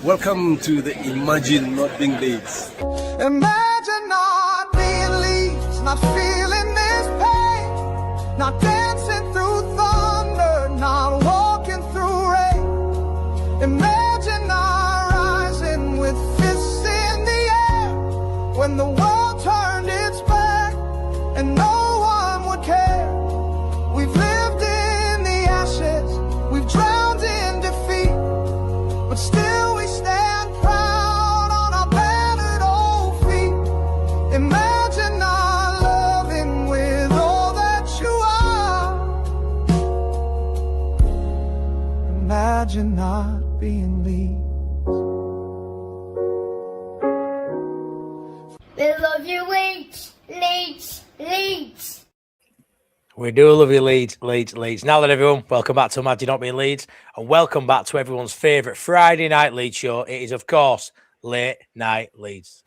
Welcome to the Imagine Not Being Leeds. Imagine not being Leeds, not feeling this pain, not dancing through thunder, not walking through rain. Imagine not rising with fists in the air when the world turned its back and no one would care. We've lived in the ashes, we've drowned in defeat, but still we stand proud on our battered old feet. Imagine not loving with all that you are. Imagine not being Leeds. We love you, Leeds, Leeds, Leeds. We do love you, Leeds, Leeds, Leeds. Now then, everyone, welcome back to Imagine Not Being Leeds, and welcome back to everyone's favourite Friday night Leeds show. It is, of course, Late Night Leeds.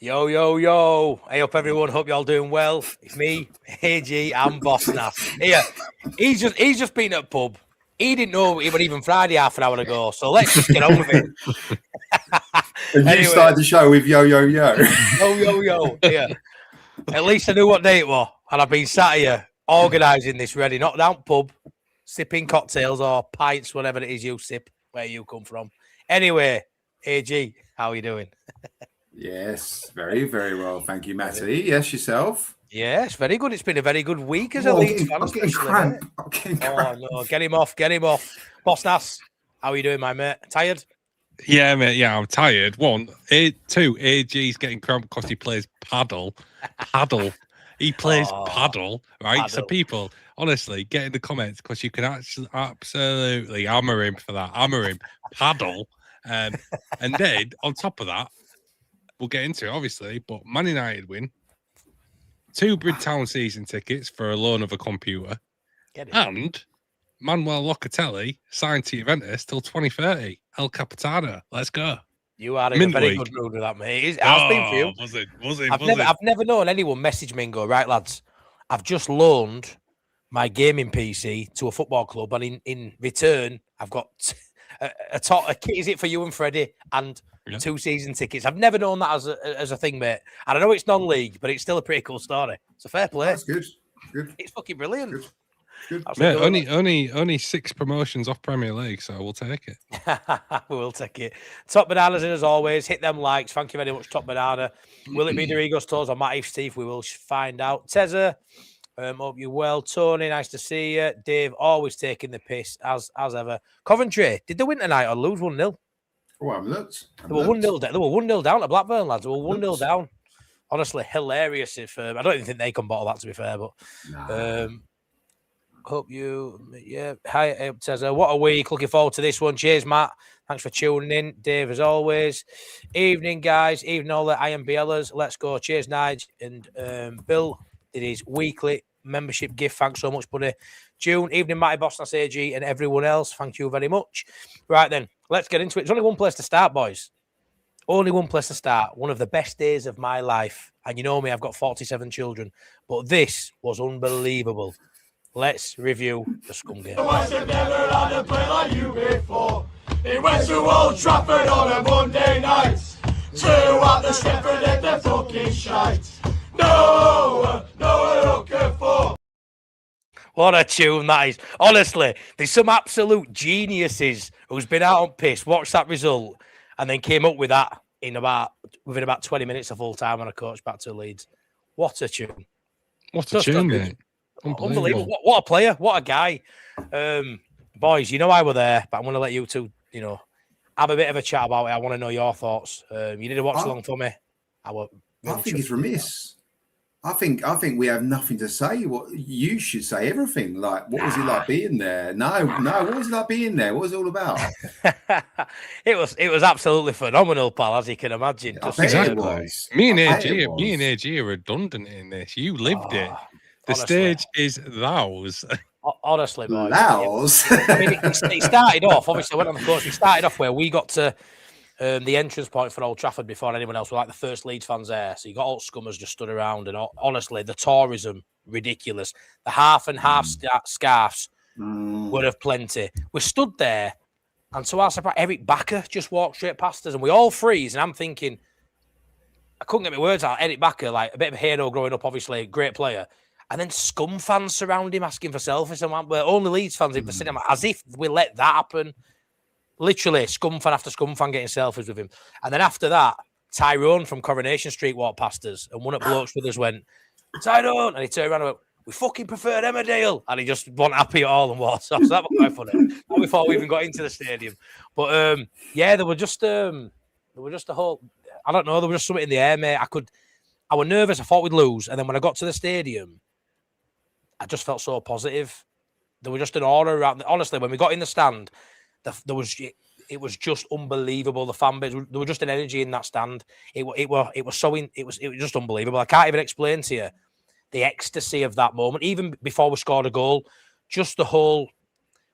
Yo, yo, yo. Hey up, everyone. Hope you're all doing well. It's me, AG, and Boss Nass. Here, he's just been at a pub. He didn't know it was even Friday half an hour ago, so let's just get on with it. And you started the show with yo, yo, yo. Yo, yo, yo. Yeah. At least I knew what day it was, and I've been sat here organising this ready, not down pub, sipping cocktails or pints, whatever it is you sip, where you come from. Anyway, AG, how are you doing? Yes, very, very well. Thank you, Matty. Yes, yourself? Yes, very good. It's been a very good week as a Leeds fan. I'm getting cramp. I'm getting cramp. Oh, no. Get him off. Get him off. Boss Nass, how are you doing, my mate? Tired? Yeah, mate. Yeah, I'm tired. Two, AG's getting cramp because he plays paddle. He plays paddle, right? Paddle. So people, honestly, get in the comments because you can actually absolutely hammer him for that. Hammer him. Paddle. And then, on top of that, we'll get into it, obviously, but Man United win. 2 Bridgetown season tickets for a loan of a computer. And Manuel Locatelli signed to Juventus till 2030. El Capitano. Let's go. You are in a very good mood with that, mate. It has been for you. Was it? I've never known anyone message me and go, right, lads, I've just loaned my gaming PC to a football club, and in return, I've got a kit. Is it for you and Freddie? And 2 season tickets. I've never known that as a thing, mate. And I know it's non-league, but it's still a pretty cool story. It's a fair play. That's good. It's fucking brilliant. Good. Yeah, only 6 promotions off Premier League, so we'll take it. We will take it. Top Bananas in as always. Hit them likes. Thank you very much, Top Banana. Will it be Dorigo's toes or Matty Steve? We will find out. Tezza, hope you're well. Tony, nice to see you. Dave, always taking the piss as ever. Coventry, did they win tonight or lose 1-0? Oh, I've looked. They were 1-0 down to Blackburn, lads. They were 1-0 down. Honestly, hilarious. If I don't even think they can bottle that, to be fair. But hope you, Hi, it says, what a week. Looking forward to this one. Cheers, Matt. Thanks for tuning in. Dave, as always. Evening, guys. Evening, all the IMBLers. Let's go. Cheers, Nige. And Bill did his weekly membership gift. Thanks so much, buddy. June, evening, Matty, Boston, AG, and everyone else. Thank you very much. Right then, let's get into it. There's only one place to start, boys. Only one place to start. One of the best days of my life. And you know me, I've got 47 children. But this was unbelievable. Let's review the scum game. West have never had a play like you before. He went to Old Trafford on a Monday night. 2 at the Stretford at the fucking shite. No looking for. What a tune that is. Honestly, there's some absolute geniuses who's been out on piss, watched that result, and then came up with that within about 20 minutes of full time on a coach back to Leeds. What a tune. What a tune, mate. Unbelievable. What a player. What a guy. Boys, you know I were there, but I'm going to let you two, have a bit of a chat about it. I want to know your thoughts. You did a watch along for me. I think it's remiss. I think we have nothing to say. What you should say everything. Like, what was it like being there? No. What was it like being there? What was it all about? It was absolutely phenomenal, pal, as you can imagine. It was. Me and AG are redundant in this. You lived it. The stage is thous. Honestly, boys. Laos. I mean, it started off, obviously, I went on the course. It started off where we got to the entrance point for Old Trafford before anyone else. We're like the first Leeds fans there. So you got all scummers just stood around. And honestly, the tourism, ridiculous. The half and half scarves were of plenty. We stood there. And to our surprise, Eric Bakker just walked straight past us. And we all freeze. And I'm thinking, I couldn't get my words out. Eric Bakker, like a bit of a hero growing up, obviously, great player. And then scum fans surround him asking for selfies. And we're only Leeds fans in the cinema, as if we let that happen. Literally, scum fan after scum fan getting selfies with him. And then after that, Tyrone from Coronation Street walked past us. And one of the blokes with us went, Tyrone. And he turned around and went, we fucking prefer Emmerdale. And he just wasn't happy at all and walked off. So that was quite funny. Not before we even got into the stadium. But yeah, there were just a whole, I don't know, there was just something in the air, mate. I was nervous. I thought we'd lose. And then when I got to the stadium, I just felt so positive. There was just an aura around. Honestly, when we got in the stand, it was just unbelievable. The fan base, there was just an energy in that stand. It was just unbelievable. I can't even explain to you the ecstasy of that moment. Even before we scored a goal, just the whole.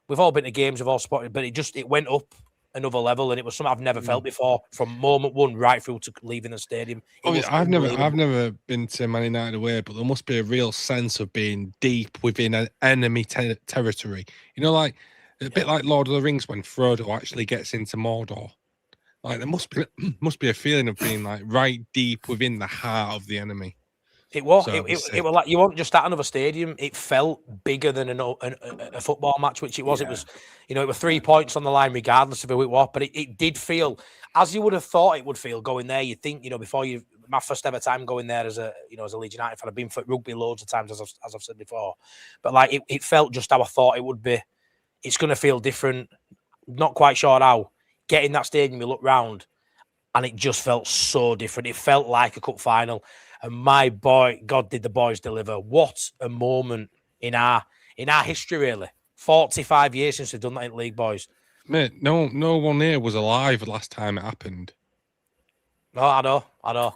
We've all been to games, we've all spotted, but it went up another level, and it was something I've never felt before. From moment one right through to leaving the stadium. I've never been to Man United away, but there must be a real sense of being deep within an enemy territory. You know, like a bit like Lord of the Rings when Frodo actually gets into Mordor. Like there must be a feeling of being like right deep within the heart of the enemy. It was. So it was like you weren't just at another stadium. It felt bigger than a football match, which it was. Yeah. It was, it was 3 points on the line, regardless of who it was. But it did feel as you would have thought it would feel going there. You think, before my first ever time going there as a Leeds United fan. I've been for rugby loads of times, as I've said before. But like it felt just how I thought it would be. It's going to feel different. Not quite sure how. Get in that stadium, you look round, and it just felt so different. It felt like a cup final. And my boy, God, did the boys deliver. What a moment in our history, really. 45 years since we've done that in league, boys. Mate, no one here was alive last time it happened. No, I know.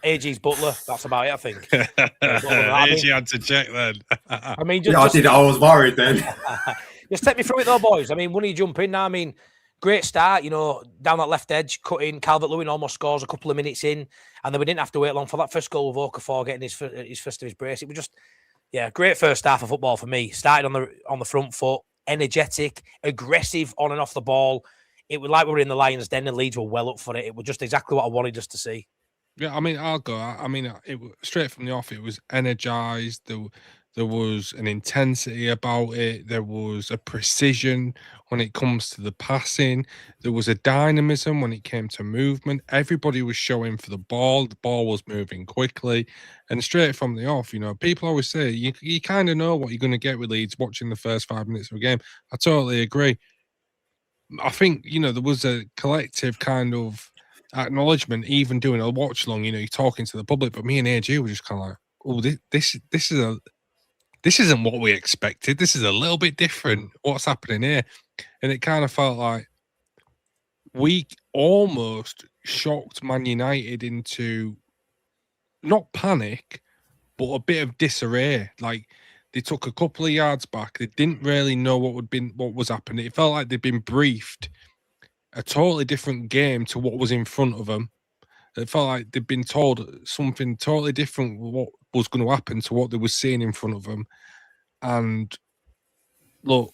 AG's butler, that's about it, I think. AG had to check then. I mean, I did. I was worried then. Just take me through it though, boys. I mean, when you jump in now, I mean, great start, down that left edge, cut in. Calvert-Lewin almost scores a couple of minutes in, and then we didn't have to wait long for that first goal with Okafor getting his first of his brace. It was just, great first half of football for me. Started on the front foot, energetic, aggressive on and off the ball. It was like we were in the Lions' Den and Leeds were well up for it. It was just exactly what I wanted us to see. Yeah, I mean, I'll go. I mean, it straight from the off, it was energised. There was an intensity about it. There was a precision when it comes to the passing. There was a dynamism when it came to movement. Everybody was showing for the ball. The ball was moving quickly. And straight from the off, people always say, you kind of know what you're going to get with Leeds watching the first 5 minutes of a game. I totally agree. I think, there was a collective kind of acknowledgement, even doing a watch long, you're talking to the public, but me and AG were just kind of like, oh, this isn't what we expected. This is a little bit different. What's happening here? And it kind of felt like we almost shocked Man United into not panic, but a bit of disarray. Like they took a couple of yards back. They didn't really know what was happening. It felt like they'd been briefed a totally different game to what was in front of them. It felt like they'd been told something totally different what was going to happen to what they were seeing in front of them. And look,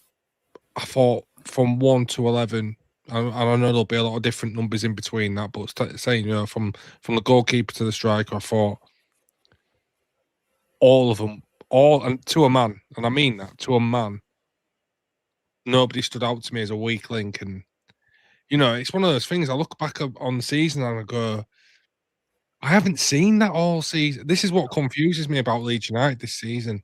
I thought from 1 to 11, and I know there'll be a lot of different numbers in between that, but saying, from the goalkeeper to the striker, I thought all of them, and to a man, and I mean that, to a man, nobody stood out to me as a weak link. And it's one of those things. I look back on the season and I go, I haven't seen that all season. This is what confuses me about Leeds United this season,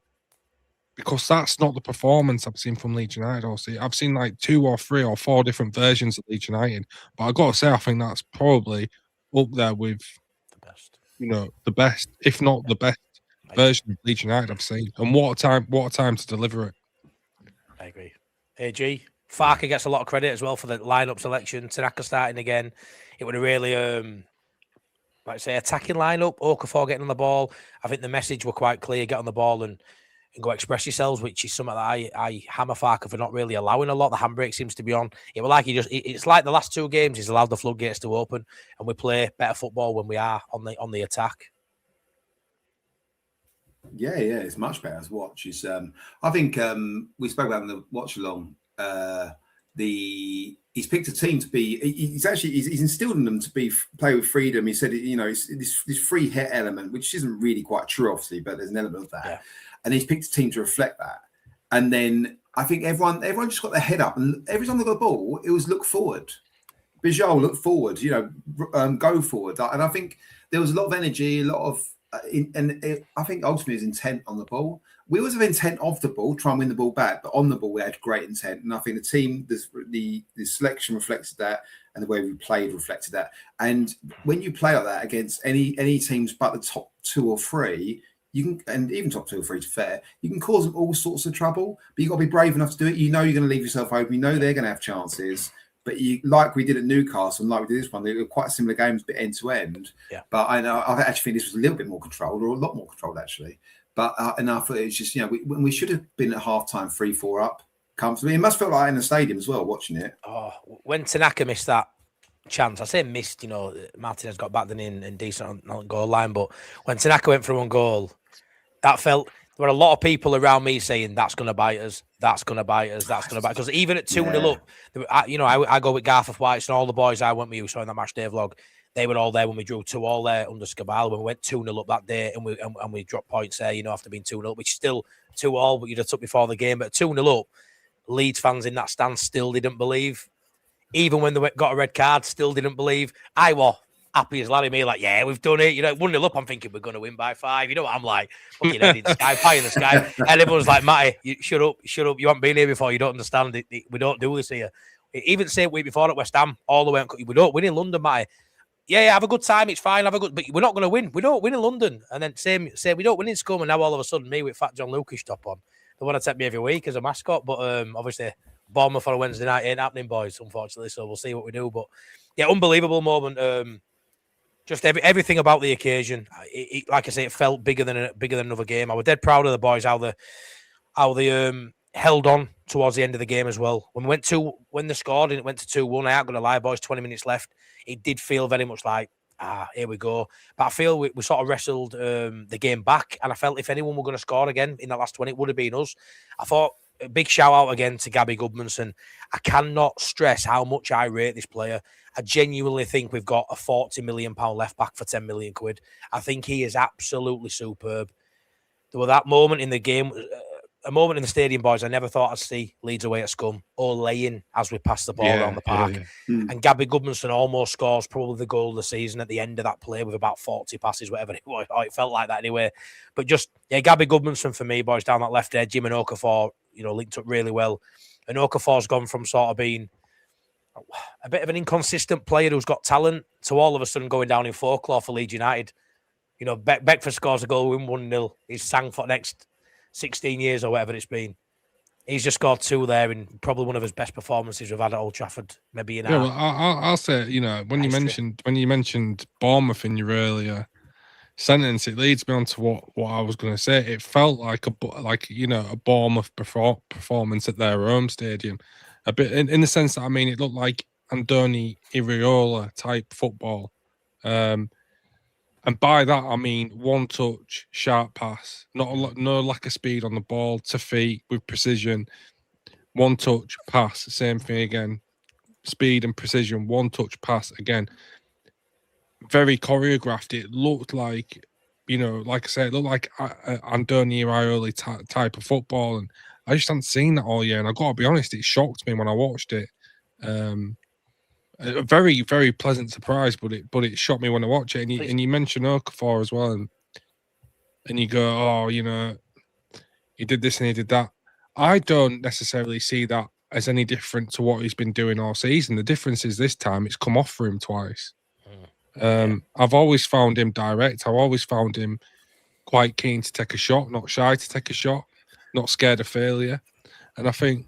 because that's not the performance I've seen from Leeds United all season. I've seen like 2 or 3 or 4 different versions of Leeds United, but I've got to say, I think that's probably up there with the best. The best, if not the best version of Leeds United I've seen. And what a time to deliver it. I agree. AG. Farker gets a lot of credit as well for the lineup selection. Tanaka starting again. It would have really, attacking lineup. Okafor getting on the ball. I think the message were quite clear: get on the ball and and go express yourselves, which is something that I hammer Farker for not really allowing a lot. The handbrake seems to be on. It was like it's like the last 2 games he's allowed the floodgates to open, and we play better football when we are on the attack. Yeah, it's much better to watch. It's I think we spoke about in the watch along. He's picked a team to be. He's instilled in them to play with freedom. He said, it's this free hit element, which isn't really quite true, obviously, but there's an element of that. Yeah. And he's picked a team to reflect that. And then I think everyone just got their head up, and every time they got the ball, it was look forward. Bijal, look forward. Go forward. And I think there was a lot of energy, a lot of. I think ultimately his intent on the ball. We always have intent off the ball, try and win the ball back, but on the ball we had great intent. And I think the team, the selection reflected that, and the way we played reflected that. And when you play like that against any teams but the top 2 or 3, you can, and even top 2 or 3 to fair, you can cause them all sorts of trouble. But you've got to be brave enough to do it. You're going to leave yourself open. You know they're going to have chances. But like we did at Newcastle, and like we did this one, they were quite similar games, but end to end. Yeah. But I actually think this was a little bit more controlled, or a lot more controlled actually. But and I thought it was just we should have been at halftime 3-4 up comfortably. It must feel like in the stadium as well watching it. Oh, when Tanaka missed that chance, I say missed. Martinez got back then in decent on goal line, but when Tanaka went for 1 goal, that felt. There were a lot of people around me saying that's going to bite us. That's going to bite us. That's going to bite. Because even at 2-0 up, I go with Gareth White and all the boys I went with who saw in that match day vlog. They were all there when we drew 2-2 there under Scabal when we went 2-0 up that day, and we dropped points there. After being 2-0, which is still 2-2, but you'd have took before the game. But 2-0 up, Leeds fans in that stand still didn't believe. Even when they got a red card, still didn't believe. I was happy as Larry, me like, yeah, we've done it. 1-0 up, I'm thinking we're going to win by 5. You know what I'm like? Fucking head in the sky, pie in the sky. And everyone's like, Matty, shut up. You haven't been here before. You don't understand it. We don't do this here. Even the same week before at West Ham, all the way. We don't win in London, Matty. Yeah, have a good time. It's fine. But we're not going to win. We don't win in London. And then same, we don't win in Scum. And now all of a sudden, me with Fat John Lucas top on. They want to take me every week as a mascot. But obviously, Bournemouth on a Wednesday night ain't happening, boys, unfortunately. So we'll see what we do. But yeah, unbelievable moment. Just everything about the occasion. Like I say, it felt bigger than another game. I was dead proud of the boys how they held on towards the end of the game as well. When they scored and it went to 2-1, I ain't gonna lie, boys. 20 minutes left. It did feel very much like here we go. But I feel we sort of wrestled the game back, and I felt if anyone were going to score again in that last 20, it would have been us. I thought a big shout out again to Gabby Goodmanson. I cannot stress how much I rate this player. I genuinely think we've got a £40 million left back for 10 million quid. I think he is absolutely superb. There was that moment in the game, a moment in the stadium, boys, I never thought I'd see Leeds away at Scum or laying as we passed the ball around the park. And Gabby Goodmanson almost scores probably the goal of the season at the end of that play with about 40 passes, whatever it was. It felt like that anyway. But just, Gabby Goodmanson for me, boys, down that left edge. Jim and Okafor, linked up really well. And Okafor's gone from sort of being a bit of an inconsistent player who's got talent to all of a sudden going down in folklore for Leeds United. Beckford scores a goal, win 1-0. He's sang for the next 16 years or whatever it's been. He's just scored 2 there in probably one of his best performances we've had at Old Trafford, maybe in our... Yeah, well, I'll say, when you mentioned Bournemouth in your earlier sentence, it leads me on to what I was going to say. It felt like a Bournemouth performance at their home stadium, a bit in the sense that it looked like Andoni Iraola type football. And by that, I mean one touch, sharp pass, no lack of speed on the ball, to feet with precision. One touch, pass, same thing again. Speed and precision, one touch, pass again. Very choreographed. It looked like, like I said, it looked like Andoni Iraola type of football. And I just hadn't seen that all year. And I got to be honest, it shocked me when I watched it. A very, very pleasant surprise, but it shocked me when I watched it. And you mentioned Okafor as well, and you go, he did this and he did that. I don't necessarily see that as any different to what he's been doing all season. The difference is this time it's come off for him twice. I've always found him direct. I've always found him quite keen to take a shot, not shy to take a shot, not scared of failure. And I think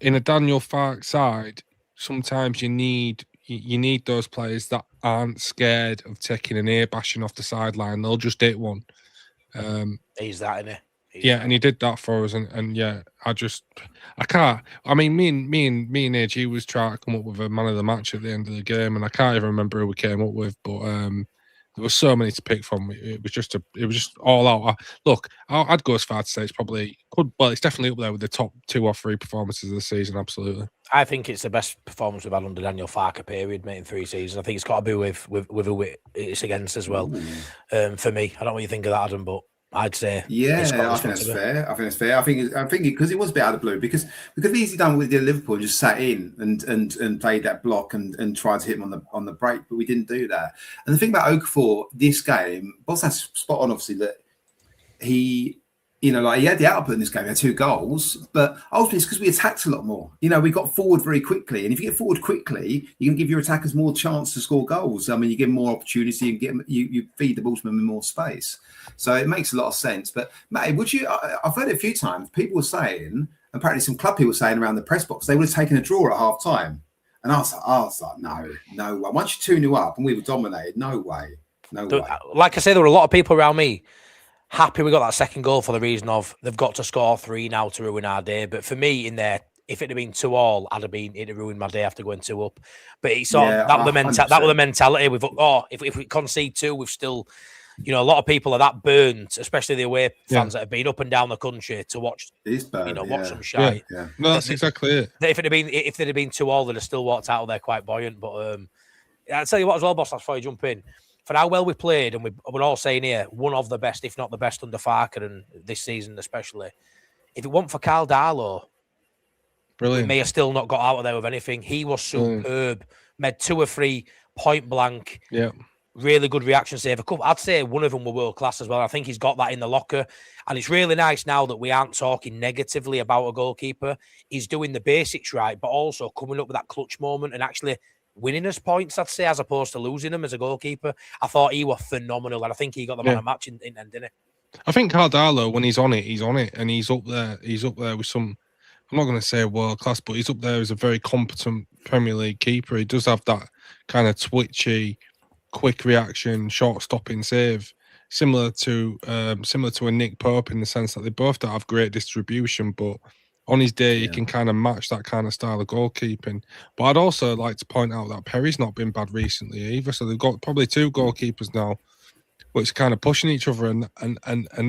in a Daniel Farke side, sometimes you need those players that aren't scared of taking an ear bashing off the sideline. They'll just hit one. He's that, isn't he? Yeah, and he did that for us, and yeah, I can't. I mean, me and AG was trying to come up with a man of the match at the end of the game, and I can't even remember who we came up with, but there were so many to pick from. It was just all out. Look, I'd go as far to say it's it's definitely up there with the top 2 or 3 performances of the season. Absolutely, I think it's the best performance we've had under Daniel Farke period, mate, in 3 seasons. I think it's got to be with who it's against as well. For me, I don't know what you think of that, Adam, but I'd say I think that's fair. I think it's fair. I think because it was a bit out of the blue because we could have easily done what we did at Liverpool and just sat in and played that block and tried to hit him on the break, but we didn't do that. And the thing about Okafor this game, Boss has spot on obviously that he he had the output in this game. He had 2 goals, but ultimately it's because we attacked a lot more. We got forward very quickly, and if you get forward quickly, you can give your attackers more chance to score goals. I mean, you give them more opportunity and you feed the ball to them in more space. So it makes a lot of sense. But Matty, I've heard it a few times. People were saying, apparently some club people were saying around the press box, they would have taken a draw at half time. And I was like, no way. Once you're 2-0 up and we were dominated, no way. Like I say, there were a lot of people around me happy we got that second goal for the reason of they've got to score 3 now to ruin our day. But for me, in there, if it had been 2-2, it'd have ruined my day after going 2 up. But it's that was the mentality. If we concede 2, we've still, a lot of people are that burnt, especially the away fans that have been up and down the country to watch. Watch some shite. Yeah. No, that's exactly it. If they'd have been 2-2, they'd have still walked out of there quite buoyant. But I'll tell you what as well, boss. Before you jump in. For how well we played, and we're all saying here, one of the best, if not the best, under Farke, and this season especially. If it weren't for Carl Darlow, we may have still not got out of there with anything. He was superb. Made 2 or 3 point blank. Yeah. Really good reaction save. I'd say one of them were world class as well. I think he's got that in the locker. And it's really nice now that we aren't talking negatively about a goalkeeper. He's doing the basics right, but also coming up with that clutch moment and actually winning us points, I'd say, as opposed to losing them as a goalkeeper. I thought he was phenomenal, and I think he got the man of match in the end, didn't he? I think Cardallo, when he's on it, and he's up there with some, I'm not going to say world class, but he's up there as a very competent Premier League keeper. He does have that kind of twitchy, quick reaction, short stopping save, similar to a Nick Pope in the sense that they both don't have great distribution, but on his day, he can kind of match that kind of style of goalkeeping. But I'd also like to point out that Perry's not been bad recently either. So they've got probably 2 goalkeepers now, which are kind of pushing each other, and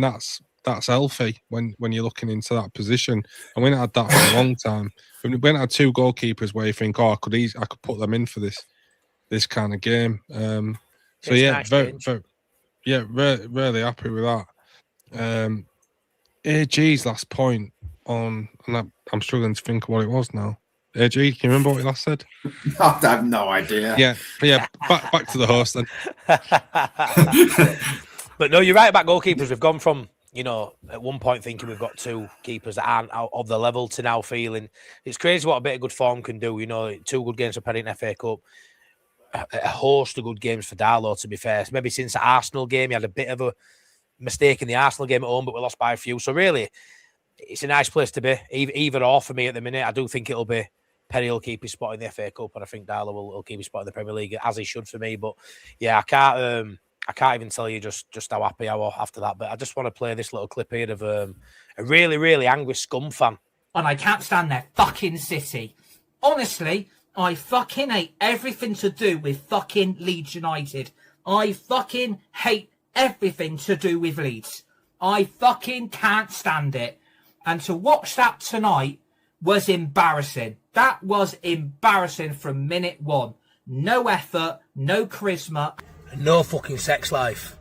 that's healthy when you're looking into that position. And we haven't had that for a long time. We haven't had 2 goalkeepers where you think, I could put them in for this kind of game. So yeah, really happy with that. AG's last point. I'm struggling to think of what it was now. AG, can you remember what he last said? I have no idea. Yeah. Back to the host then. But no, you're right about goalkeepers. We've gone from, at one point thinking we've got 2 keepers that aren't out of the level to now feeling it's crazy what a bit of good form can do. 2 good games for Perry in FA Cup, a host of good games for Darlow, to be fair. Maybe since the Arsenal game, he had a bit of a mistake in the Arsenal game at home, but we lost by a few. So really, it's a nice place to be, either or for me at the minute. I do think it'll be Perry will keep his spot in the FA Cup, and I think Darlow will keep his spot in the Premier League, as he should for me. But yeah, I can't even tell you just how happy I was after that. But I just want to play this little clip here of a really, really angry Scum fan. And I can't stand that fucking city. Honestly, I fucking hate everything to do with fucking Leeds United. I fucking hate everything to do with Leeds. I fucking can't stand it. And to watch that tonight was embarrassing. That was embarrassing from minute 1. No effort, no charisma. No fucking sex life.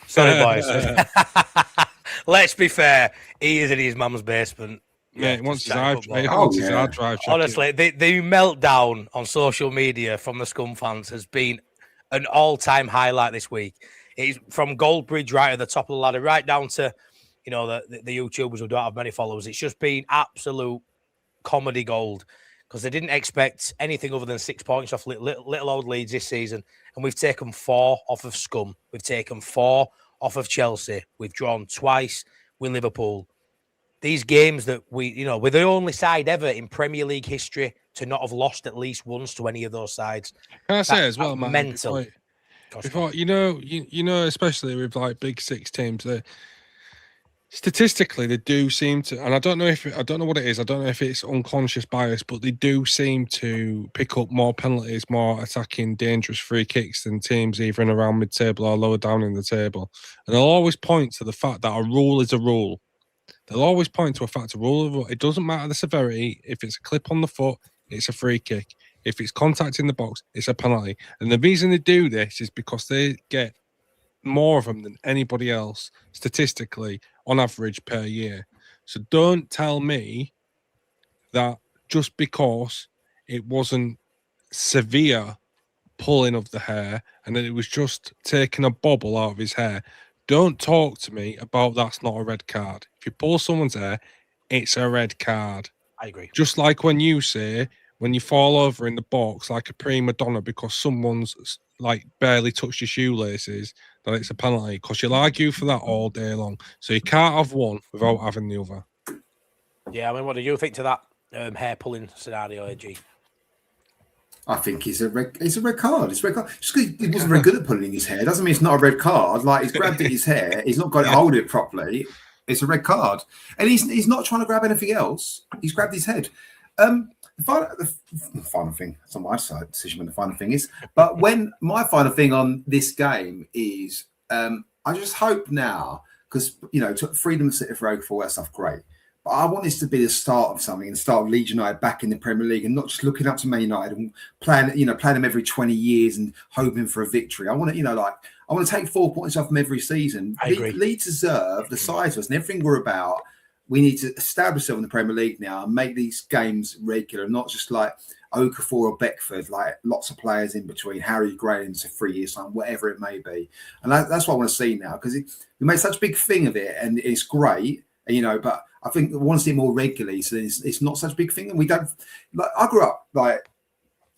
Sorry, boys. Let's be fair. He is in his mum's basement. Yeah, he wants his hard drive. Honestly, the meltdown on social media from the Scum fans has been an all-time highlight this week. It's from Goldbridge right at the top of the ladder, right down to the YouTubers who don't have many followers. It's just been absolute comedy gold because they didn't expect anything other than 6 points off little old Leeds this season. And we've taken 4 off of Scum. We've taken 4 off of Chelsea. We've drawn twice with Liverpool. These games that we're the only side ever in Premier League history to not have lost at least once to any of those sides. Can I say as well, man? Mental. Before, especially with like big 6 teams, statistically, they do seem to, and I don't know what it is. I don't know if it's unconscious bias, but they do seem to pick up more penalties, more attacking, dangerous free kicks than teams either in around mid-table or lower down in the table. And they'll always point to the fact that a rule is a rule. They'll always point to a fact, a rule. It doesn't matter the severity. If it's a clip on the foot, it's a free kick. If it's contact in the box, it's a penalty. And the reason they do this is because they get more of them than anybody else statistically on average per year. So don't tell me that just because it wasn't severe pulling of the hair and that it was just taking a bobble out of his hair, don't talk to me about that's not a red card. If you pull someone's hair, it's a red card. I agree. Just like when you say, when you fall over in the box like a prima donna because someone's like barely touched your shoelaces, that it's a penalty, because you'll argue for that all day long. So you can't have one without having the other. Yeah, I mean, what do you think to that hair pulling scenario, AG? I think it's a red card. It's a red card. Just because he wasn't very good at pulling his hair doesn't mean it's not a red card. Like, he's grabbed at his hair, he's not got to hold it properly. It's a red card, and he's not trying to grab anything else. He's grabbed his head. The final thing, it's on my side decision when the final thing is, but when my final thing on this game is, I just hope now, because freedom to sit for all that stuff, great. But I want this to be the start of something, and the start of Leeds United back in the Premier League, and not just looking up to Man United and playing them every 20 years and hoping for a victory. I want to, I want to take 4 points off them every season. I agree. Leeds deserve the size of us and everything we're about. We need to establish ourselves in the Premier League now and make these games regular, not just like Okafor or Beckford, like lots of players in between, Harry Gray into 3 years time, whatever it may be. And that's what I want to see now, because we made such a big thing of it, and it's great, but I think we want to see it more regularly, so it's not such a big thing. And we don't, like, I grew up, like,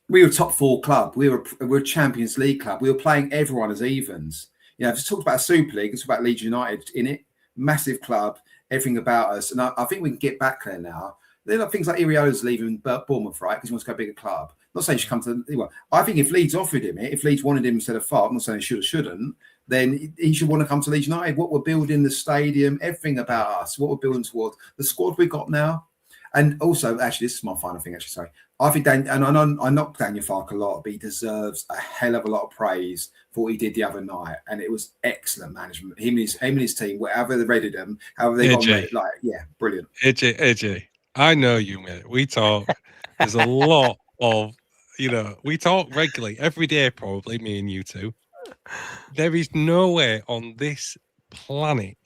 we were a top 4 club, we were a Champions League club, we were playing everyone as evens. I've just talked about a Super League, it's about Leeds United in it, massive club, everything about us, and I think we can get back there now. There are things like Iriola's leaving Bournemouth, right, because he wants to go a bigger club. Not saying he should come to I think if Leeds offered him it, if Leeds wanted him instead of Fark, I'm not saying he should or shouldn't, then he should want to come to Leeds United. What we're building, the stadium, everything about us, what we're building towards, the squad we've got now. And also, actually, this is my final thing, I think I knock Daniel Fark a lot, but he deserves a hell of a lot of praise for what he did the other night. And it was excellent management. Him and his team, whatever they readied him, however they got ready, brilliant. AJ, I know you, mate. We talk. There's a lot of, we talk regularly, every day probably, me and you two. There is no way on this planet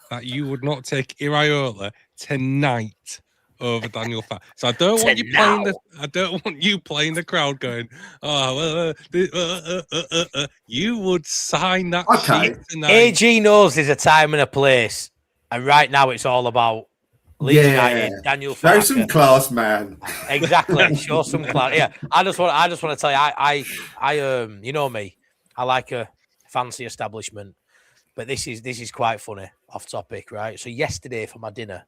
that you would not take Iriola tonight over Daniel Fark. So I don't want you playing the crowd going, you would sign that sheet tonight. AG knows there's a time and a place, and right now it's all about Leeds United, Daniel Fark. Show some class, man. Exactly. Show some class. Yeah. I just want to tell you, I you know me, I like a fancy establishment, but this is quite funny, off topic, right? So yesterday for my dinner,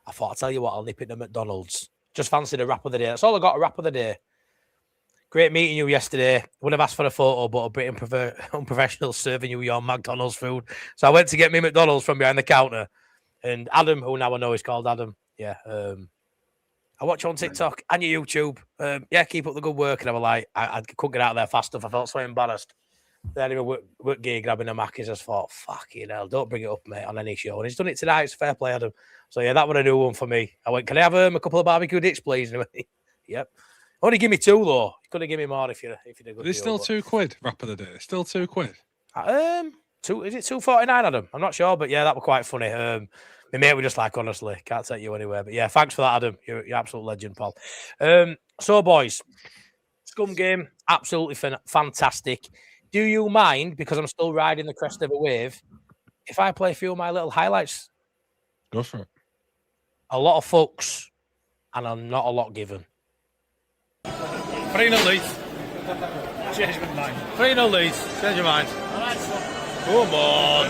I thought, I'll tell you what, I'll nip it to McDonald's. Just fancied a wrap of the day. That's all I got, a wrap of the day. Great meeting you yesterday. Would have asked for a photo, but a bit unprofessional serving you your McDonald's food. So I went to get me McDonald's from behind the counter. And Adam, who now I know is called Adam, I watch you on TikTok and your YouTube. Keep up the good work. And I was like, I couldn't get out of there fast enough. I felt so embarrassed. Then he work gear grabbing a Mac. I just thought, fucking hell, don't bring it up, mate, on any show. And he's done it tonight. It's fair play, Adam. So yeah, that was a new one for me. I went, can I have a couple of barbecue dips, please? And he went, yep. Only give me 2 though. You could have given me more if you did a good. It's still £2 wrap of the day. Still £2. Is it $2.49, Adam? I'm not sure, but yeah, that was quite funny. My mate was just like, honestly, can't take you anywhere. But yeah, thanks for that, Adam. You're absolute legend, pal. So boys, scum game, absolutely fantastic. Do you mind, because I'm still riding the crest of a wave, if I play a few of my little highlights? Go for it. A lot of fucks, and I'm not a lot given. 3-0 Leeds. Change my mind. 3-0 Leeds. Change your mind. Come on.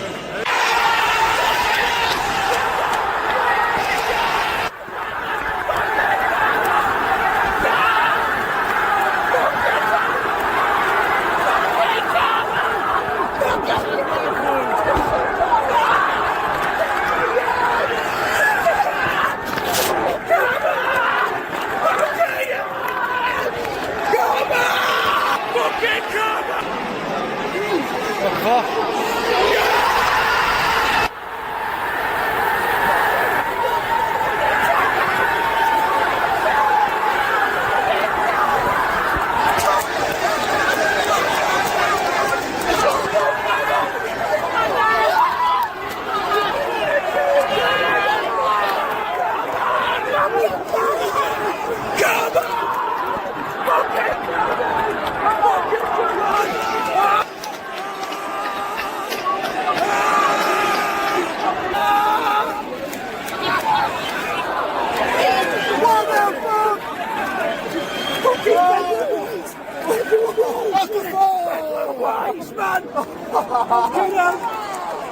on! Fucking hell!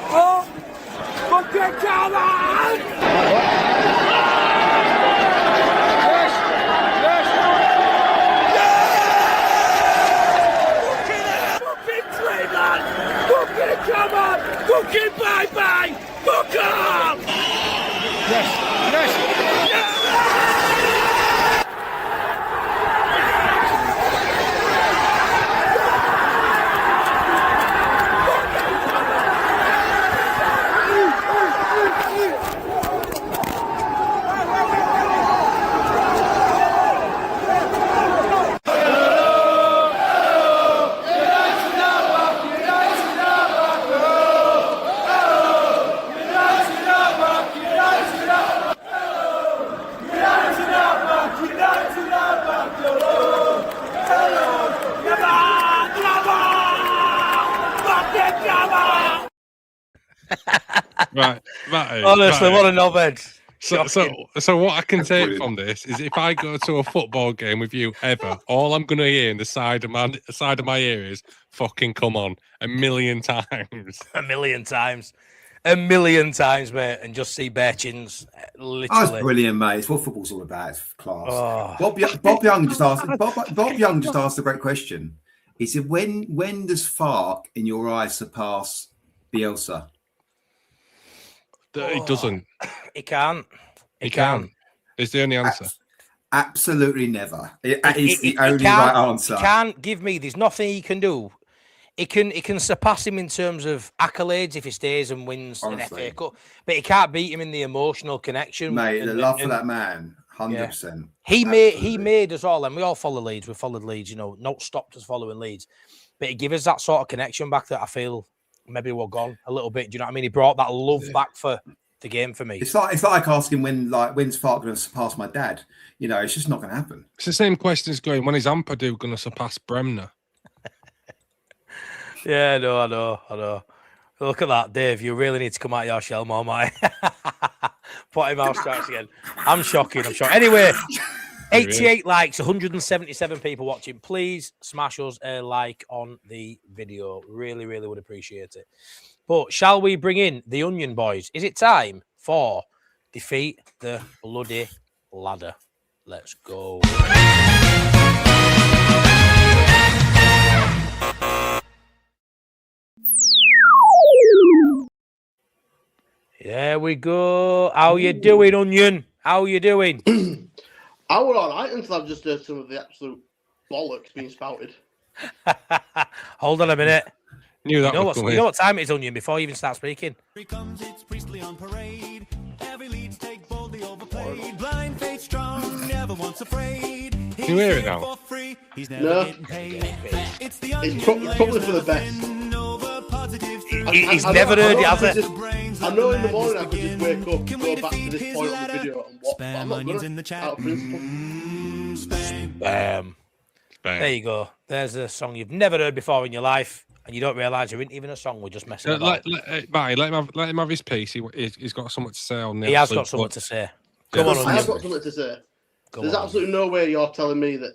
Oh! Fucking come on! Yes! Yes! Yeah! Fucking dreamland! Fucking come on! Fucking bye-bye! Fuck off! Yes! Yes! Right. Honestly, what a knobhead. So what I can take from this is if I go to a football game with you ever, all I'm going to hear in the side of my ear is "fucking come on" a million times. A million times, mate, and just see bare chins. Literally, that's brilliant, mate. It's what football's all about. It's class. Bob Young just asked. Bob Young just asked a great question. He said, "When does Fark in your eyes surpass Bielsa?" It doesn't. He can't. He can't. It's the only answer. Absolutely never. It is the only right answer. He can't give me. There's nothing he can do. It can surpass him in terms of accolades if he stays and wins an FA Cup, but he can't beat him in the emotional connection. Mate, the love for that man, 100%. He made us all, and we all follow Leeds. We followed Leeds, not stopped us following Leeds, but he gave us that sort of connection back that I feel maybe we're gone a little bit. Do you know what I mean? He brought that love back for the game for me. It's like asking when's Fark going to surpass my dad? It's just not going to happen. It's the same question as going, when is Ampadu going to surpass Bremner? Yeah, no, I know. Look at that, Dave. You really need to come out of your shell more, mate. Put him out strikes again. I'm shocking. Anyway, 88 likes, 177 people watching. Please smash us a like on the video. Really, really would appreciate it. But shall we bring in the Onion boys? Is it time for Defeat the Bloody Ladder? Let's go. There we go. How you doing, Onion? How you doing? I was all right until I've just heard some of the absolute bollocks being spouted. Hold on a minute. You know what time it is, Onion, before you even start speaking? Here comes, it's Priestley on parade. Every Leeds take boldly overplayed. Blind faith strong, never once afraid. Can you hear it now? For free. He's never getting paid. It's the It's probably for the best. He's never heard it, has it? I know in the morning I could just wake up, go back to this point of the video and watch, but I'm not going to, out of principle. There you go. There's a song you've never heard before in your life, and you don't realise you're even a song. We're just messing about. Let him have his piece. He's got something to say on this. He has got something to say. Come on, I have got something to say. There's absolutely no way you're telling me that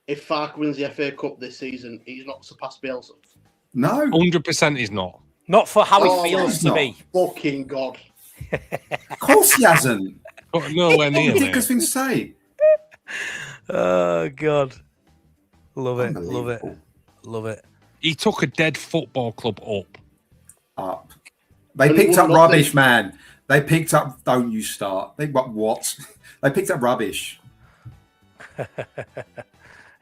if Fark wins the FA Cup this season, he's not surpassed Bielsa. No. 100% he's not. Not for how he feels to be. Fucking God. Of course he hasn't. But nowhere near. Ridiculous thing to say. Oh, God. Love it. He took a dead football club up. They picked up rubbish, man. They picked up. Don't you start. What? They picked up rubbish.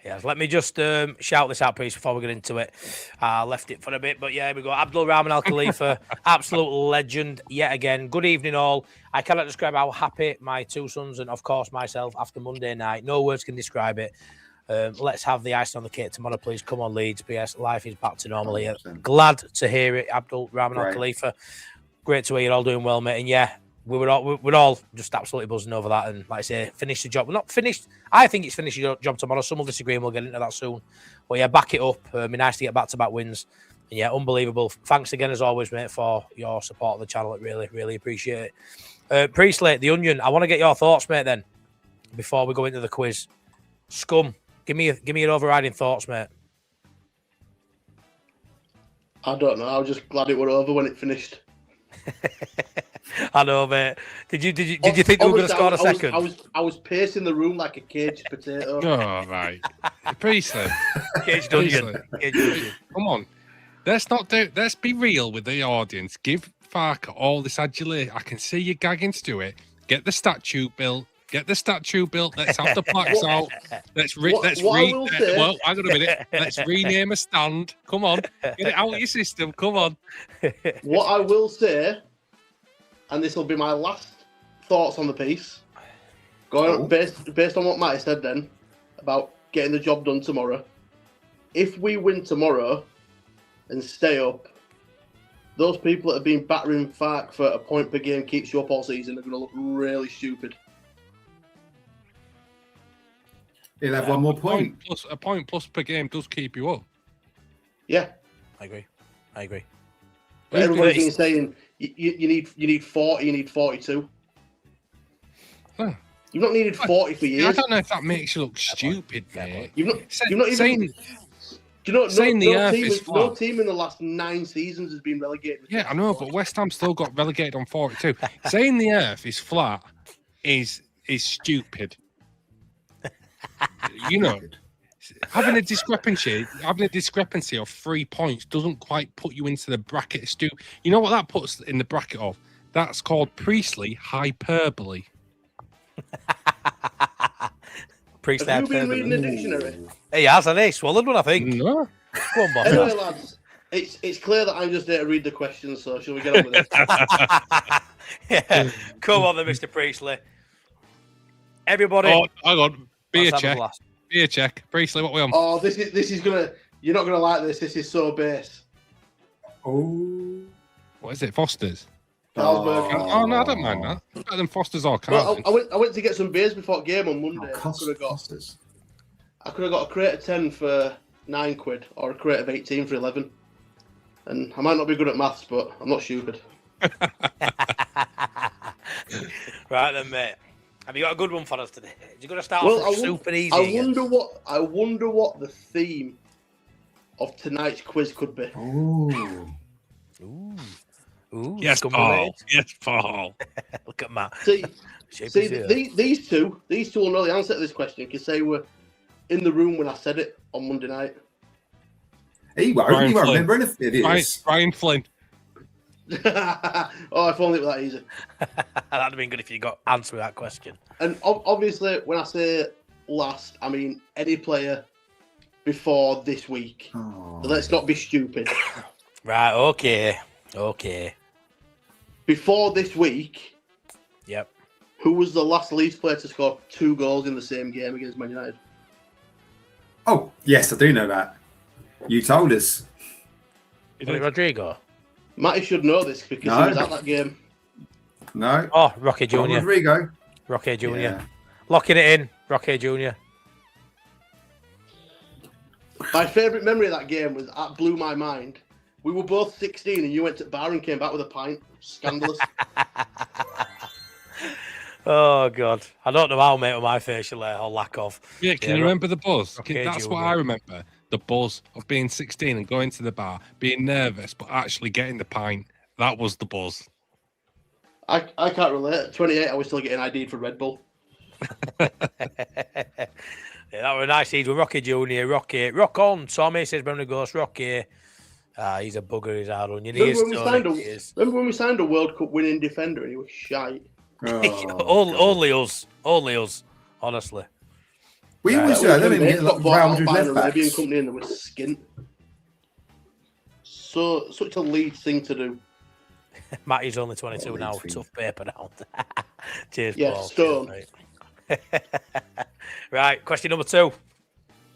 Yes, let me just shout this out, please, before we get into it. I left it for a bit, but yeah, here we go. Abdul Rahman Al Khalifa, absolute legend yet again. Good evening, all. I cannot describe how happy my two sons and, of course, myself after Monday night. No words can describe it. Let's have the icing on the cake tomorrow, please. Come on, Leeds. PS, life is back to normal here. Glad to hear it, Abdul Rahman Al Khalifa. Great to hear you're all doing well, mate. And yeah, we're all just absolutely buzzing over that. And like I say, finish the job. We're not finished. I think it's finished your job tomorrow. Some will disagree, and we'll get into that soon. But yeah, back it up. Be nice to get back-to-back wins. And yeah, unbelievable. Thanks again, as always, mate, for your support of the channel. I really, really appreciate it. Priestley, the Onion. I want to get your thoughts, mate. Then, before we go into the quiz, Scum. Give me your overriding thoughts, mate. I don't know. I was just glad it were over when it finished. I know, mate. Did you think they were going to score a second? I was pacing the room like a caged potato. Oh, right. Priestley. Caged onion. Come on. Let's be real with the audience. Give Farker all this adulation. I can see you gagging to do it. Get the statue built. Let's have the plaques out. Well, hang on a minute. Let's rename a stand. Come on. Get it out of your system. Come on. What I will say, and this will be my last thoughts on the piece, based on what Matty said then about getting the job done tomorrow. If we win tomorrow and stay up, those people that have been battering Fark for a point per game keeps you up all season are going to look really stupid. He'll have one more point. A point plus per game does keep you up. Yeah. I agree. But everybody's been saying you need 40, you need 42. Huh. You've not needed 40 for years. I don't know if that makes you look stupid, mate. You've not even... saying, do you know, saying the earth is flat. No team in the last 9 seasons has been relegated. Yeah, I know, but West Ham still got relegated on 42. Saying the earth is flat is stupid. You know, having a discrepancy of 3 points doesn't quite put you into the bracket of stupid. You know what that puts in the bracket of? That's called Priestley hyperbole. Priestley Have you been reading the dictionary? He has, hasn't he? Swallowed one, I think. No. Go on, boss. Anyway, lads, it's clear that I'm just there to read the questions, so shall we get on with it? Yeah. Come on then, Mr. Priestley. Everybody. Oh, hang on. Beer Let's have a check. blast. Priestley, what we on? Oh, this is gonna. You're not gonna like this. This is so base. Oh. What is it? Foster's? Carlsberg. Oh, no, I don't mind that. It's better than Foster's or Well, Carlton. I went to get some beers before game on Monday. Costers. I could have got a crate of 10 for £9 or a crate of 18 for 11. And I might not be good at maths, but I'm not stupid. Right then, mate. Have you got a good one for us today? You're going to start Well, off super easy. I wonder what the theme of tonight's quiz could be. Ooh, Yes, Paul. Yes, Paul. Look at Matt. See, these two will know the answer to this question because they were in the room when I said it on Monday night. He won't remember anything it is. Brian Flynn. Oh, if only it was that easy. That'd have been good if you got answer that question. And obviously, when I say last, I mean any player before this week. So let's not be stupid. Right, okay. Before this week, Yep. who was the last Leeds player to score 2 goals in the same game against Man United? Oh, yes, I do know that. You told us. Is it Rodrigo? Matty should know this because he was at that game. No. Oh, Rocky Jr. Rodrigo. Rocky Jr. Yeah. Locking it in, Rocky Jr. My favourite memory of that game was that blew my mind. We were both 16 and you went to the bar and came back with a pint. Scandalous. Oh, God. I don't know how, mate, with my facial hair or lack of. Yeah, can you remember the buzz? Okay, That's Julian. what I remember. The buzz of being 16 and going to the bar, being nervous, but actually getting the pint. That was the buzz. I can't relate. At 28, I was still getting ID'd for Red Bull. Yeah, that was a nice season with Rocky Jr. Rock on. Tommy says, when he goes, Rocky. He's a bugger, he's hard on you. Remember when we signed a World Cup winning defender and he was shite? Only us, honestly. We always don't even get like rounded left Arabian backs. company and they were skint. So such a Leeds thing to do. Matty's only 22 now. Tough paper now. Cheers, Yeah, Paul. Stone. Right, question number 2.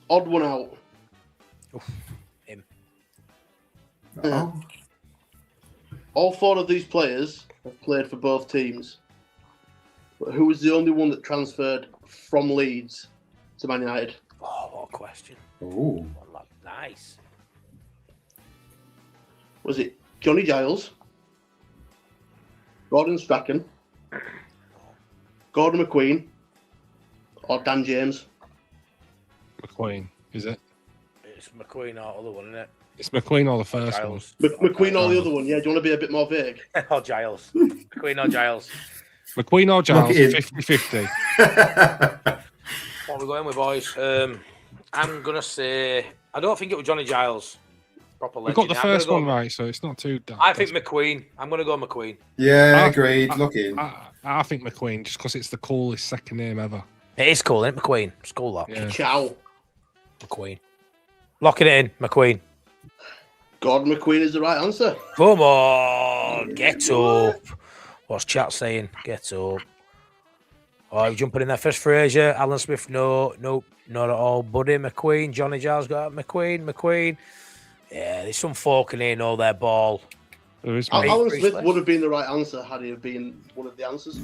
Odd one out. Him. All 4 of these players have played for both teams. But who was the only one that transferred from Leeds to Man United? Oh, what a question. Ooh. Nice. Was it Johnny Giles, Gordon Strachan, Gordon McQueen, or Dan James? McQueen, is it? It's McQueen or other one, isn't it? It's McQueen or the first one. Giles. McQueen or the other one? Yeah, do you want to be a bit more vague? Or Giles. McQueen or Giles. McQueen or Giles, Lock it in. 50-50. What are we going with, boys? I'm going to say... I don't think it was Johnny Giles. Proper We legend. got the I'm gonna first go- one right, so it's not too dark. I think McQueen. I'm going to go McQueen. Yeah, agreed. Lock in. I think McQueen, just because it's the coolest second name ever. It is cool, isn't it, McQueen? It's cool, that. Yeah. Ciao. McQueen. Locking it in, McQueen. Gordon McQueen is the right answer. Come on, get up. What's chat saying? Get up. Oh, are you jumping in there first, Fraser? Alan Smith, no, nope, not at all. Buddy, McQueen, Johnny Giles got McQueen. Yeah, there's some folk in here know their ball. There is Alan Priestley. Smith would have been the right answer had he have been one of the answers.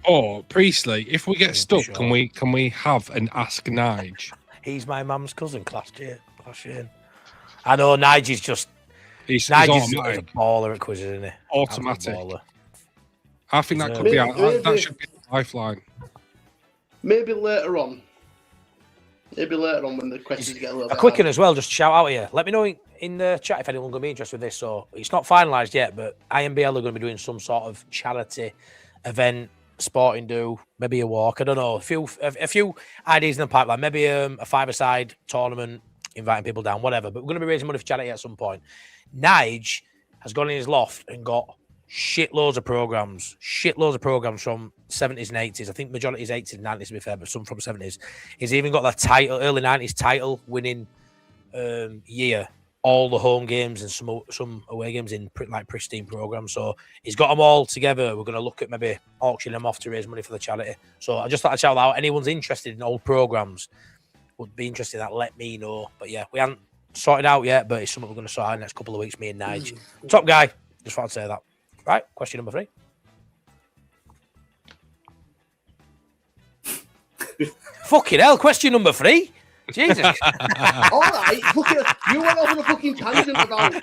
Oh, Priestley, if we get stuck, sure. can we have an Ask Nige? He's my mum's cousin, class year. I know Nigel's just He's Nigel's a automatic. baller at quizzes, isn't he? Automatic. Absolute baller. I think that could Maybe- be that maybe- should be a lifeline. Maybe later on. Maybe later on when the questions get a little A bit quick one harder. as well, just shout out here. Let me know in the chat if anyone's going to be interested with this. So it's not finalised yet, but IMBL are going to be doing some sort of charity event, sporting do, maybe a walk. I don't know. A few ideas in the pipeline. Maybe a five-a-side tournament, inviting people down, whatever. But we're going to be raising money for charity at some point. Nige has gone in his loft and got shitloads of programs from 70s and 80s. I think majority is 80s and 90s to be fair, but some from 70s. He's even got the early 90s title winning year, all the home games and some away games in pristine programs. So he's got them all together. We're going to look at maybe auctioning them off to raise money for the charity. So I just thought I'd shout out. Anyone's interested in old programs would be interested in that, let me know. But yeah, we haven't sorted out yet, but it's something we're going to sort out in the next couple of weeks, me and Nige. Top guy. Just thought I'd say that. Right, question number 3. Fucking hell, question number 3? Jesus. All right, you went off on a fucking tangent about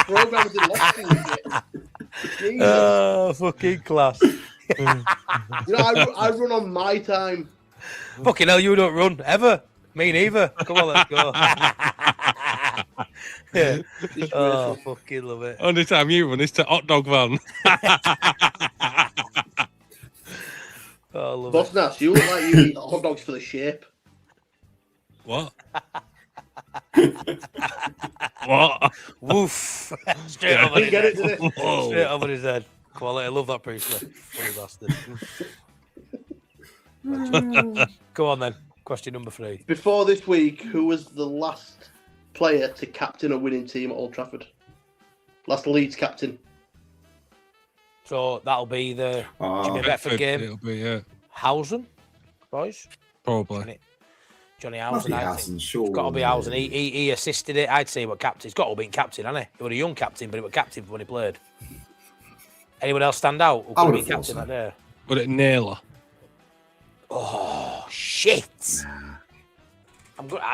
programs in lost and shit. Jesus. Oh, fucking class. You know, I run on my time. Fucking hell, you don't run, ever. Me neither. Come on, let's go. Yeah. Oh, fucking love it. Only time you run is to hot dog van. Oh, love Boss it. Nass, you look like you eat hot dogs for the shape. What? What? Woof. Straight I over didn't his get it, head. did it? Straight over his head. Quality. I love that Priestley. Funny bastard. Go on then. Question number 3. Before this week, who was the last player to captain a winning team at Old Trafford? Last Leeds captain. So that'll be the Jimmy Bedford game. It'll be, yeah, Housen, boys. probably. Johnny Must Housen. be I Housen, think. sure. It's got to be Housen. He assisted it. I'd say he was captain. He's got to have been captain, hasn't he? He was a young captain, but he was captain when he played. Anyone else stand out? Who I could would have been have captain thought that day? But it Naylor. Oh, shit.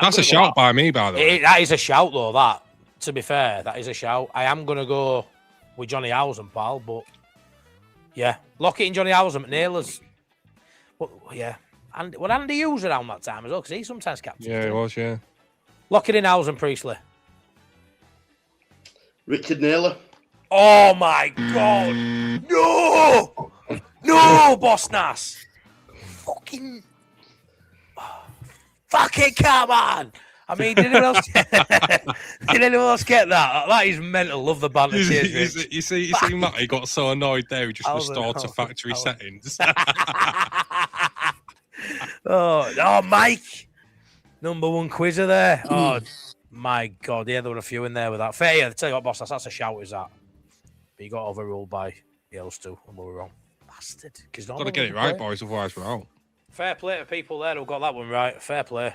That's a shout by me, by the way. That is a shout, though, that. To be fair, that is a shout. I am going to go with Johnny Housen, pal, but yeah. Lock it in Johnny Housen, Naylor's. Well, yeah. And well, Andy Hughes around that time as well, because he sometimes captains. Yeah, it was, yeah. Lock it in Housen, Priestley. Richard Naylor. Oh my God! No! No, Boss Nass! Fucking come on! I mean, did anyone else get that? That is mental. Love the banter. Cheers, Rich. You see, Matt, he got so annoyed there, he just restored to factory settings. Oh, Mike! Number 1 quizzer there. Oh, my God. Yeah, there were a few in there with that. Fair, yeah, tell you what, Boss, that's a shout, is that? But you got overruled by Yells too, and we were wrong. Bastard. Got to get it right, boys, otherwise we're out. Fair play to people there who got that one right. Fair play.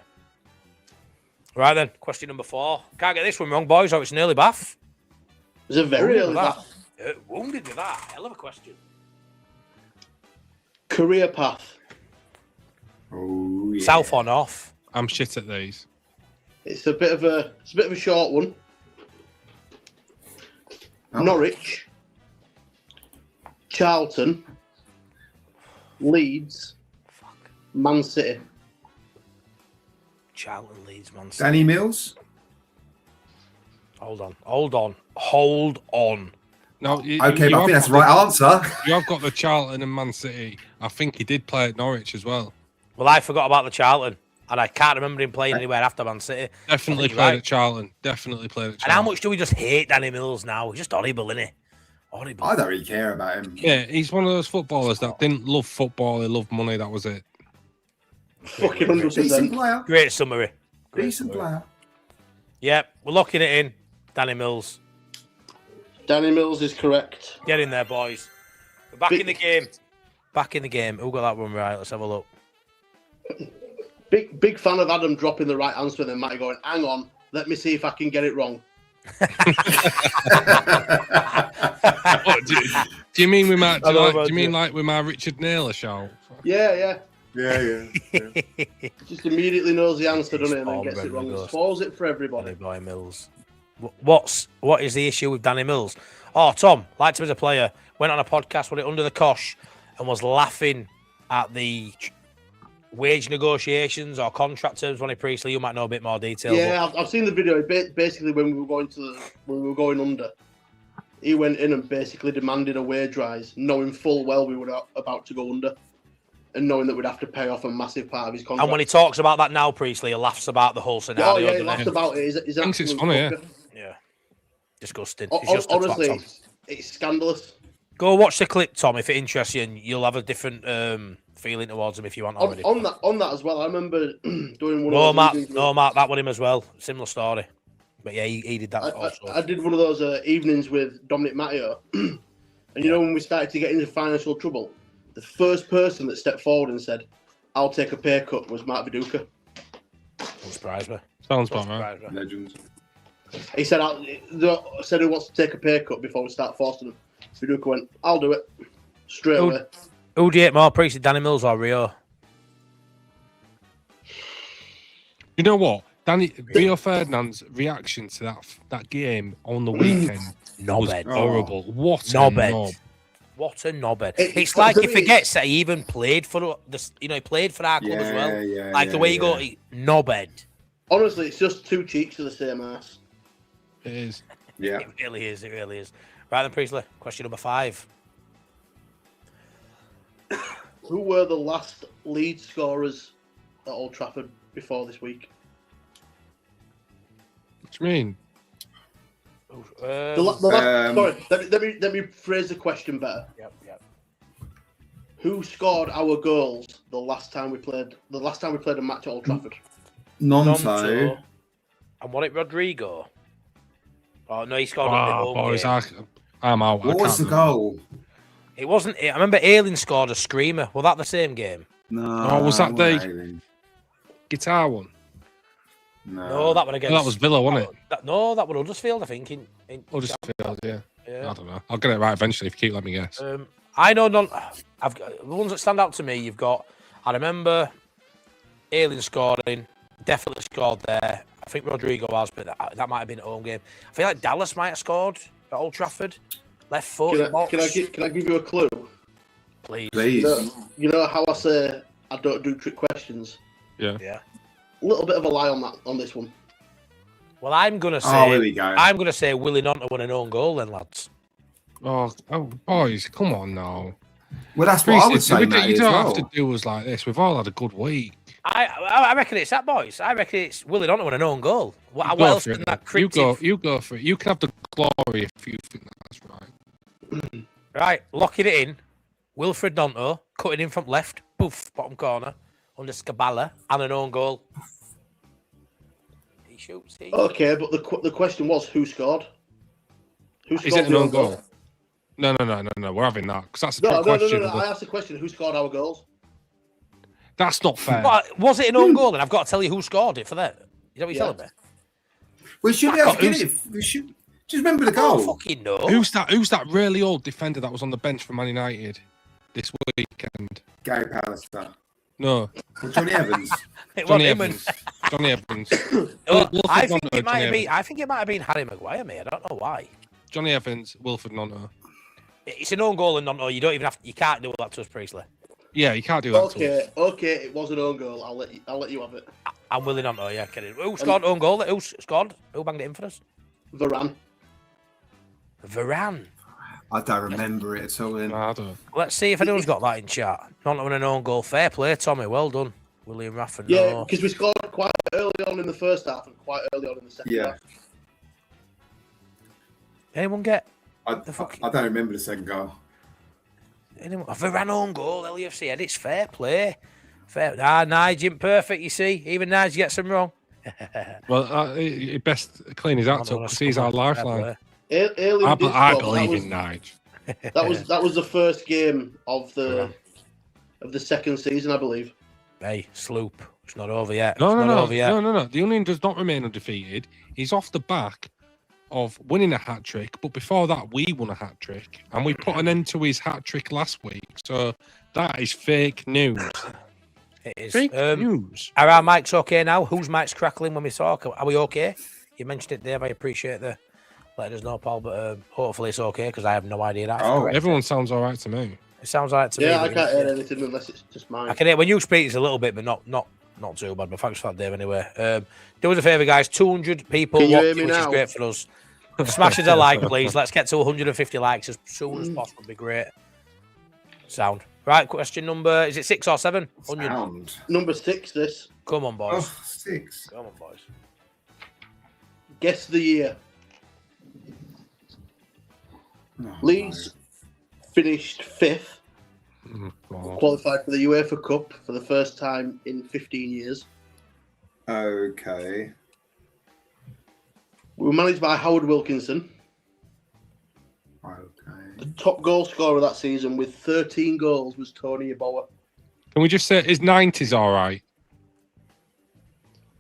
Right then, question number 4. Can't get this one wrong, boys, or it's an early bath. It was a very early bath. Wounded with that. Hell of a question. Career path. Oh, yeah. South or north? I'm shit at these. It's a bit of a short one. Oh. Norwich, Charlton, Leeds, Man City. Charlton, Leeds, Man City. Danny Mills? Hold on. No, Okay, but I think that's the right answer. You have got the Charlton and Man City. I think he did play at Norwich as well. Well, I forgot about the Charlton, and I can't remember him playing anywhere after Man City. Definitely played at Charlton. Definitely played at Charlton. And how much do we just hate Danny Mills now? He's just horrible, isn't he? Horrible. I don't really care about him. Yeah, he's one of those footballers that didn't love football. He loved money. That was it. Fucking Decent 100%. player. Great summary. Decent player. Yep, we're locking it in. Danny Mills. Danny Mills is correct. Get in there, boys. We're back in the game. Back in the game. Who got that one right? Let's have a look. Big fan of Adam dropping the right answer and then Matty going, hang on, let me see if I can get it wrong. What, do you mean we might? Do you mean like with my Richard Naylor show? Yeah. Yeah. Just immediately knows the answer, doesn't it? And then gets it wrong. And spoils it for everybody. Danny Boy Mills. What is the issue with Danny Mills? Oh, Tom, liked him as a player. Went on a podcast with it under the cosh and was laughing at the wage negotiations or contract terms. Ronnie Priestley, you might know a bit more detail. Yeah, I've seen the video. Basically, when we were going under, he went in and basically demanded a wage rise, knowing full well we were about to go under, and knowing that we'd have to pay off a massive part of his contract. And when he talks about that now, Priestley, he laughs about the whole scenario. Oh yeah, he laughs about it. He's thinks it's funny, yeah. Disgusting. Honestly, it's scandalous. Go watch the clip, Tom, if it interests you, and you'll have a different feeling towards him if you want already. On that as well, I remember doing one No, of those. Matt, that was him as well. Similar story. But yeah, he did that also. I did one of those evenings with Dominic Matteo, and you know when we started to get into financial trouble, the first person that stepped forward and said, "I'll take a pay cut," was Mark Viduka. Don't surprise me. Sounds about right. Legends. He said, "Said who wants to take a pay cut before we start forcing him." Viduka went, "I'll do it straight away." Who do you hate more, Priestley, Danny Mills or Rio? You know what? Rio Ferdinand's reaction to that game on the weekend was horrible. What a knob. What a knobhead. It's like he forgets that he even played for he played for our club as well. The way you go, knobhead. Honestly, it's just two cheeks of the same ass. It is. Yeah. It really is. Right then, Priestley, question number 5. Who were the last lead scorers at Old Trafford before this week? What do you mean? Sorry, let me phrase the question better. Yep. Who scored our goals the last time we played a match at Old Trafford? Nonto. And was it Rodrigo? Oh no, he scored on the home boys, game. I'm out. What was the goal? It wasn't. I remember Elland scored a screamer. Was that the same game? No. Oh, was that the guitar one? No, that one against. That was Villa, wasn't it? That was Huddersfield, I think. Huddersfield, yeah. I don't know. I'll get it right eventually if you keep letting me guess. I know none. I've got the ones that stand out to me. You've got. I remember Elland scoring. Definitely scored there. I think Rodrigo has, but that might have been at home game. I feel like Dallas might have scored at Old Trafford. Left foot. Can I give you a clue? Please. You know how I say I don't do trick questions? Yeah. A little bit of a lie on this one. Well, I'm gonna say. Oh, here we go. I'm gonna say Willie Nonto won an own goal, then, lads. Oh, boys, come on now. Well, that's what I would say, You mate, don't as have well. to do us like this. We've all had a good week. I reckon it's that, boys. I reckon it's Willie Nonto won an own goal. What else can that cryptic... You go for it. You can have the glory if you think that's right. Right, locking it in. Wilfred Nonto cutting in from left, poof, bottom corner, under Scabala, and an own goal. He shoots. Okay, but the question was who scored? Who scored? Is it an own goal? No. We're having that because that's a trick question. No. I asked the question: who scored our goals? That's not fair. What, was it an own goal? And I've got to tell you who scored it for that. Is that what you're telling me? We should be able to get it. We should just remember the goal. Fucking no. Who's that really old defender that was on the bench for Man United this weekend? Gary Pallister. No. Well, Johnny Evans. Johnny Evans. I think it might have been Harry Maguire, mate. I don't know why. Johnny Evans, Wilfred Nonto. It's an own goal and Nonto. You can't do that to us, Priestley. Yeah, you can't do that. Okay, it was an own goal. I'll let you have it. I'm willing Nonto, yeah, kidding. Who scored own goal? Who scored? Who banged it in for us? Varane. Varane. I don't remember it at all. Then. I don't. Let's see if anyone's got that in chat. Not having an own goal. Fair play, Tommy. Well done. William Raffer. Yeah, No. because we scored quite early on in the first half and quite early on in the second half. Anyone get? I don't remember the second goal. Anyone? A Varane own goal. LUFC edits. Fair play. Fair. Nige ain't perfect. You see, even Nige gets them wrong. Well, he best clean his act up because he's our lifeline. I believe in Nige. That was the first game of the second season, I believe. Hey, Sloop, it's not over yet. No. Yet. The Union does not remain undefeated. He's off the back of winning a hat trick, but before that, we won a hat trick, and we put an end to his hat trick last week. So that is fake news. It is fake news. Are our mics okay now? Whose mic's crackling when we talk? Are we okay? You mentioned it, Dave. I appreciate the letting us know, Paul. But hopefully it's okay because I have no idea. That's correct. Everyone sounds all right to me. It sounds all right to me. Yeah, I can't hear anything unless it's just mine. I can hear when you speak. It's a little bit, but not too bad. But thanks for that, Dave. Anyway, do us a favour, guys. 200 people watching, which is great for us. Smash us a like, please. Let's get to 150 likes as soon as possible. Would be great. Sound. Right, question number, is it 6 or 7? Number 6, this. Come on, boys. Oh, 6. Come on, boys. Guess the year. Oh, Leeds finished 5th. Qualified for the UEFA Cup for the first time in 15 years. Okay. We were managed by Howard Wilkinson. The top goal scorer that season with 13 goals was Tony Dorigo. Can we just say his 90s all right?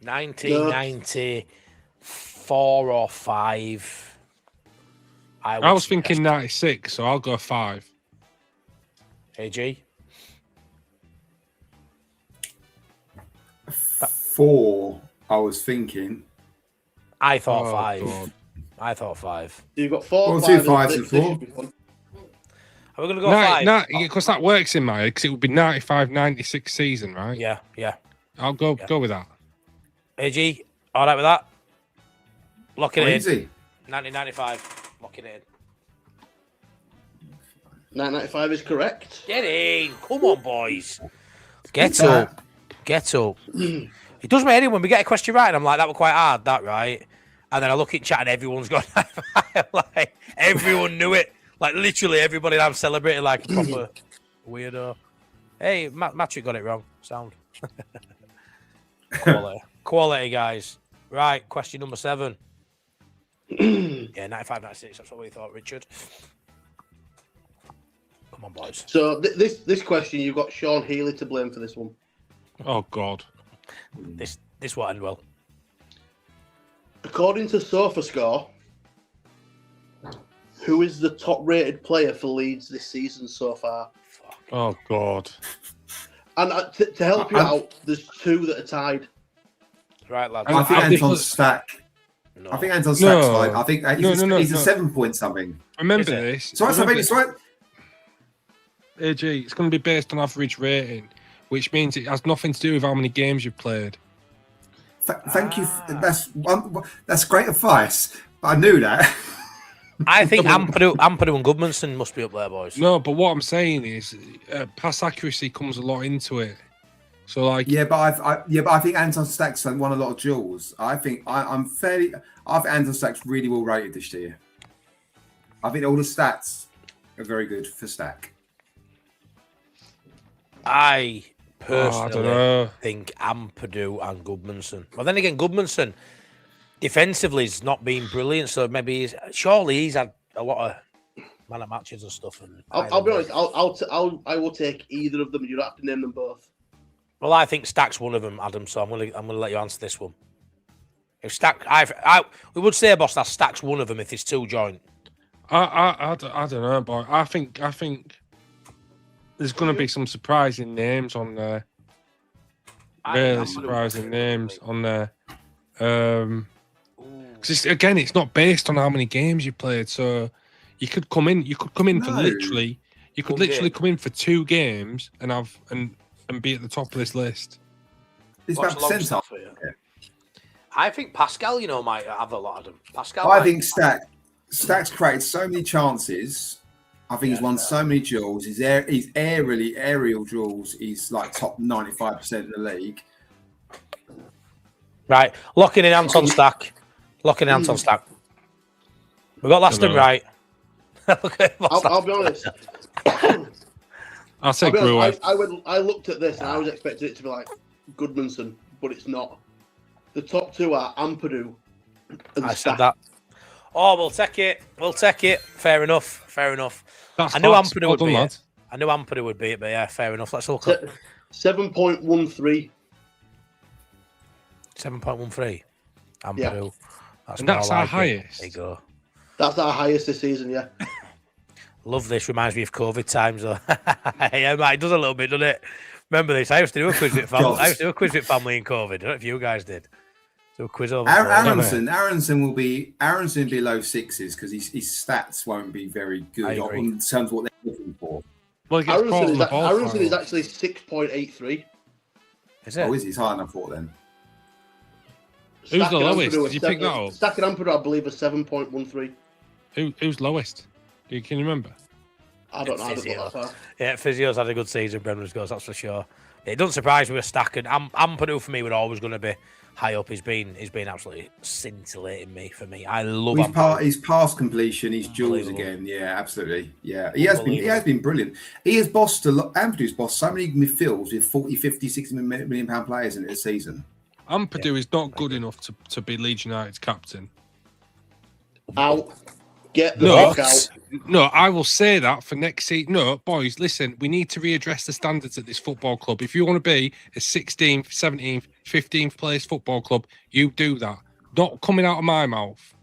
1994 or 5. I was thinking 96, so I'll go 5. AG? 4, I was thinking. I thought 5. God. I thought 5. You've got 4. Well, 2 5s and 4. Are we going to go 5? No, because that works in my head, because it would be 95-96 season, right? Yeah. I'll go with that. AG, all right with that? Lock it in. Easy. 1995. Lock it in. 1995 is correct. Get in. Come on, boys. Get up. Get up. It does me any when we get a question right, and I'm like, that was quite hard, that, right? And then I look in chat and everyone's gone, like, everyone knew it. Like, literally everybody I'm celebrating like a proper weirdo. Hey, Matrick got it wrong. Sound. Quality, guys. Right, question number 7. Yeah, 95, 96. That's what we thought, Richard. Come on, boys. So this question, you've got Sean Healy to blame for this one. Oh, God. This will end well. According to SofaScore, who is the top-rated player for Leeds this season so far? Oh, God. And to help you out, there's 2 that are tied. Right, lads. I think Anton Stack. No. I think Anton Stack's fine. I think he's a 7 point something. Remember this. It's right. AG, it's going to be based on average rating, which means it has nothing to do with how many games you've played. Thank you. That's great advice. I knew that. I think Ampadu and Goodmanson must be up there, boys. No, but what I'm saying is, pass accuracy comes a lot into it. So, like, but I think Anton Stack's won a lot of duels. I think I think Anton Stack's really well rated this year. I think all the stats are very good for Stack. I personally think Ampadu and Goodmanson. Well, then again, Goodmanson defensively has not been brilliant, so maybe surely he's had a lot of man of matches and stuff. And I'll be honest, I will take either of them. You don't have to name them both. Well, I think Stack's one of them, Adam. So I'm gonna let you answer this one. If Stack, we would say, boss, that Stack's one of them if it's 2 joint. I don't know, boy. I think there's going to be some surprising names on there. Really surprising names on there. Again, it's not based on how many games you played, so you could come in. You could come in for literally. You could literally come in for 2 games and have and be at the top of this list. It's about percentile. I think Pascal, might have a lot of them. Pascal. I think Stack's created so many chances. I think he's won so many duels. He's aerial duels. He's like top 95% in the league. Right, locking in Anton Stack. Locking in Anton Stack. We got last and right. I'll be honest. I'll say Brewer. I looked at this and I was expecting it to be like Goodmanson, but it's not. The top two are Ampadu and I Stack. said that. Oh, we'll take it. We'll take it. Fair enough. Fair enough. That's I knew facts. Ampadu Well would done, be lad. it. I knew Ampadu would be it, but yeah, fair enough. Let's look up 7.13. 7.13. Ampadu. Yeah. And that's more our like it. highest. There you go. That's our highest this season, yeah. Love this. Reminds me of COVID times, though. Yeah, mate, it does a little bit, doesn't it? Remember this? I used to do a quiz with family. I used to do a quiz with family in COVID. I don't know if you guys did. Do a quiz over. Aronson will be low sixes because his stats won't be very good in terms of what they're looking for. Well, he gets ball on the ball Aronson is quite actually 6.83. Is it? Oh, is he? He's high enough for then. Who's Stack the and lowest? Ampadu Did you pick that up? Stack and Ampadu, I believe, are 7.13. Who's lowest? Can you remember? I don't know. I don't Physio. know that far. Yeah, Physio's had a good season. Brendan's goes, that's for sure. It doesn't surprise me with Stack and Ampadu for me were always going to be high up. He's been absolutely scintillating for me. I love His pass completion, his duels again. Yeah, absolutely. Yeah, he has been brilliant. He has bossed Ampadu's bossed so many midfields with 40, 50, 60 million pound players in it this season. Ampadu is not good enough to be Leeds United's captain. Out. Get the fuck out. No, I will say that for next season. No, boys, listen, we need to readdress the standards at this football club. If you want to be a 16th, 17th, 15th place football club, you do that. Not coming out of my mouth.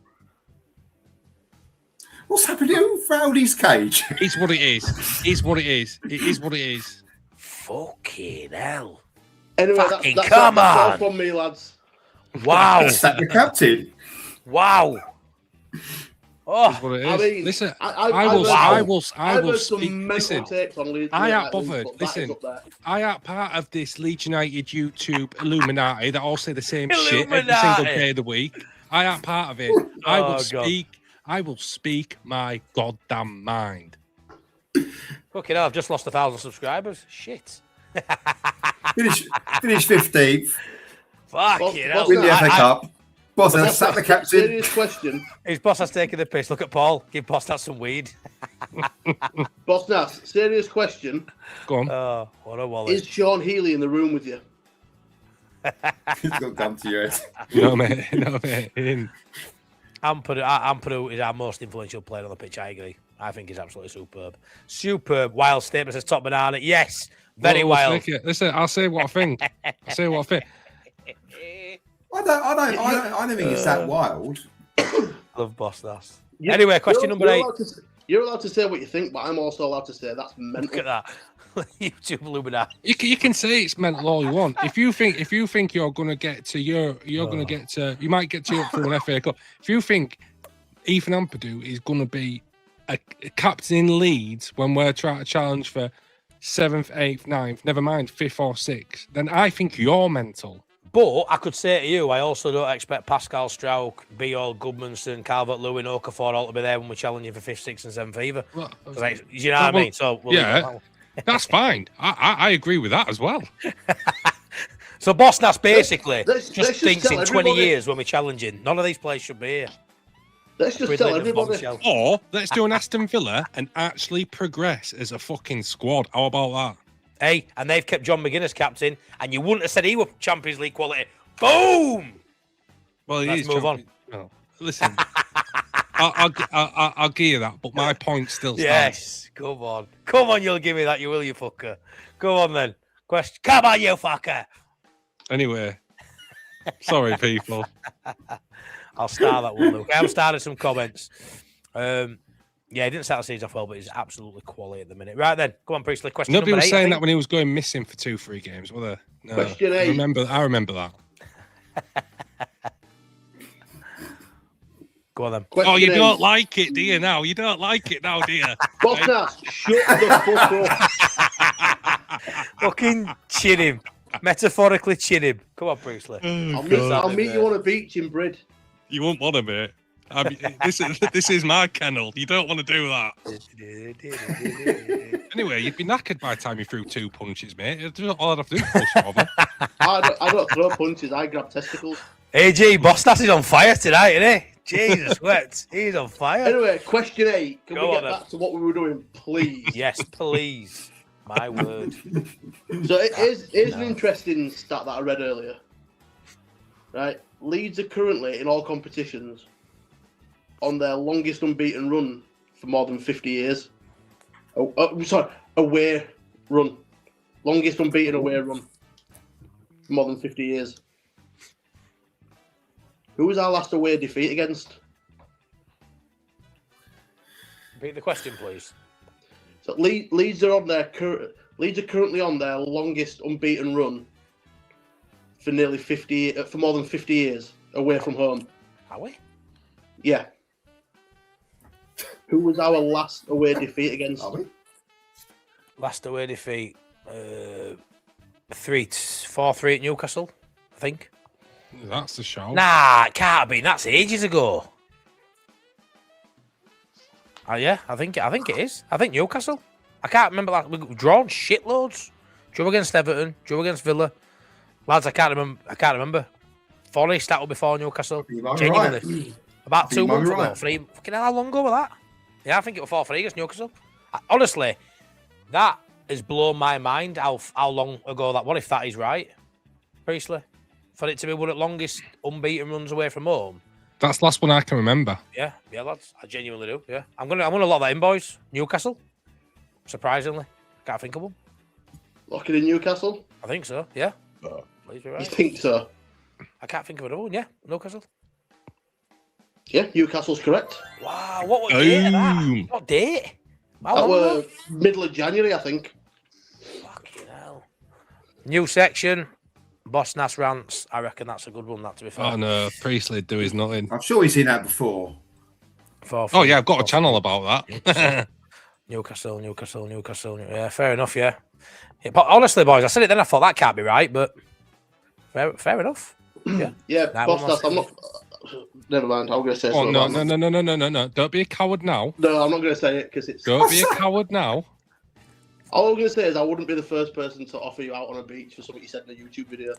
What's happening to Rowdy's cage? It's what it is. It's what it is. It is what it is. Fucking hell. Anyway, Fucking that's come all on. from me, lads. Wow. Sack the captain. Wow. Oh, It's what it is. I mean, listen, I've I will heard some speak. mental Listen, takes on Leeds. I United, ain't bothered. but that is Listen, up there. I ain't part of this Leeds United YouTube Illuminati that all say the same shit every Illuminati. single day of the week. I ain't part of it. I will speak my goddamn mind. fucking hell, I've just lost 1,000 subscribers. Shit. Finish 15th. Fucking hell. Win the FA Cup. Boss, sack the captain. Serious question. His boss has taken the piss. Look at Paul. Give boss that some weed. Boss Nass, serious question. Go on. Oh, what a wallet. Is Sean Healy in the room with you? He's got gun to your head. No, mate. No, mate. Ampadu is our most influential player on the pitch. I agree. I think he's absolutely superb. Superb. Wild statement says top banana. Yes. Very Well, wild. take it. Listen, I'll say what I think. I don't think it's that wild. Love boss Nass. Anyway, question number 8. You're allowed to say what you think, but I'm also allowed to say that's mental. Look at that. YouTube Illuminati. You can say it's mental all you want. If you think you're gonna get to you might get to Europe for an FA Cup. If you think Ethan Ampadu is gonna be a captain in Leeds when we're trying to challenge for 7th, 8th, 9th, never mind 5th or 6th, then I think you're mental. But I could say to you, I also don't expect Pascal Strauch, Beal, Goodmanson, Calvert-Lewin, Okafor all to be there when we're challenging for 5th, 6th and 7th either. Well, you know what I mean? So we'll leave it at yeah, that's fine. I agree with that as well. So Boss Nass basically Let's just thinks tell in 20 everybody- years when we're challenging, none of these players should be here. Let's just Ridley tell and everybody. Bombshell. Or let's do an Aston Villa and actually progress as a fucking squad. How about that? Hey, and they've kept John McGuinness captain, and you wouldn't have said he was Champions League quality. Boom! Well, he Let's is move on. No, listen, I'll give you that, but my point still stands. Yes, come on, you'll give me that, you will, you fucker. Go on then. Question. Come on, you fucker. Anyway, sorry, people. I'll start that one, Luke. I have started some comments. Yeah, he didn't start the season off well, but he's absolutely quality at the minute. Right then, go on, Priestley. Question Nobody number was 8, saying I that think. when he was going missing for 2-3 games, were there? No. Question 8. I remember that. Go on then. Question Oh, you 8. don't like it, do you? Now you don't like it now, do you? Boss Nass, shut the fuck up. Fucking chin him. Metaphorically chin him. Come Come on, Priestley. I'll meet you on a beach in Brid. You won't want to, mate. This is my kennel. You don't want to do that. Anyway, you'd be knackered by the time you threw 2 punches, mate. All I'd have to do is push it over. I don't throw punches. I grab testicles. AG, Bossnas is on fire tonight, isn't he? Jesus, what? He's on fire. Anyway, question 8. Can Go we on, get back to what we were doing, please? Yes, please. My word. So here's an interesting stat that I read earlier. Right, Leeds are currently in all competitions on their longest unbeaten run for more than 50 years. Away run. Longest unbeaten away run for more than 50 years. Who was our last away defeat against? Repeat the question, please. So Leeds are currently on their longest unbeaten run for more than 50 years away from home. Are we? Yeah. Who was our last away defeat against? Are we? Last away defeat, 4-3 at Newcastle, I think. That's the show. Nah, it can't be. That's ages ago. Yeah, I think it is. I think Newcastle. I can't remember that. We've drawn shitloads. Drew against Everton. Drew against Villa. Lads, I can't remember. Forest, that was before Newcastle. Genuinely. Right. About 2 months ago. Right. 3. Fucking hell, how long ago was that? Yeah, I think it was 4-3 against Newcastle. Honestly, that has blown my mind how long ago that was, if that is right. Priestley. For it to be one of the longest unbeaten runs away from home. That's the last one I can remember. Yeah, lads. I genuinely do. Yeah. I'm gonna lock that in, boys. Newcastle. Surprisingly. Can't think of one. Lock it in Newcastle? I think so, yeah. Please be right. You think so? I can't think of another one, yeah. Newcastle. Yeah, Newcastle's correct. Wow, what date of that? What date? That was middle of January, I think. Fucking hell. New section. Boss Nass rants. I reckon that's a good one, that, to be fair. Oh, no. Priestley do his nothing. I'm sure he's seen that before. Oh, yeah, I've got a channel about that. Newcastle. Yeah, fair enough, yeah. But honestly, boys, I said it then, I thought that can't be right, but fair enough. Yeah. Yeah, Boss Nass, I'm not... Never mind, I'm going to say something. No. Don't be a coward now. No, I'm not going to say it, because it's... Don't be a coward now. All I'm going to say is I wouldn't be the first person to offer you out on a beach for something you said in a YouTube video.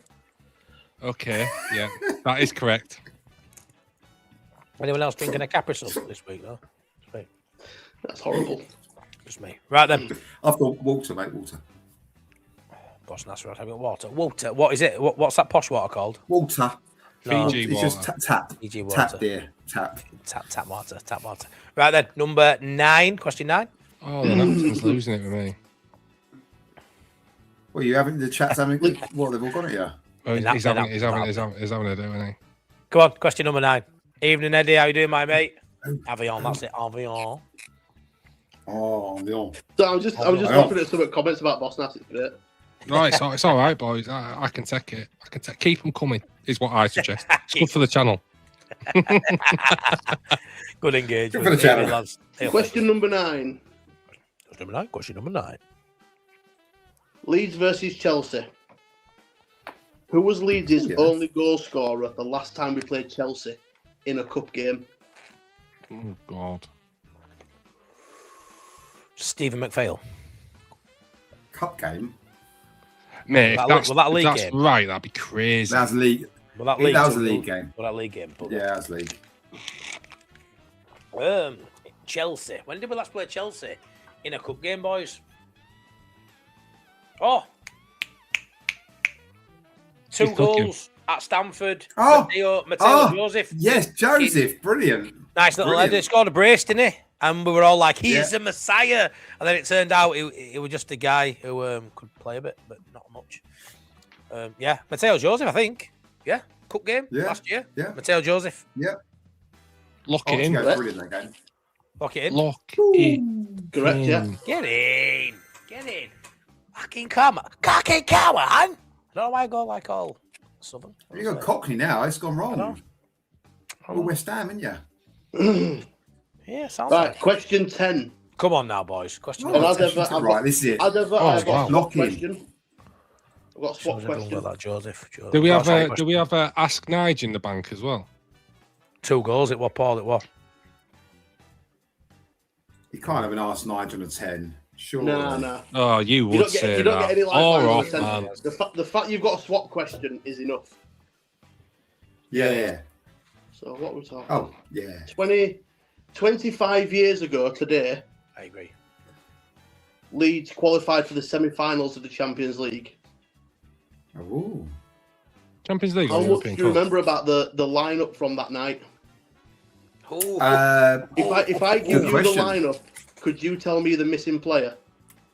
Okay, yeah, that is correct. Anyone else drinking a Capri-Sun this week, though? That's horrible. Just me. Right then. I've got water, mate, water. Boss Nass, I've got water. Water, what is it? What's that posh water called? Water. No, Fiji It's water. just tap. Fiji water. Tap, dear. Tap. Tap water. Right then, number 9, question 9. Oh, the Napton's losing it with me. Well, you having the chat's having what they've all got at you. Oh, he's having a do, isn't he? Come on, question number 9. Evening, Eddie. How you doing, my mate? Avion, that's it. Avion. Oh, no. So I'm just looking at some comments about Boss Nass. It's great. Right, so it's all right, boys. I can take it. Keep them coming, is what I suggest. It's good for the channel. Good engagement. Good for the channel. Lads. Question number 9. Question number 9. Leeds versus Chelsea. Who was Leeds' only goal scorer the last time we played Chelsea in a cup game? Oh, God. Stephen McPhail. Cup game? Mate, Was that a league that's game? right, that'd be crazy. That was league. Well, that was a league game. Well, that league game. Yeah, that was league. Chelsea. When did we last play Chelsea? In a cup game, boys. Oh. 2 goals at Stamford. Oh. Mateo Joseph. Yes, Joseph. Brilliant. Nice little header. He scored a brace, didn't he? And we were all like, he's the Messiah. And then it turned out he was just a guy who could play a bit, but not much. Mateo Joseph, I think. Yeah, cup game last year. Yeah. Mateo Joseph. Yeah. Lock it in. Brilliant, that game. Lock it in. Lock it. Correct, yeah. Get in. Fucking come on. Fucking come on. I don't know why I go like all southern. You got Cockney now. It's gone wrong. Oh, West Ham, haven't you? Yeah, sounds Right, like. Question 10. Come on now, boys. Question. Right, this is it. As ever, I've got Lock a in. question. I've got a swap Someone's question. got that, Joseph. Do we have Sorry, a Ask Nige in the bank as well? 2 goals? It was Paul. It was. You can't have an Ask Nigel a 10. Sure. Nah. Oh, you would say you don't that. get any All lifelines right, in the man. sentence. The fact you've got a swap question is enough. Yeah. So what are we talking? Oh, yeah. 25 years ago today, I agree. Leeds qualified for the semi-finals of the Champions League. Oh. Champions League. How or much European do you Cup? remember about the lineup from that night? If I give Good you question. the lineup, could you tell me the missing player?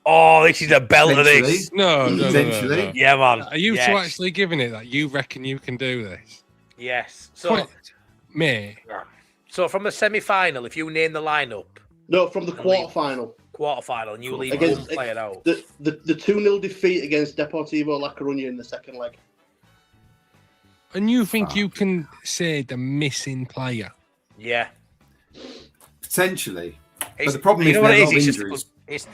Oh, this is a belt of this. No. Potentially. Yeah, man. Are you yes. two actually giving it that you reckon you can do this? Yes. So, Mate. so from the semi-final, if you name the lineup, No, from the quarter-final. and you leave Against- one player out. The 2-0 defeat against Deportivo La Coruña in the second leg. And you think you can say the missing player? Yeah. Potentially. But It's- the problem you is know what there's it a lot of is? injuries. It's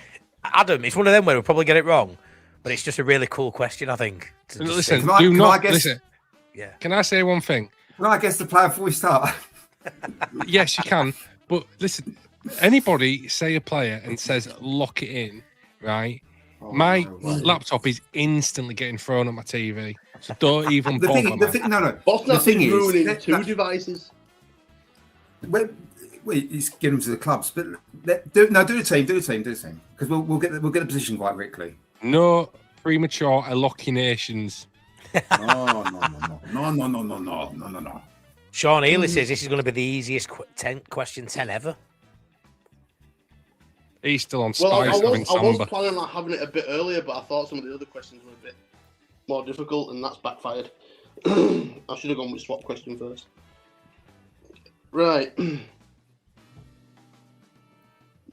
Adam. It's one of them where we'll probably get it wrong, but it's just a really cool question, I think. to just Listen, say. Can I guess- listen. Yeah. Can I say one thing? Can I guess the player before we start? Yes, you can. But listen, anybody say a player and says lock it in, right? My laptop is instantly getting thrown at my TV. So don't even The bother. thing, the thing, no. The Bosnak's thing been is, ruining that- 2 devices. Wait, he's getting them to the clubs, but do the team, because we'll get the position quite quickly. No premature allocations. No. Sean Healy says this is going to be the easiest question 10 ever. He's still on Well, I spice having was samba. planning on having it a bit earlier, but I thought some of the other questions were a bit more difficult, and that's backfired. I should have gone with swap question first. Right.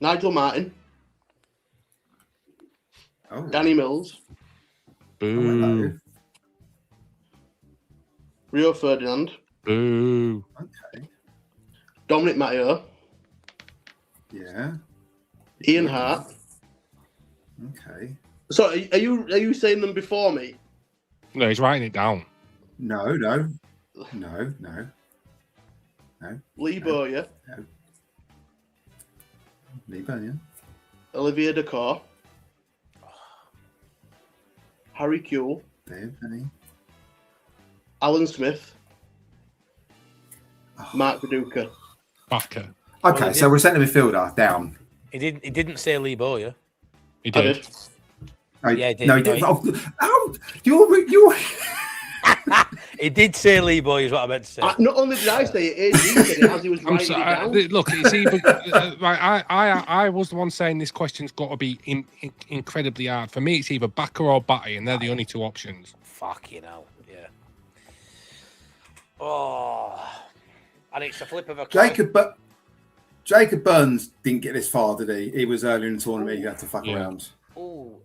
Nigel Martin, Danny Mills, Boo. Rio Ferdinand, Boo. Okay. Dominic Matteo, Yeah. Ian Hart. Okay. So, are you saying them before me? No, he's writing it down. No. Lee Bowyer, Liban, Olivier Decor, Harry Kewell, Dave, Penny. Alan Smith, Mark Viduka. Backer. Okay, so we're setting the midfielder down. He didn't say Lee Bowyer. He I did. did. Oh, Yeah, he did. No, he No, didn't. Oh, you're. He did say Lee Bowyer is what I meant to say. Not only did I say it, he said it as he was I'm writing sorry. it down. Look, it's even. Right, I was the one saying this question's got to be incredibly hard. For me, it's either Backer or Batty, and they're the only 2 options. Fuck you know, yeah. Oh, and it's a flip of a coin. Jacob Burns didn't get this far, did he? He was early in the tournament. He had to fuck around. Ooh.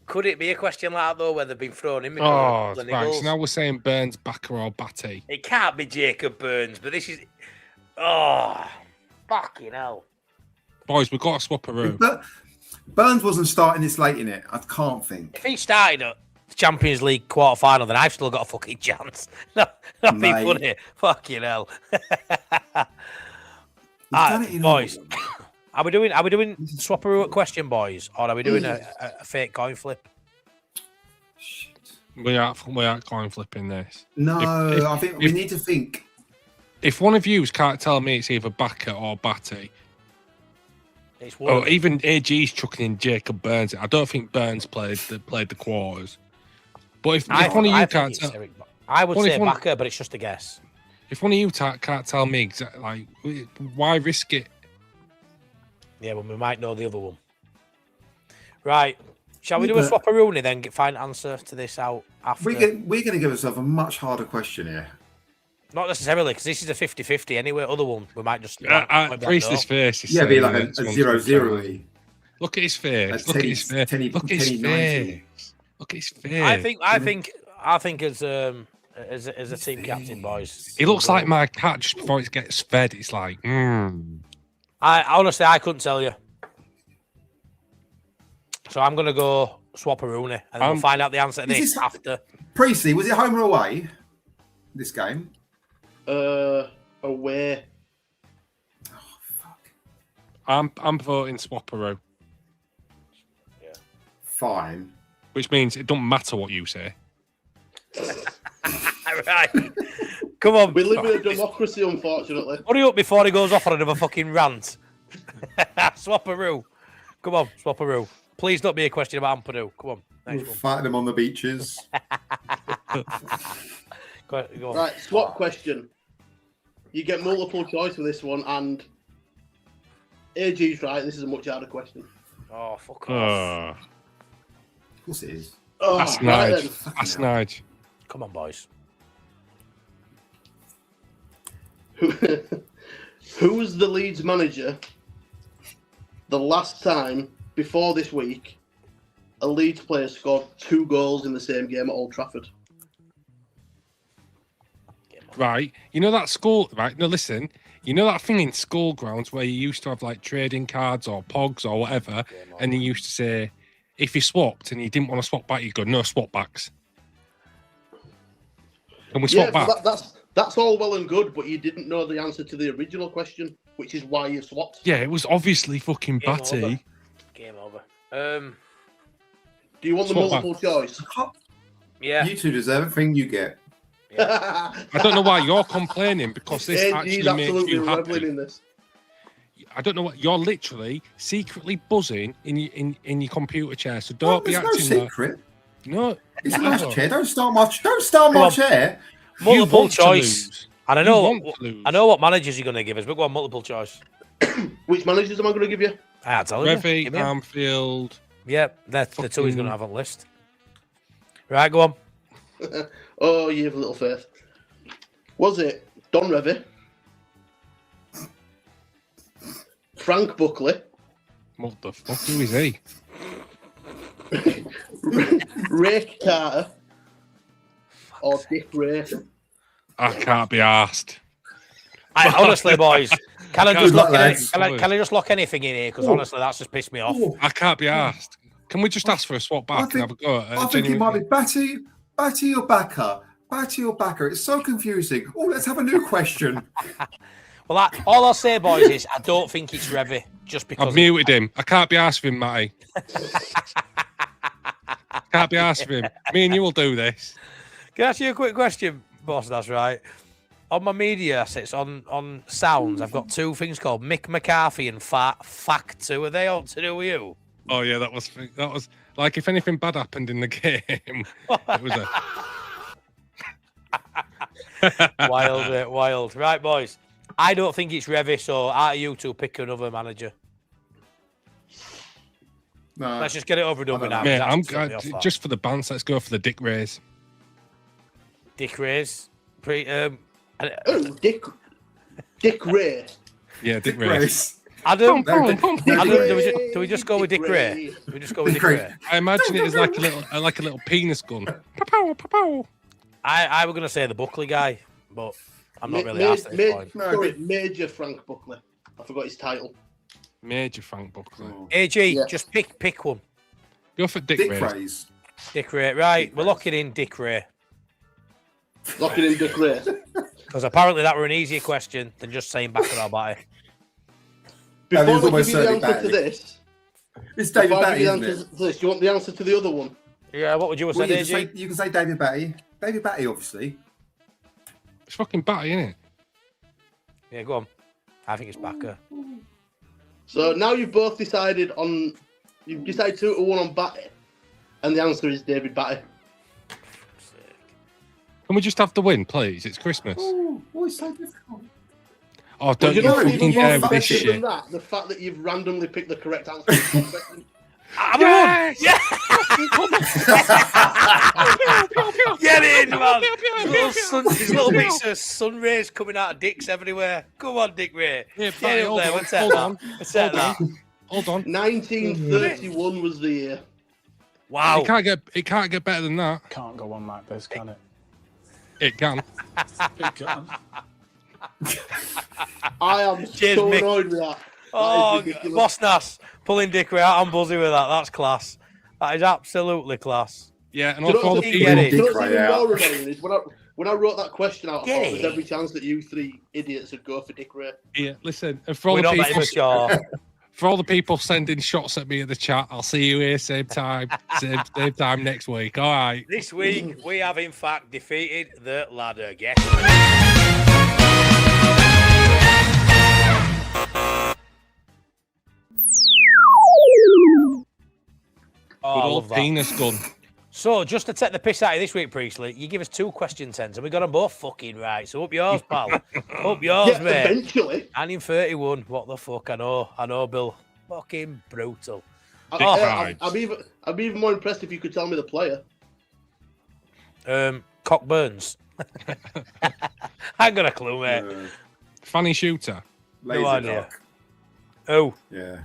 Could it be a question like that though, where they've been thrown in? Oh, because of the right. niggles? So now we're saying Burns, Backer, or Batty. It can't be Jacob Burns, but this is. Oh, fucking hell. Boys, we've got to swap a room. But Burns wasn't starting this late in it. I can't think. If he started at the Champions League quarter final, then I've still got a fucking chance. Not being Mate. funny. Fucking hell. done it in boys. all. Are we doing swapperoo at question, boys, or are we doing a fake coin flip? We are coin flipping this. No, I think we if- need to think. If one of you can't tell me it's either Backer or Batty, It's one. or even AG's chucking in Jacob Burns, I don't think Burns played the quarters. But if one of you think can't it's tell, Eric. I would Well, say if one- Backer, but it's just a guess. if one of you can't tell me exactly, like, why risk it? Yeah, well, we might know the other one. Right. Shall we do a Yeah. swapperoonie then? Find an answer to this out after. We're going to give ourselves a much harder question here. Not necessarily, because this is a 50-50 anyway. Other one, we might just. Priest's face. is Yeah, be saying like that a one's 0-0. Look at his face. A Look at his face. Tenny- Look at his Tenny 90. face. Look at his face. I think as a team captain, boys. He looks like my cat just before it gets fed. It's like, I honestly, I couldn't tell you. So I'm gonna go Swapperoonie, and then we'll find out the answer to this after. Priestley, was it home or away? This game? Away. I'm voting Swapperoo. Yeah. Fine. Which means it don't matter what you say. Right. Come on. We live in a democracy, unfortunately. Hurry up before he goes off on another fucking rant. Swapperoo. Come on, Swapperoo. Please don't be a question about Ampadu. Come on. We'll fight them on the beaches. Go on. Right, swap question. You get multiple choice for this one, and AG's right. This is a much harder question. Oh, fuck off. Of course it is. Oh, That's right Nige. then. That's Nige. Come on, boys. Who was the Leeds manager the last time before this week a Leeds player scored 2 goals in the same game at Old Trafford? Right. You know that school, right? No, listen. You know that thing in school grounds where you used to have like trading cards or pogs or whatever, and you used to say, if you swapped and you didn't want to swap back, you'd go, no swap backs. Can we swap back? That's all well and good, but you didn't know the answer to the original question, which is why you swapped. Yeah, it was obviously fucking Batty. Game over. Do you want the Swap multiple choice? Yeah. You two deserve everything you get. I don't know why you're complaining because this He's actually makes absolutely you reveling happy. in this. I don't know what you're literally secretly buzzing in your computer chair. So don't be There's no acting secret. No, It's a nice chair. Don't start my on. chair. Multiple want to choice. lose. And I You know want to lose. I know what managers you're going to give us, but go on, multiple choice. Which managers am I going to give you? I tell you. Revy, Give me 'em. Armfield. Yep, that's the two he's going to have on the list. Right, go on. Oh, you have little faith. Was it Don Revy, Frank Buckley, What the fuck? Who is he? Ray Carter, or Dick Ray? I can't be asked. Honestly, boys, can I Good just luck, lock lads. can I just lock anything in here? Because honestly, that's just pissed me off. I can't be asked. Can we just ask for a swap back and have a go? I think it might be Batty or Backer. Batty or Backer. It's so confusing. Oh, let's have a new question. Well, all I'll say, boys, is I don't think it's Revy. Just because I've muted him. I can't be asked with him, Matty. Can't be asked with him. Me and you will do this. Can I ask you a quick question, boss? That's right. On my media assets, on sounds, I've got 2 things called Mick McCarthy and Fact 2. Are they all to do with you? Oh yeah, that was like if anything bad happened in the game, it was a Wild, mate, wild. Right, boys. I don't think it's Revy, so out of you two, pick another manager. No, Let's just get it over and done with now. yeah. That's I'm pissing me off, that. just for the bounce. Let's go for the Dick Rays. Dick Rays. Oh, Dick Ray. Yeah, Dick Rays. Race. Adam, No, do we just go with Dick Ray? Do we just go with Dick Ray? I imagine it is like a little penis gun. Pow, pow, pow. I was going to say the Buckley guy, but I'm not really asked at this point. Sorry, Major Frank Buckley. I forgot his title. Major Frank Buckley. AG, Yeah. just pick one. Go for Dick, Dick Rays. Rays. Dick Ray. Right, we're locking in Dick Ray. Locking in Dick Ray. Because apparently that were an easier question than just saying back to our body. Before was I almost give you the certainly answer to Batty. this, It's David before I Batty, give you the isn't answer it? to this, do you want the answer to the other one? Yeah, what would you have Well, said, AG? you can say David Batty. David Batty, obviously. It's fucking batty, isn't it? Yeah, go on. I think it's Backer. So now you've both decided 2-1 on Batty, and the answer is David Batty. Can we just have the win, please? It's Christmas. Oh, it's so difficult. Oh, don't You you know what, fucking even dare more with this better than shit. that, the fact that you've randomly picked the correct answer. to the question. Yes! Yeah! Get in, man! There's little bits of sun rays coming out of dicks everywhere. Come on, Dick Ray. Yeah, Get Batty, up hold there. on, Let's set hold that. on, Let's set hold that. Hold on. 1931 was the year. Wow. It can't get better than that. Can't go on like this, can it? It can. It can. I am Cheers, so Mick. annoyed with that. That Oh, is ridiculous. Boss Nass. Pulling Dick Ray out. I'm buzzing with that. That's class. That is absolutely class. Yeah, and Do you also all know the what's people. Get it. even Cry more out. annoying is when I wrote that question out, I Get thought it. there's every chance that you three idiots would go for Dick Ray. Yeah, listen, and for all We're the not that people, immature. for all the people sending shots at me at the chat, I'll see you here same time next week. All right. This week, we have in fact defeated the ladder. Guess. Oh, Good I old love that. penis gun. So, just to take the piss out of this week, Priestley, you give us 2 question 10s and we got them both fucking right. So, up yours, pal. Up yours, Yeah, mate. eventually. And in 31. What the fuck? I know, Bill. Fucking brutal. I'm even more impressed if you could tell me the player. Cock Burns. I ain't got a clue, mate. Fanny shooter. Laser idea. cock. Oh. Yeah.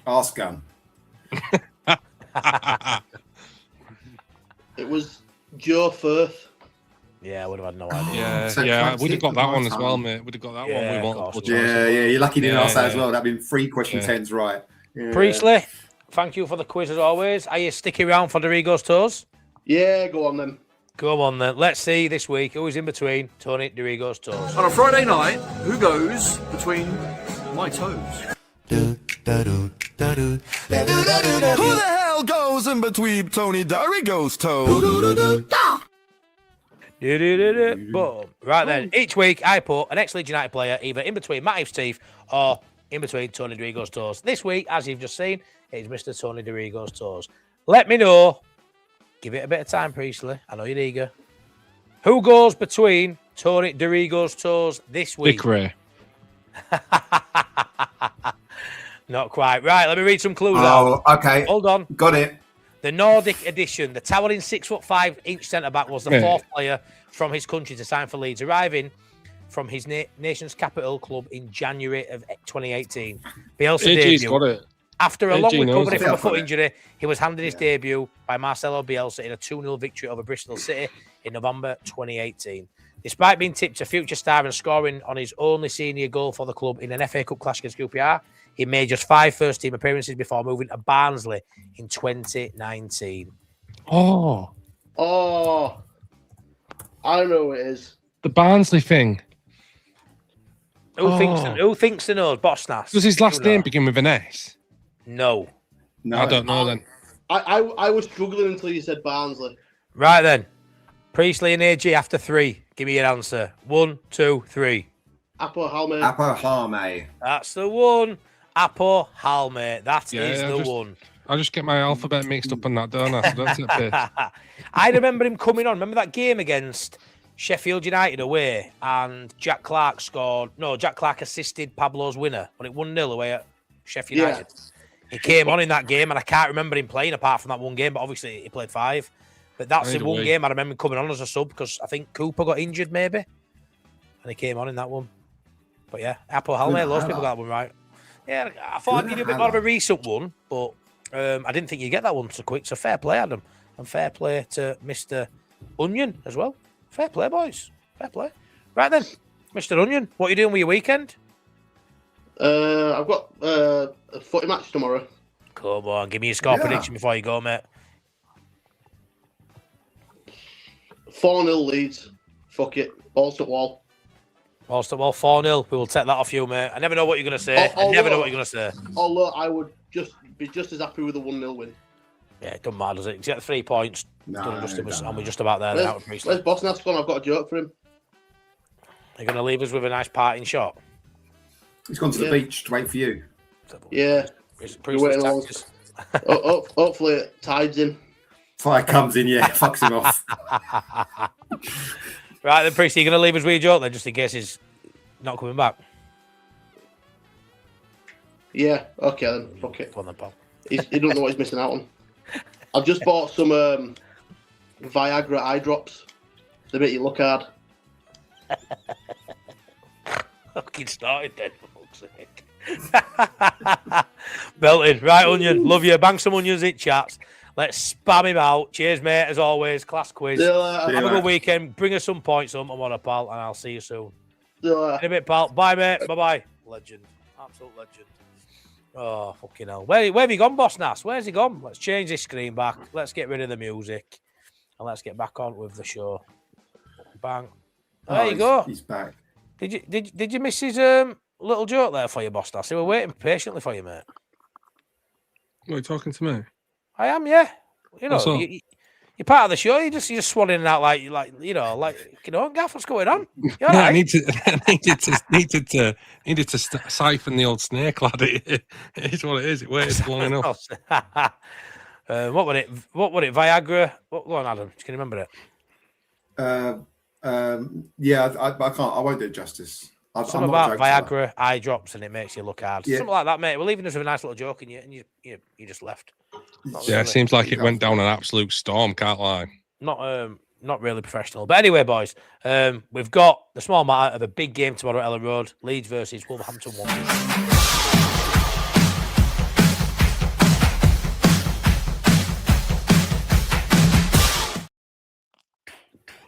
Arse gun. It was Joe Firth. Yeah, I would have had no idea. Yeah, we'd have got that one as well, mate. We'd have got that Yeah, one. We of want course. multiple choice. Yeah, you're lucky you didn't ask that as yeah. well. That'd been 3 question 10s right. Yeah. Priestley, thank you for the quiz as always. Are you sticking around for Dorigo's toes? Yeah, go on then. Go on then. Let's see this week who is in between Tony Dorigo's toes. On a Friday night, who goes between my toes? Who the hell goes in between Tony Dorigo's toes? Boom. Right then, each week I put an ex-Leeds United player either in between Matt Eve's teeth or in between Tony Dorigo's toes. This week, as you've just seen, it is Mr. Tony Dorigo's toes. Let me know. Give it a bit of time, Priestley. I know you're eager. Who goes between Tony Dorigo's toes this week? Dick Ray. Not quite. Right, let me read some clues out. Oh, okay. Hold on. Got it. The Nordic edition, the towering 6'5" centre-back was the 4th player from his country to sign for Leeds, arriving from his nation's capital club in January of 2018. Bielsa AG's debut. got it. After a AG long knows recovery it. from a foot injury, he was handed his debut by Marcelo Bielsa in a 2-0 victory over Bristol City in November 2018. Despite being tipped a future star and scoring on his only senior goal for the club in an FA Cup clash against QPR, he made just 5 first-team appearances before moving to Barnsley in 2019. Oh, I know who it is. the Barnsley thing. Who thinks they knows? Bosnas. Does his last name begin with an S? No. I don't know then. I was struggling until you said Barnsley. Right then. Priestley and AG after 3. Give me your answer. 1, 2, 3. Apo Halme. Apo Halme. That's the one. Apo Halme. That is Yeah, the one. I just get my alphabet mixed up on that, don't I? So don't take the piss. I remember him coming on. Remember that game against Sheffield United away and Jack Clark scored. No, Jack Clark assisted Pablo's winner when it 1-0 away at Sheffield United. He came on in that game and I can't remember him playing apart from that one game, but obviously he played 5. But that's the one game I remember him coming on as a sub because I think Cooper got injured maybe. And he came on in that one. But yeah, Apo Halme, loads of people got that one right. Yeah, I thought I'd give you a bit more of a recent one, but I didn't think you'd get that one so quick. So fair play, Adam. And fair play to Mr. Onion as well. Fair play, boys. Fair play. Right then, Mr. Onion, what are you doing with your weekend? I've got a footy match tomorrow. Come on, give me your score prediction before you go, mate. 4-0 Leeds. Fuck it. Balls to wall. Balls to wall, 4-0. We will take that off you, mate. I never know what you're going to say. I never know what you're going to say. Although I would be just as happy with a 1-0 win. Yeah, it doesn't matter, does it? You get the 3 points. No, and we're just about there. Where's Bosnas gone? I've got a joke for him. You're going to leave us with a nice parting shot? He's gone to the beach to wait for you. Yeah. Hopefully it tides in. Fire comes in, fucks him off. Right then, Priest, you're going to leave us with your joke then, just in case he's not coming back? Yeah, okay then. Fuck it. Go on then, pal. He don't know what he's missing out on. I've just bought some Viagra eye drops. They make you look hard. Fucking started then, for fuck's sake. Belted. Right, Onion. Love you. Bang some onions in chats. Let's spam him out. Cheers, mate, as always. Class quiz. Have a good weekend. Bring us some points on a pal, and I'll see you soon. In a bit, pal. Bye, mate. Bye-bye. Legend. Absolute legend. Oh, fucking hell. Where have you gone, Boss Nass? Where's he gone? Let's change this screen back. Let's get rid of the music. And let's get back on with the show. Bang. There you go. He's back. Did you miss his little joke there for you, Boss Nass? They were waiting patiently for you, mate. What, are you talking to me? I am, yeah. You know, you're part of the show. You just swan in and out like Gaff, what's going on? Yeah, I needed to siphon the old snake, lad. It is what it is. It waited long enough. What was it? Viagra? Go on, Adam. Can you remember it? Yeah, I can't. I won't do it justice. Something about Viagra eye drops and it makes you look hard. Yeah. Something like that, mate. We're leaving us with a nice little joke, and you just left. It seems like it went down an absolute storm. Can't lie. Not really professional, but anyway, boys, we've got the small matter of a big game tomorrow at Elland Road. Leeds versus Wolverhampton Wanderers.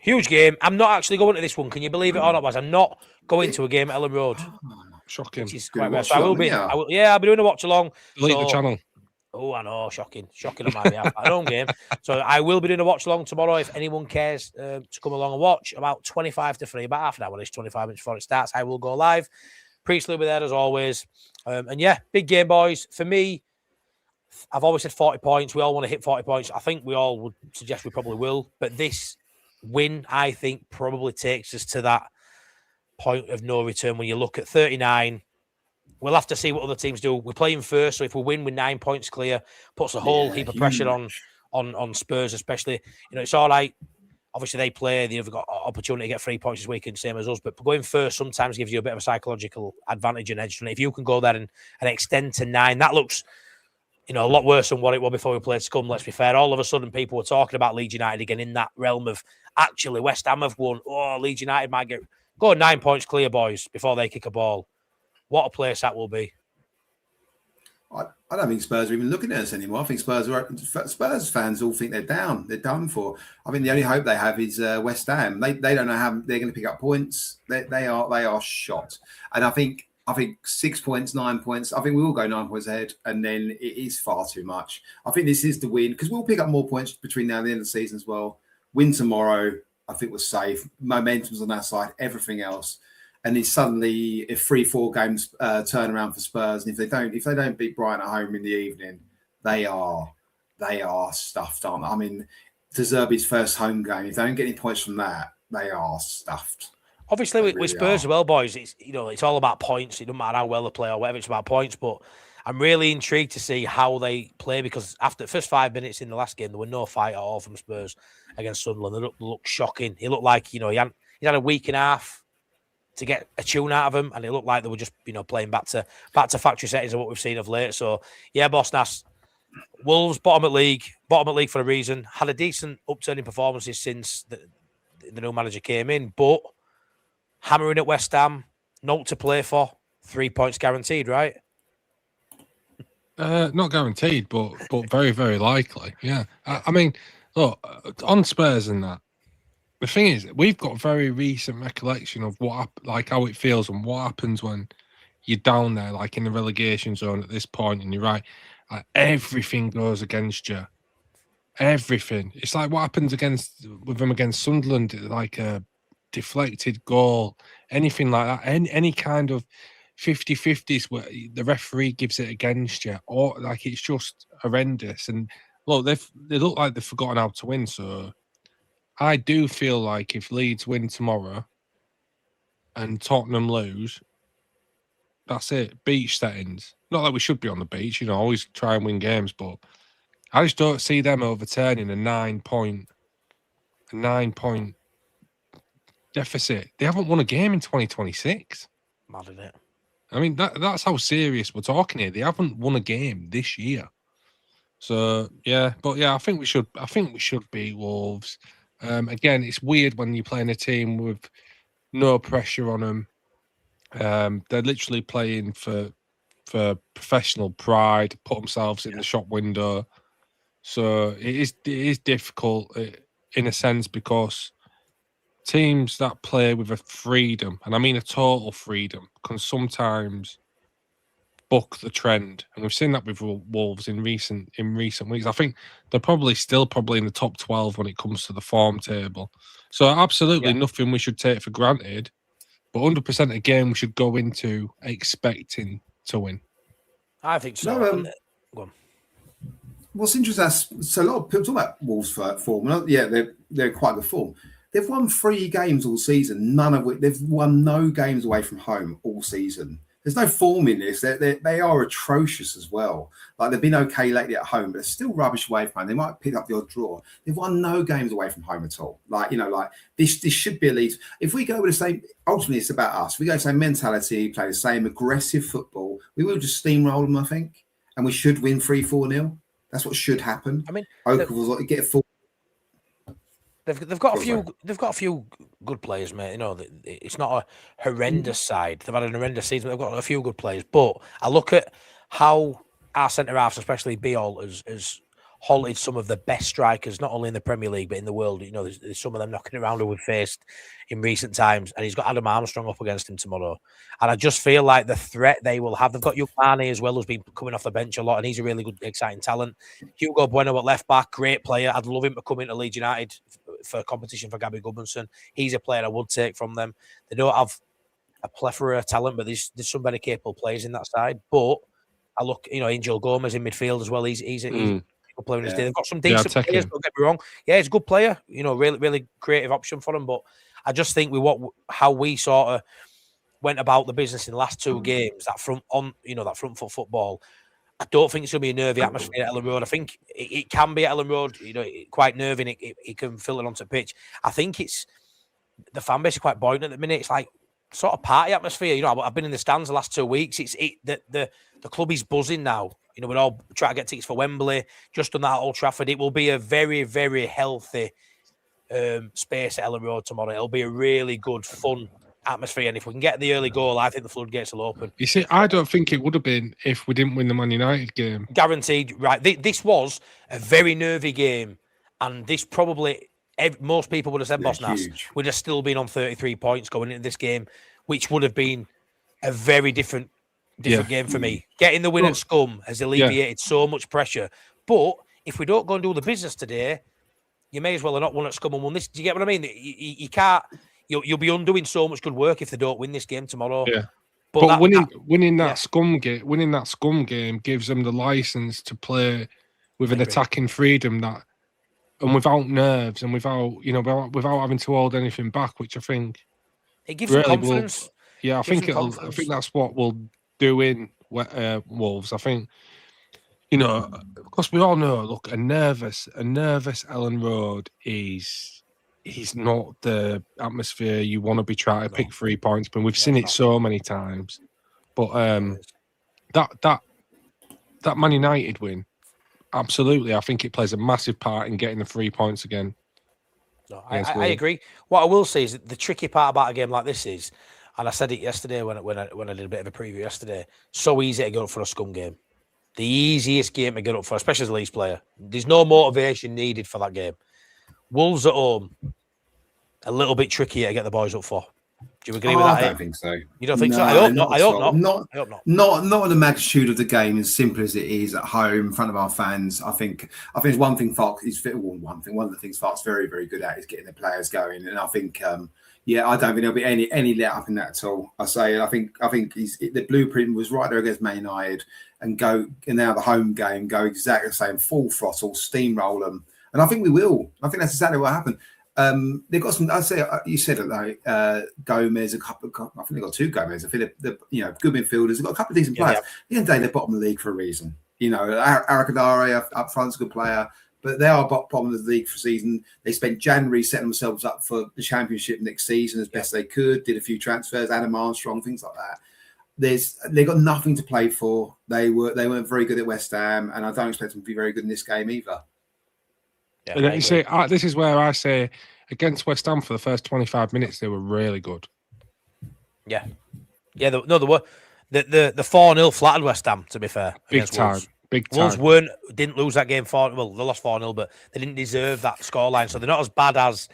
Huge game. I'm not actually going to this one. Can you believe it or not, boys? I'm not going to a game at Elland Road. Shocking. Which is quite rare. So I'll be doing a watch along. Delete the channel. Oh, I know. Shocking on my behalf. An own game. So I will be doing a watch along tomorrow. If anyone cares to come along and watch, about 25 to 3, about half an hour, 25 minutes before it starts, I will go live. Priestley will be there as always. And yeah, big game, boys. For me, I've always said 40 points. We all want to hit 40 points. I think we all would suggest we probably will. But this win, I think, probably takes us to that point of no return. When you look at 39, we'll have to see what other teams do. We're playing first, so if we win with 9 points clear, puts a whole heap of pressure on Spurs, especially. You know, it's all right. Obviously, they've got opportunity to get 3 points this weekend, same as us. But going first sometimes gives you a bit of a psychological advantage and edge. And if you can go there and extend to 9, that looks, a lot worse than what it was before we played Scum, let's be fair. All of a sudden, people were talking about Leeds United again in that realm of, actually, West Ham have won. Oh, Leeds United might go 9 points clear, boys, before they kick a ball. What a place that will be. I don't think Spurs are even looking at us anymore. I think Spurs fans all think they're down. They're done for. I think the only hope they have is West Ham. They don't know how they're going to pick up points. They are shot. And I think 6 points, 9 points. I think we will go 9 points ahead, and then it is far too much. I think this is the win because we'll pick up more points between now and the end of the season as well. Win tomorrow, I think we're safe. Momentum's on our side. Everything else. And then suddenly, if 3-4 games turn around for Spurs, and if they don't beat Brighton at home in the evening, they are stuffed, aren't they? I mean, De Zerbi's first home game. If they don't get any points from that, they are stuffed. Obviously, with Spurs as well, boys, it's all about points. It doesn't matter how well they play or whatever. It's about points. But I'm really intrigued to see how they play because after the first 5 minutes in the last game, there were no fight at all from Spurs against Sunderland. They looked shocking. It looked like he had a week and a half to get a tune out of them, and it looked like they were just playing back to factory settings of what we've seen of late. So yeah, Boss Nass, Wolves bottom at league for a reason. Had a decent upturning performances since the new manager came in, but hammering at West Ham, note to play for, 3 points guaranteed, right? Not guaranteed, but very, very likely. Yeah, I mean, look, on Spurs and that. The thing is, we've got very recent recollection of how it feels and what happens when you're down there, like in the relegation zone at this point, and you're right, everything goes against you. Everything. It's like what happens with them against Sunderland, like a deflected goal, anything like that, any kind of 50-50s where the referee gives it against you, or like it's just horrendous. And look, they look like they've forgotten how to win, so. I do feel like if Leeds win tomorrow and Tottenham lose, that's it. Beach settings. Not that we should be on the beach, always try and win games, but I just don't see them overturning a 9 point deficit. They haven't won a game in 2026. Mad, isn't it? I mean, that's how serious we're talking here. They haven't won a game this year. So yeah, but yeah, I think we should beat Wolves. Again, it's weird when you're playing a team with no pressure on them. They're literally playing for professional pride, put themselves in the shop window. So it is difficult in a sense because teams that play with a freedom, and I mean a total freedom, can sometimes buck the trend, and we've seen that with Wolves in recent weeks. I think they're probably in the top 12 when it comes to the form table. So absolutely nothing we should take for granted, but 100% a game we should go into expecting to win. I think so. No, Go on. What's interesting, so a lot of people talk about Wolves' form. Yeah, they're quite good form. They've won 3 games all season, none of which they've won no games away from home all season. There's no form in this. They are atrocious as well. Like they've been okay lately at home, but they're still rubbish away from home. They might pick up the odd draw. They've won no games away from home at all. Like this should be a Leeds. If we go with the same, ultimately it's about us. We go the same mentality, play the same aggressive football. We will just steamroll them, I think, and we should win 3-4-0. That's what should happen. I mean, get a full. They've got a few good players, mate. You know, it's not a horrendous side. They've had an horrendous season. But they've got a few good players, but I look at how our centre halves, especially Biol, has halted some of the best strikers, not only in the Premier League but in the world. You know, there's some of them knocking around who we've faced in recent times, and he's got Adam Armstrong up against him tomorrow. And I just feel like the threat they will have. They've got Mane as well, who's been coming off the bench a lot, and he's a really good, exciting talent. Hugo Bueno at left back, great player. I'd love him to come into Leeds United for competition for Gabby Goodmanson. He's a player I would take from them. They don't have a plethora of talent, but there's some very capable players in that side. But I look, Angel Gomez in midfield as well. He's a good player in his day. They've got some decent players, don't get me wrong. Yeah, he's a good player. Really, really creative option for them. But I just think how we sort of went about the business in the last 2 games, that front foot football, I don't think it's going to be a nervy atmosphere at Elland Road. I think it can be at Elland Road, quite nervy, and it can filter onto the pitch. I think it's the fan base is quite buoyant at the minute. It's like sort of party atmosphere. I've been in the stands the last 2 weeks. The club is buzzing now. We're all trying to get tickets for Wembley, just on that Old Trafford. It will be a very, very healthy space at Elland Road tomorrow. It'll be a really good, fun atmosphere, and if we can get the early goal, I think the floodgates will open. You see, I don't think it would have been if we didn't win the Man United game. Guaranteed, right? This was a very nervy game, and this probably most people would have said Bosnas would have still been on 33 points going into this game, which would have been a very different game for me. Getting the win at Scum has alleviated so much pressure, but if we don't go and do the business today, you may as well have not won at Scum and won this. Do you get what I mean? You can't. You'll be undoing so much good work if they don't win this game tomorrow. Yeah, but winning that Scum game gives them the license to play with an attacking freedom and without nerves and without having to hold anything back, which I think it gives them confidence. I think that's what we'll do in Wolves. I think, because we all know, look, a nervous Elland Road is not the atmosphere you want to be trying to pick 3 points, but we've seen it so many times. But that Man United win, absolutely, I think it plays a massive part in getting the 3 points again. No, I agree. What I will say is that the tricky part about a game like this is, and I said it yesterday when I did a bit of a preview yesterday, so easy to get up for a Scum game. The easiest game to get up for, especially as a Leeds player. There's no motivation needed for that game. Wolves at home, a little bit trickier to get the boys up for. Do you agree with that? I don't think so. You don't think so? I hope not. I hope not. Not the magnitude of the game, as simple as it is at home in front of our fans. I think it's one thing Fox is one of the things Fox very, very good at is getting the players going, and I think I don't think there'll be any let up in that at all. I think the blueprint was right there against Man United, and now the home game go exactly the same, full throttle, steamroll them. And I think we will. I think that's exactly what happened. They've got some. I'd say you said it though. Gomez, I think they've got 2 Gomez. I feel good midfielders. They've got a couple of decent players. At the end of the day, they're bottom of the league for a reason. Arakadare up front's a good player, but they are bottom of the league for a season. They spent January setting themselves up for the Championship next season as best they could. Did a few transfers, Adam Armstrong, things like that. They got nothing to play for. They weren't very good at West Ham, and I don't expect them to be very good in this game either. Yeah, and you see, this is where I say against West Ham for the first 25 minutes they were really good. Yeah, they were. The 4-0 flattered West Ham. To be fair, big time. Wolves didn't lose that game 4. Well, they lost 4-0, but they didn't deserve that scoreline, so they're not as bad as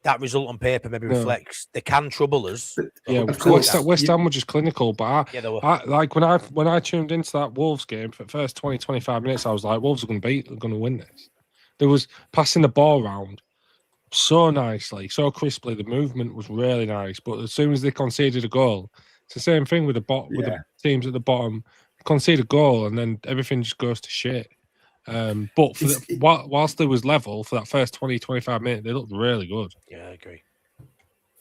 that result on paper maybe reflects they can trouble us. Yeah, of course. West Ham were just clinical, but Yeah, they were. like when I tuned into that Wolves game for the first 20, 25 minutes, I was like, Wolves are going to win this. There was passing the ball around so nicely, so crisply. The movement was really nice, but as soon as they conceded a goal, it's the same thing with the teams at the bottom. Concede a goal and then everything just goes to shit. But for whilst there was level for that first 20, 25 minutes, they looked really good. Yeah, I agree.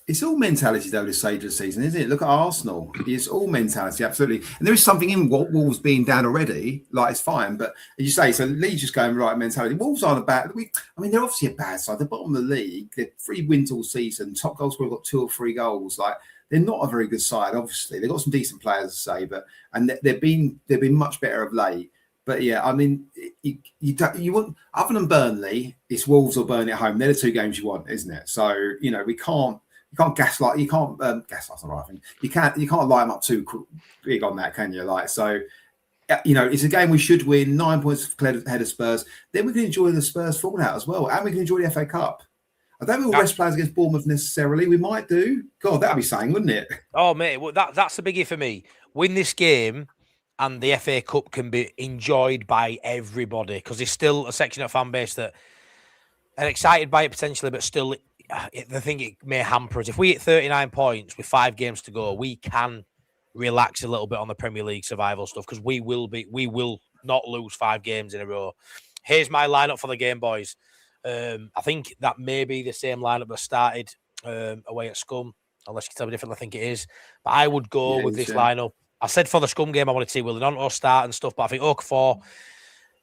It's all mentality, though, this stage of the season, isn't it? Look at Arsenal. It's all mentality, absolutely. And there is something in Wolves being down already. Like, it's fine. But as you say, so Leeds just going right mentality. Wolves aren't a bad... they're obviously a bad side. The bottom of the league, they're 3 wins all season. Top goal scorer got 2 or 3 goals. Like, they're not a very good side, obviously. They've got some decent players, to say, and they've been much better of late. But yeah, I mean, you want, other than Burnley, it's Wolves or Burnley at home. They're the 2 games you want, isn't it? So we can't gaslight. You can't gaslight's the right thing. You can't light them up too big on that, can you? Like, so it's a game we should win. 9 points ahead of Spurs. Then we can enjoy the Spurs fallout as well, and we can enjoy the FA Cup. I don't think we'll rest players against Bournemouth necessarily. We might do. God, that'd be saying, wouldn't it? Oh mate, well, that's a biggie for me. Win this game, and the FA Cup can be enjoyed by everybody because there's still a section of fan base that are excited by it potentially, but still, I think it may hamper us. If we hit 39 points with 5 games to go, we can relax a little bit on the Premier League survival stuff because we will not lose 5 games in a row. Here's my lineup for the game, boys. I think that may be the same lineup that started away at Scum, unless you can tell me differently. I think it is, but I would go with this lineup. I said for the Scum game I wanted to see Willie Gnonto start and stuff, but I think Okafor,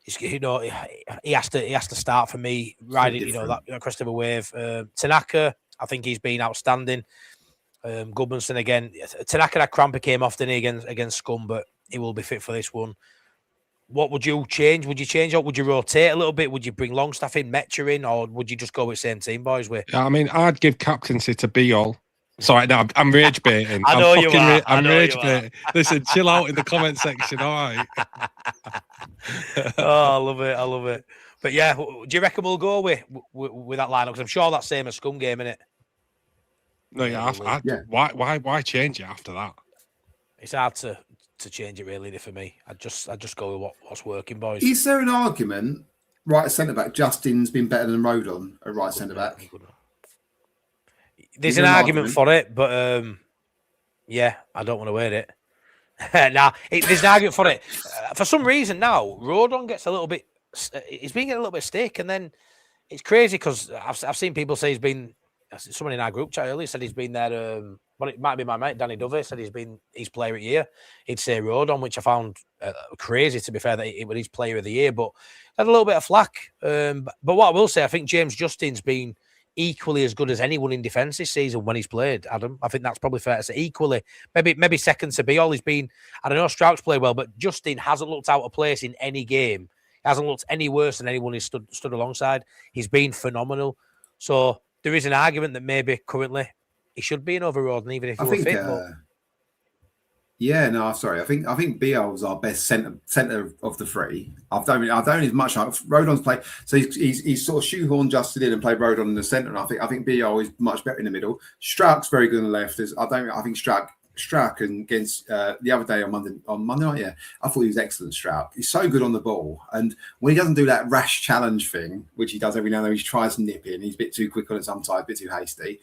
he has to start for me. Riding, that crest of a wave. Tanaka, I think he's been outstanding. Goodmanson again. Tanaka had cramp, came off against Scum, but he will be fit for this one. What would you change? Would you change up? Would you rotate a little bit? Would you bring Longstaff in, Metcher in, or would you just go with same team, boys? I mean, I'd give captaincy to Biol. Sorry, no, I'm rage baiting. I know you are. I'm rage baiting. Listen, chill out in the comment section, all right? I love it. But yeah, do you reckon we'll go with that lineup? Because I'm sure that's same as Scum game, innit? No, yeah. Why change it after that? It's hard to change it really for me. I just go with what's working, boys. Is there an argument right centre back? Justin's been better than Rodon at right centre back. There's an argument for it, but I don't want to wear it. There's an argument for it. For some reason now, Rodon gets a little bit. He's been getting a little bit stick, and then it's crazy because I've seen people say he's been. Someone in our group chat earlier said he's been there. Well, it might be my mate Danny Dovey said he's player of the year. He'd say Rodon, which I found crazy to be fair that he was his player of the year, but had a little bit of flack. But what I will say, I think James Justin's been equally as good as anyone in defence this season when he's played. Adam, I think that's probably fair to say. Equally, maybe second to Biol. He's been. I don't know. Strauch's played well, but Justin hasn't looked out of place in any game. He hasn't looked any worse than anyone he's stood alongside. He's been phenomenal. So there is an argument that maybe currently he should be in over Rodon, even if he were fit. I think Biol's our best centre of the 3. I don't as much. Rodon's played, so he's sort of shoehorned Justin in and played Rodon in the centre. And I think Biol is much better in the middle. Strauch's very good on the left. I think Strauch against the other day on Monday night. Yeah, I thought he was excellent. Strauch, he's so good on the ball, and when he doesn't do that rash challenge thing, which he does every now and then, he tries to nip in. He's a bit too quick on it sometimes, a bit too hasty.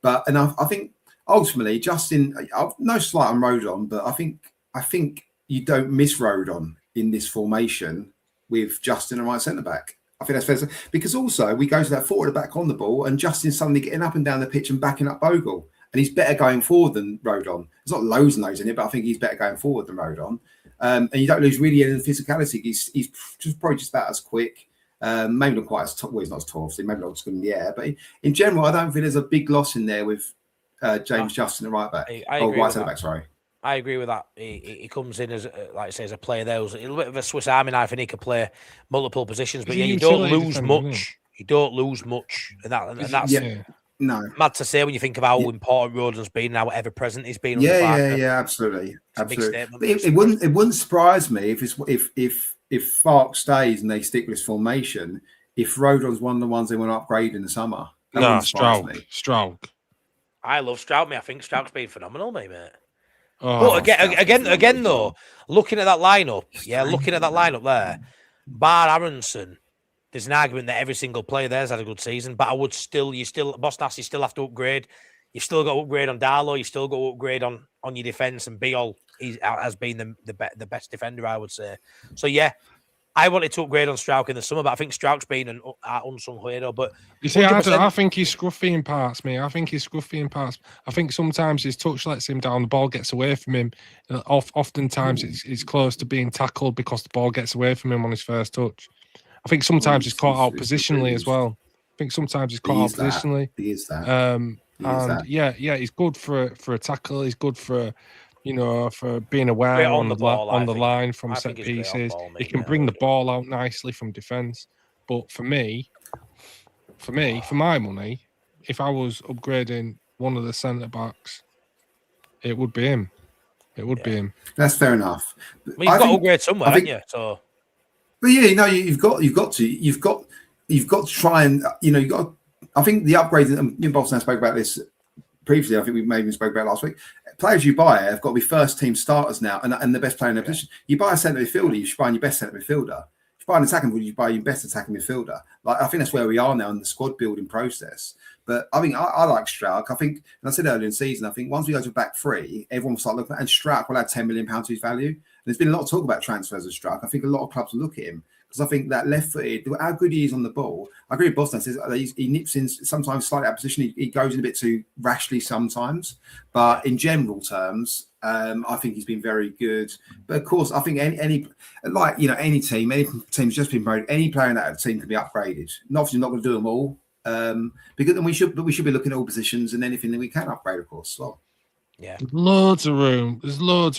But I think ultimately Justin, no slight on Rodon, but I think you don't miss Rodon in this formation with Justin and right centre back. I think that's fair because also we go to that forward back on the ball, and Justin's suddenly getting up and down the pitch and backing up Bogle. And he's better going forward than Rodon. There's not loads and loads in it, but I think he's better going forward than Rodon. And you don't lose really any physicality. He's probably just about as quick. Maybe not quite as tall. Well, he's not as tall, obviously. Maybe not as good in the air. But in general, I don't think there's a big loss in there with James Justin, the right back. Right centre back, sorry. I agree with that. He comes in as, like I say, as a player there. Was a little bit of a Swiss Army knife, and he could play multiple positions. But you don't lose much. You don't lose much, and that's. Yeah. No, mad to say when you think of how important Rodon's been, how ever present he's been. Absolutely. It wouldn't surprise me if Farke stays and they stick with this formation. If Rodon's one of the ones they want to upgrade in the summer, That No, wouldn't surprise me. Stroud. I love Stroud, mate. I think Stroud's been phenomenal, mate. Oh, But again, though, looking at that lineup, there, bar Aronson, there's an argument that every single player there's had a good season. But Bosnas, you still have to upgrade. You've still got to upgrade on Darlow. You still got to upgrade on your defence. And Beal has been the best defender, I would say. So yeah, I wanted to upgrade on Stroud in the summer, but I think Stroud's been an unsung hero. But you see, I think he's scruffy in parts, mate. I think sometimes his touch lets him down. The ball gets away from him. Oftentimes, it's close to being tackled because the ball gets away from him on his first touch. I think sometimes he's caught out positionally as well. He is that. Yeah, he's good for a tackle. He's good for for being aware on the line from set pieces. He can bring the ball out nicely from defence. But for my money, if I was upgrading one of the centre backs, it would be him. Be him. That's fair enough. Well, you've got to upgrade somewhere, haven't you? So, but yeah, no, you've got to try and you've got. I think the upgrades. And Boss and I spoke about this previously. I think we maybe spoke about it last week. Players you buy have got to be first team starters now, and the best player in their position. You buy a centre midfielder, you should buy your best centre midfielder. If you buy an attacking midfielder, you buy your best attacking midfielder. Like I think that's where we are now in the squad building process. But I think I like Strauch. I think, and I said earlier in the season, I think once we go to a back three, everyone will start looking at, and Strauch will add £10 million to his value. And there's been a lot of talk about transfers of Strauch. I think a lot of clubs will look at him because I think that left-footed, how good he is on the ball. I agree with Boston. Says he nips in sometimes slightly out of position. He goes in a bit too rashly sometimes. But in general terms, I think he's been very good. But of course, I think any team's just been promoted. Any player in that team can be upgraded. Obviously, not going to do them all. Because we should be looking at all positions and anything that we can upgrade, of course, as well. Yeah, there's loads of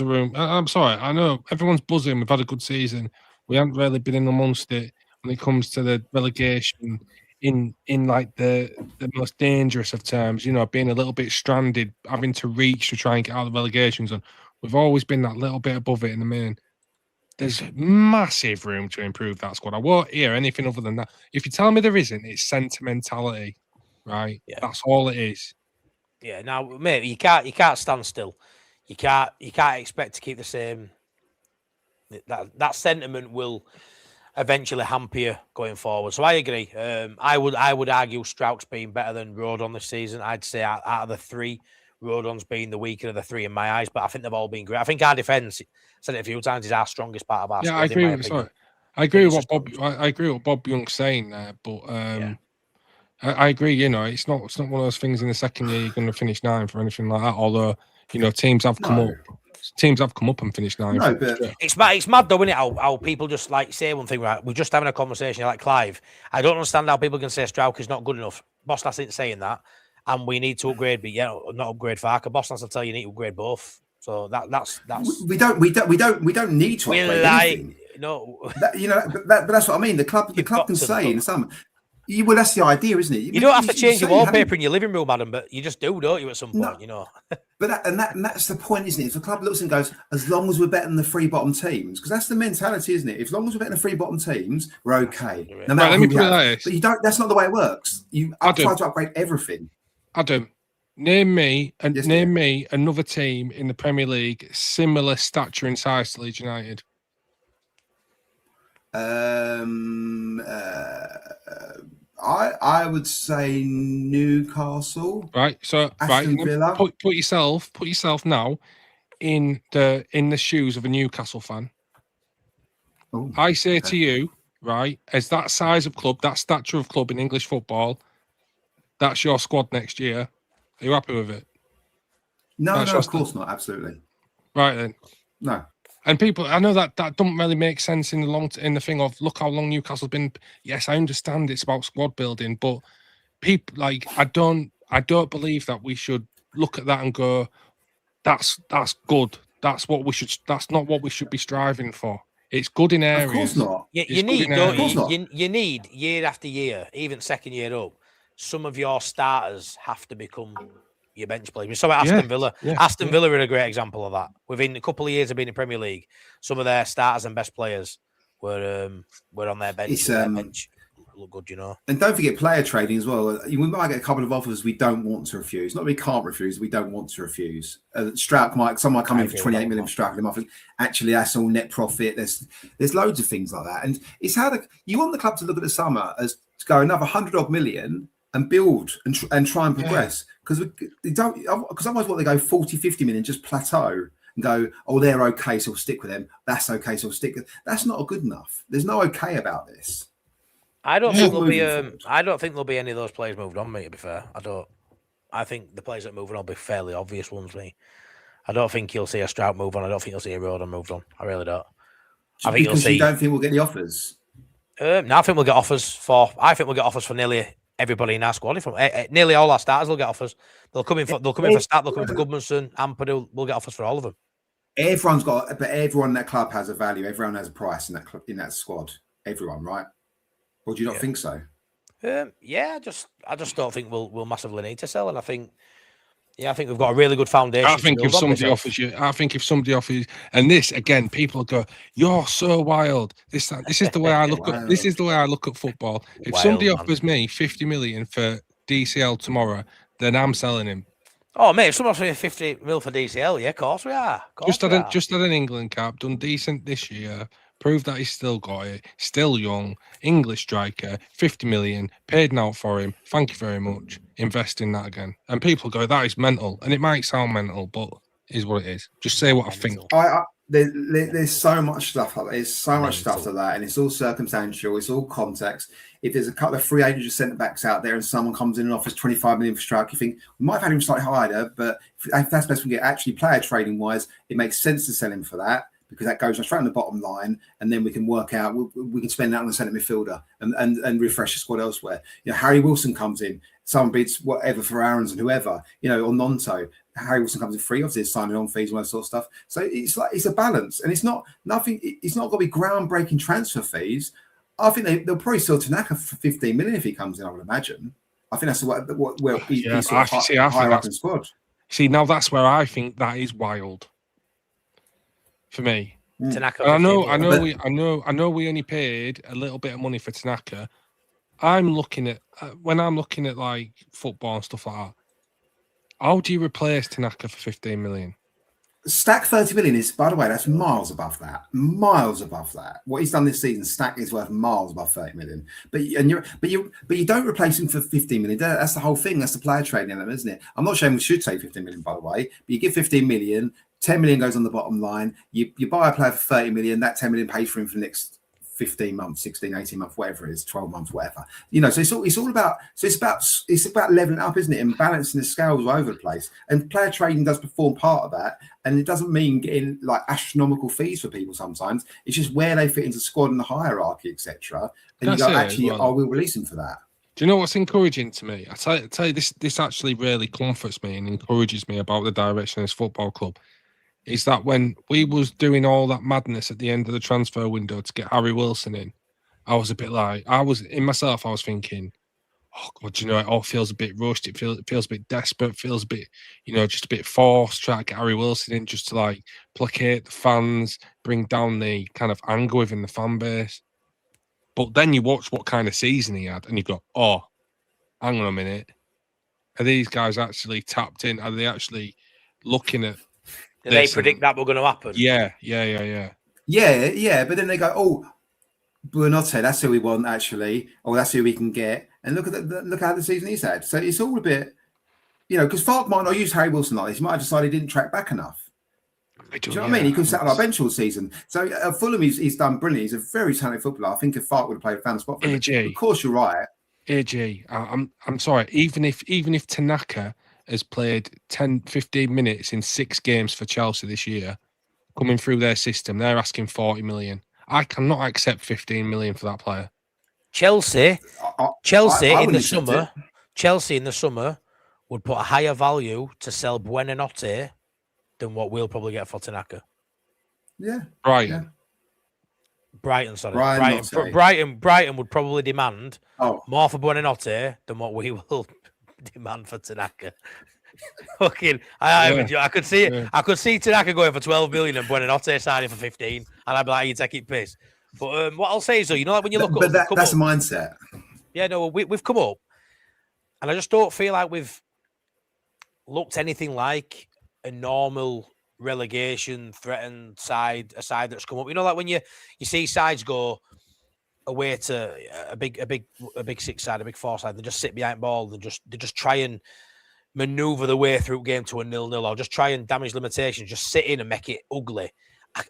room. I'm sorry, I know everyone's buzzing. We've had a good season. We haven't really been in amongst it when it comes to the relegation in like the most dangerous of terms. Being a little bit stranded, having to reach to try and get out of the relegation zone. We've always been that little bit above it in the main. There's massive room to improve that squad. I won't hear anything other than that. If you tell me there isn't, it's sentimentality, right? Yeah. That's all it is. Yeah. Now, mate, you can't stand still. You can't expect to keep the same. That sentiment will eventually hamper you going forward. So I agree. I would argue Strauch's been better than Rodon this season. I'd say out of the three, Rodon's been the weaker of the three in my eyes, but I think they've all been great. I think our defence, said it a few times, is our strongest part of our squad. I agree with what Bob Young's saying there, but I agree. It's not one of those things in the second year you're going to finish ninth or anything like that. Although teams have come up and finished ninth. No, but it's mad though, isn't it? How people just like say one thing, right? We're just having a conversation like Clive. I don't understand how people can say Strauch is not good enough. Bosnas isn't saying that. And we need to upgrade, but not upgrade Farker. Boston will tell you need to upgrade both. So that's we don't need to upgrade anything. No, but that's what I mean. The club can say in some. Well, that's the idea, isn't it? You don't have to change your wallpaper in your living room, Adam, but you just do, don't you? At some point, But that's the point, isn't it? If the club looks and goes, as long as we're better than the three bottom teams, because that's the mentality, isn't it? As long as we're better than the three bottom teams, we're okay. No matter who we have. But you don't. That's not the way it works. You try to upgrade everything. Adam, name me another team in the Premier League similar stature and size to Leeds United. I would say Newcastle. Right. So Aston Villa. Put yourself now in the shoes of a Newcastle fan. Ooh, I say to you, right, as that size of club, that stature of club in English football, that's your squad next year. Are you happy with it? No, of course not. Absolutely. Right then. No. And people, I know that don't really make sense in the thing of look how long Newcastle's been. Yes, I understand it's about squad building, but people like I don't believe that we should look at that and go, that's good. That's what we should. That's not what we should be striving for. It's good in areas. Of course not. You need year after year, even second year up. Some of your starters have to become your bench players. We saw Aston Villa. Aston Villa are a great example of that. Within a couple of years of being in Premier League, some of their starters and best players were on their bench. look good, you know. And don't forget player trading as well. We might get a couple of offers we don't want to refuse. Not we can't refuse, we don't want to refuse. Someone come in for 28 million for Stroud. Offers. Actually, that's all net profit. There's loads of things like that. And it's how you want the club to look at the summer as to go another 100-odd million and build and try and progress. Because otherwise what they go 40, 50 million, just plateau and go, oh, they're okay, so we'll stick with them. That's okay, so we'll stick with them. That's not good enough. There's no okay about this. I don't think there'll be. I don't think there'll be any of those players moved on. Me, to be fair, I don't. I think the players that move on will be fairly obvious ones. Me, I don't think you'll see a Stroud move on. I don't think you'll see a Roden moved on. I really don't. I think because you don't think we'll get the offers. No, I think we'll get offers for. I think we'll get offers for nearly everybody in our squad. Nearly all our starters will get offers. They'll come in for. They'll come in for start. They'll come in for Goodmanson, Ampadu. We'll get offers for all of them. Everyone's got, but everyone in that club has a value. Everyone has a price in that club, in that squad. Everyone, right? Or do you not think so? Yeah, I just don't think we'll massively need to sell, and I think we've got a really good foundation. I think if somebody offers, and this again, people go, "You're so wild." This is the way I look at. This is the way I look at football. If somebody offers me 50 million for DCL tomorrow, then I'm selling him. Oh mate, if someone offers me 50 mil for DCL, yeah, of course we are. Just had an England cap, done decent this year. Proved that he's still got it, still young, English striker, 50 million, paid out for him. Thank you very much. Invest in that again. And people go, that is mental. And it might sound mental, but it is what it is. Just say what I think. There's so much stuff like that. There's so much stuff to that, and it's all circumstantial. It's all context. If there's a couple of free agents or centre backs out there, and someone comes in and offers 25 million for Strike, you think we might have had him slightly higher, but if that's best we get. Actually, player trading wise, it makes sense to sell him for that, because that goes straight on the bottom line, and then we can work out, we can spend that on the centre midfielder and refresh the squad elsewhere. You know, Harry Wilson comes in, someone bids whatever for Aarons and whoever, you know, or Nonto. Harry Wilson comes in free, obviously signing on fees and all that sort of stuff. So it's a balance, and it's not got to be groundbreaking transfer fees. I think they'll probably sell Tanaka for 15 million if he comes in, I would imagine. I think that's where he's sort of higher up in the squad. See, now that's where I think that is wild. For me, Tanaka. I know we only paid a little bit of money for Tanaka. I'm looking at like football and stuff like that. How do you replace Tanaka for 15 million? Stack 30 million is, by the way, that's miles above that. Miles above that. What he's done this season, Stack is worth miles above 30 million. But you don't replace him for 15 million. That's the whole thing. That's the player trading element, isn't it? I'm not saying we should take 15 million, by the way. But you give 15 million, 10 million goes on the bottom line. You buy a player for 30 million. That 10 million pays for him for the next 15 months, 16, 18 months, whatever it is, 12 months, whatever. You know, so it's all about leveling up, isn't it? And balancing the scales all over the place. And player trading does perform part of that. And it doesn't mean getting like astronomical fees for people sometimes. It's just where they fit into the squad and the hierarchy, etc. And you go, actually, I will release them for that. Do you know what's encouraging to me? I tell you this actually really comforts me and encourages me about the direction of this football club. Is that when we was doing all that madness at the end of the transfer window to get Harry Wilson in, I was a bit like, I was thinking, oh God, you know, it all feels a bit rushed. It feels a bit desperate. It feels a bit, you know, just a bit forced. Trying to get Harry Wilson in just to like placate the fans, bring down the kind of anger within the fan base. But then you watch what kind of season he had, and you go, oh, hang on a minute, are these guys actually tapped in? Are they actually looking at? Did they predict that were going to happen? Yeah. But then they go, oh, Buonanotte, that's who we want actually, or that's who we can get. And look how the season he's had. So it's all a bit, you know, because Falk might not use Harry Wilson like this. He might have decided he didn't track back enough. Do you know what I mean? He could sit on our bench all season. So at Fulham, he's done brilliant. He's a very talented footballer. I think if Falk would have played a fan spot for him. Of course, you're right. AJ, I'm sorry. Even if Tanaka has played 10, 15 minutes in 6 games for Chelsea this year, coming through their system, they're asking 40 million. I cannot accept 15 million for that player. Chelsea in the summer would put a higher value to sell Buonanotte than what we'll probably get for Tanaka. Yeah. Brighton. Brighton would probably demand more for Buonanotte than what we will demand for Tanaka. I could see Tanaka going for 12 million and Buonanotte signing for 15, and I'd be like, you take it piss. But what I'll say is, though, you know, like when you look that's a mindset. Yeah, no, we've come up, and I just don't feel like we've looked anything like a normal relegation threatened side, a side that's come up. You know, like when you see sides go away to a big 6 side, a big 4 side, they just sit behind ball and they just try and maneuver the way through game to a 0-0, or just try and damage limitations, just sit in and make it ugly.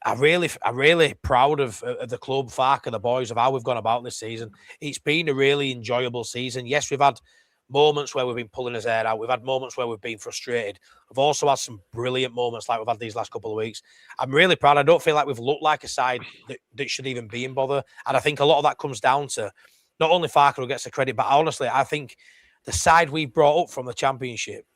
I'm really proud of the club, Farke, the boys, of how we've gone about this season. It's been a really enjoyable season. Yes, we've had moments where we've been pulling his hair out. We've had moments where we've been frustrated. We've also had some brilliant moments like we've had these last couple of weeks. I'm really proud. I don't feel like we've looked like a side that should even be in bother. And I think a lot of that comes down to not only Farke who gets the credit, but honestly, I think the side we brought up from the Championship,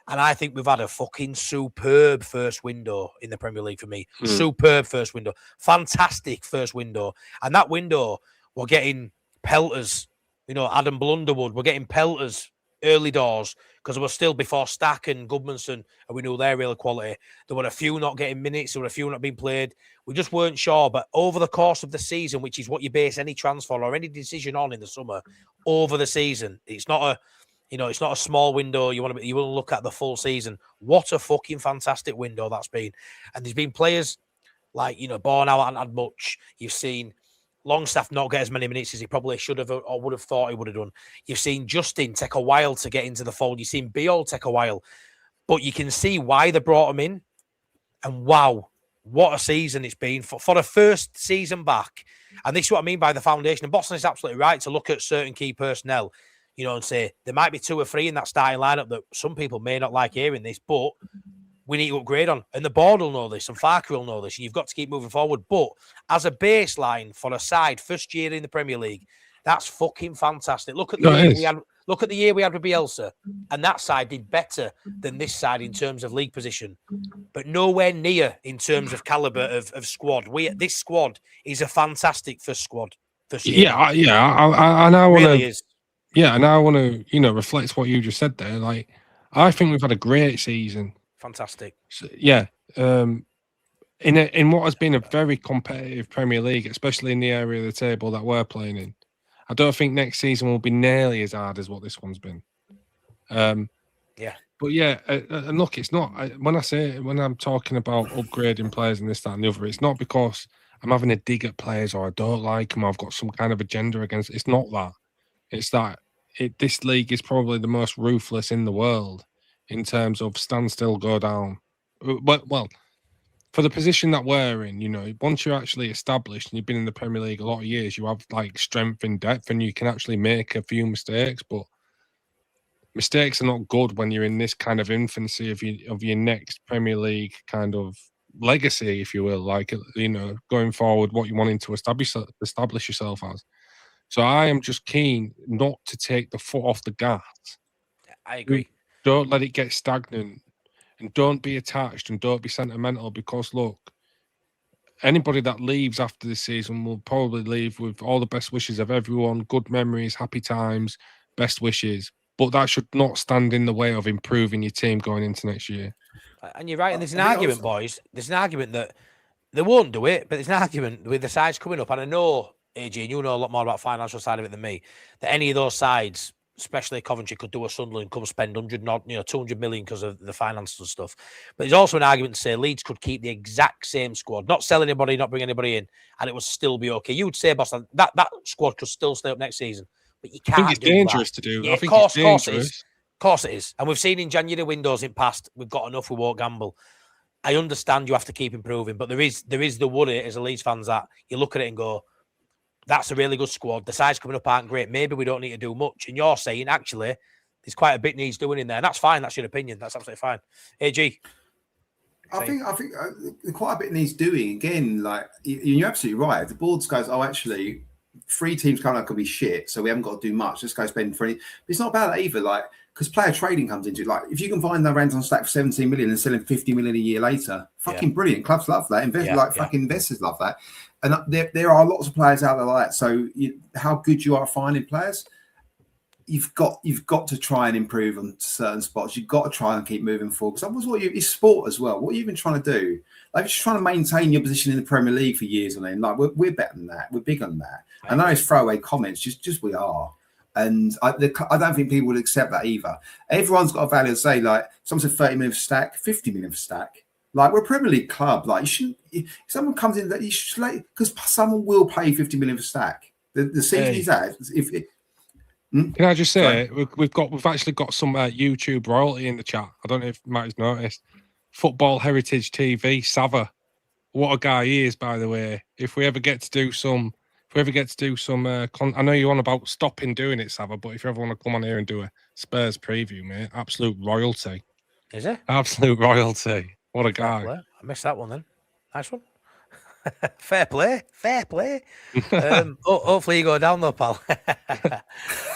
and I think we've had a fucking superb first window in the Premier League for me. Superb first window. Fantastic first window. And that window, we're getting pelters. You know, Adam Blunderwood, we're getting pelters early doors because we're still before Stack and Goodmanson, and we knew their real quality. There were a few not getting minutes, there were a few not being played. We just weren't sure. But over the course of the season, which is what you base any transfer or any decision on in the summer, over the season, it's not a small window. You want to look at the full season. What a fucking fantastic window that's been. And there's been players like, Bornau hasn't had much. You've seen Longstaff not get as many minutes as he probably should have or would have thought he would have done. You've seen Justin take a while to get into the fold. You've seen Biol take a while. But you can see why they brought him in. And wow, what a season it's been. For the first season back, and this is what I mean by the foundation. And Boston is absolutely right to look at certain key personnel, and say there might be 2 or 3 in that starting lineup that some people may not like hearing this, but we need to upgrade on. And the board will know this, and Farke will know this, and you've got to keep moving forward. But as a baseline for a side, first year in the Premier League, that's fucking fantastic. Look at the year we had. Look at the year we had with Bielsa, and that side did better than this side in terms of league position, but nowhere near in terms of caliber of squad. This squad is a fantastic first squad. First year. And I want really to. Is. Yeah, and I want to, reflect what you just said there. Like, I think we've had a great season. Fantastic. So, yeah. In what has been a very competitive Premier League, especially in the area of the table that we're playing in, I don't think next season will be nearly as hard as what this one's been. Yeah. But yeah, and look, it's not when I'm talking about upgrading players and this, that, and the other. It's not because I'm having a dig at players or I don't like them or I've got some kind of agenda against. It's not that. It's that this league is probably the most ruthless in the world in terms of stand still, go down. Well, for the position that we're in, once you're actually established and you've been in the Premier League a lot of years, you have like strength and depth and you can actually make a few mistakes. But mistakes are not good when you're in this kind of infancy of your next Premier League kind of legacy, if you will, like, going forward, what you're wanting to establish yourself as. So I am just keen not to take the foot off the gas. I agree. Don't let it get stagnant and don't be attached and don't be sentimental because, look, anybody that leaves after this season will probably leave with all the best wishes of everyone, good memories, happy times, best wishes. But that should not stand in the way of improving your team going into next year. And you're right. And there's an argument, boys. There's an argument that they won't do it, but there's an argument with the sides coming up. And I know, AJ, and you know a lot more about the financial side of it than me, that any of those sides, especially Coventry, could do a Sunderland, come spend 200 million because of the finances and stuff. But there's also an argument to say Leeds could keep the exact same squad, not sell anybody, not bring anybody in, and it would still be okay. You would say, boss, that squad could still stay up next season, but you can't. I think it's dangerous to do. Yeah, I think it's dangerous. Of course it is. And we've seen in January windows in past, we've got enough, we won't gamble. I understand you have to keep improving, but there is the worry as a Leeds fans that you look at it and go, that's a really good squad. The sides coming up aren't great. Maybe we don't need to do much. And you're saying, actually, there's quite a bit needs doing in there. And that's fine. That's your opinion. That's absolutely fine. AG? I think quite a bit needs doing. Again, like, you're absolutely right. The board goes, actually, 3 teams coming up could be shit, so we haven't got to do much. Let's go spend 20. But it's not about that either. Like, because player trading comes into it. Like, if you can find the Ranton Stack for 17 million and selling 50 million a year later, fucking brilliant. Clubs love that. Fucking investors love that. And there are lots of players out there like that. So how good you are at finding players, you've got to try and improve on certain spots. You've got to try and keep moving forward. Because it's sport as well. What are you even trying to do? Like, just trying to maintain your position in the Premier League for years on end. Like, we're better than that. We're big on that. I know it's throwaway comments. Just we are. And I don't think people would accept that either. Everyone's got a value to say, like, someone said 30 million for Stack, 50 million for Stack. Like, we're a Premier League club. Like, you shouldn't, if someone comes in, that you should, like, because someone will pay 50 million for Stack. The season he's at, Can I just say, we've actually got some YouTube royalty in the chat. I don't know if Matt's noticed. Football Heritage TV, Sava. What a guy he is, by the way. If we ever get to do some, I know you're on about stopping doing it, Sava, but if you ever want to come on here and do a Spurs preview, mate, absolute royalty. Is it? Absolute royalty. What a guy. I missed that one then. Nice one. Fair play. Hopefully you go down though, pal.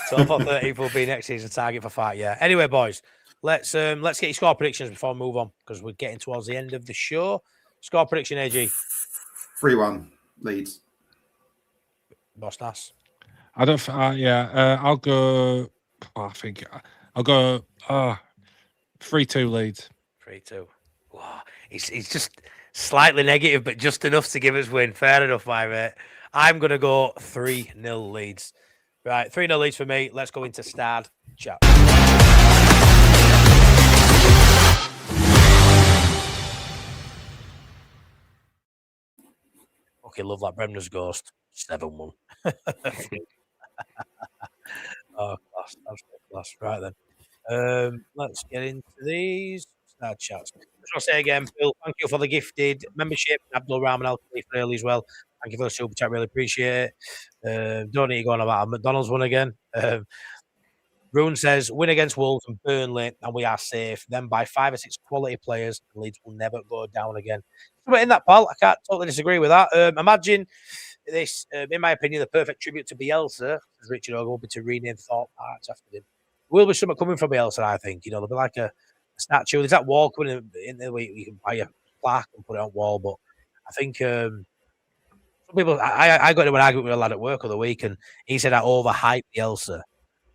So I thought 30 will be next season's target for fight. Yeah. Anyway, boys, let's get your score predictions before we move on because we're getting towards the end of the show. Score prediction, AG. 3-1 Leeds. Boss Nass. I'll go. I think I'll go 3-2 Leeds. 3-2. Wow. It's just slightly negative, but just enough to give us win. Fair enough, my mate. I'm going to go 3-0 Leeds. Right, 3-0 Leeds for me. Let's go into Stad chat. Okay, love that Bremner's Ghost. 7-1. Oh, class. Absolute class. Right then. Let's get into these Stad chats. I'll say again, Phil, thank you for the gifted membership. Abdul Rahman Al early as well. Thank you for the super chat, really appreciate it. Don't need to go on about a McDonald's one again. Rune says, win against Wolves and Burnley, and we are safe. Then by 5 or 6 quality players, Leeds will never go down again. But in that, pal, I can't totally disagree with that. Imagine this, in my opinion, the perfect tribute to Bielsa, as Richard Ogle will be to rename Thorpe Arch after him. Will be something coming from Bielsa, I think. You know, there'll be like a statue. There's that wall coming in the way you can buy a plaque and put it on wall. But I think some people, I got into an argument with a lad at work the other week, and he said I overhyped Bielsa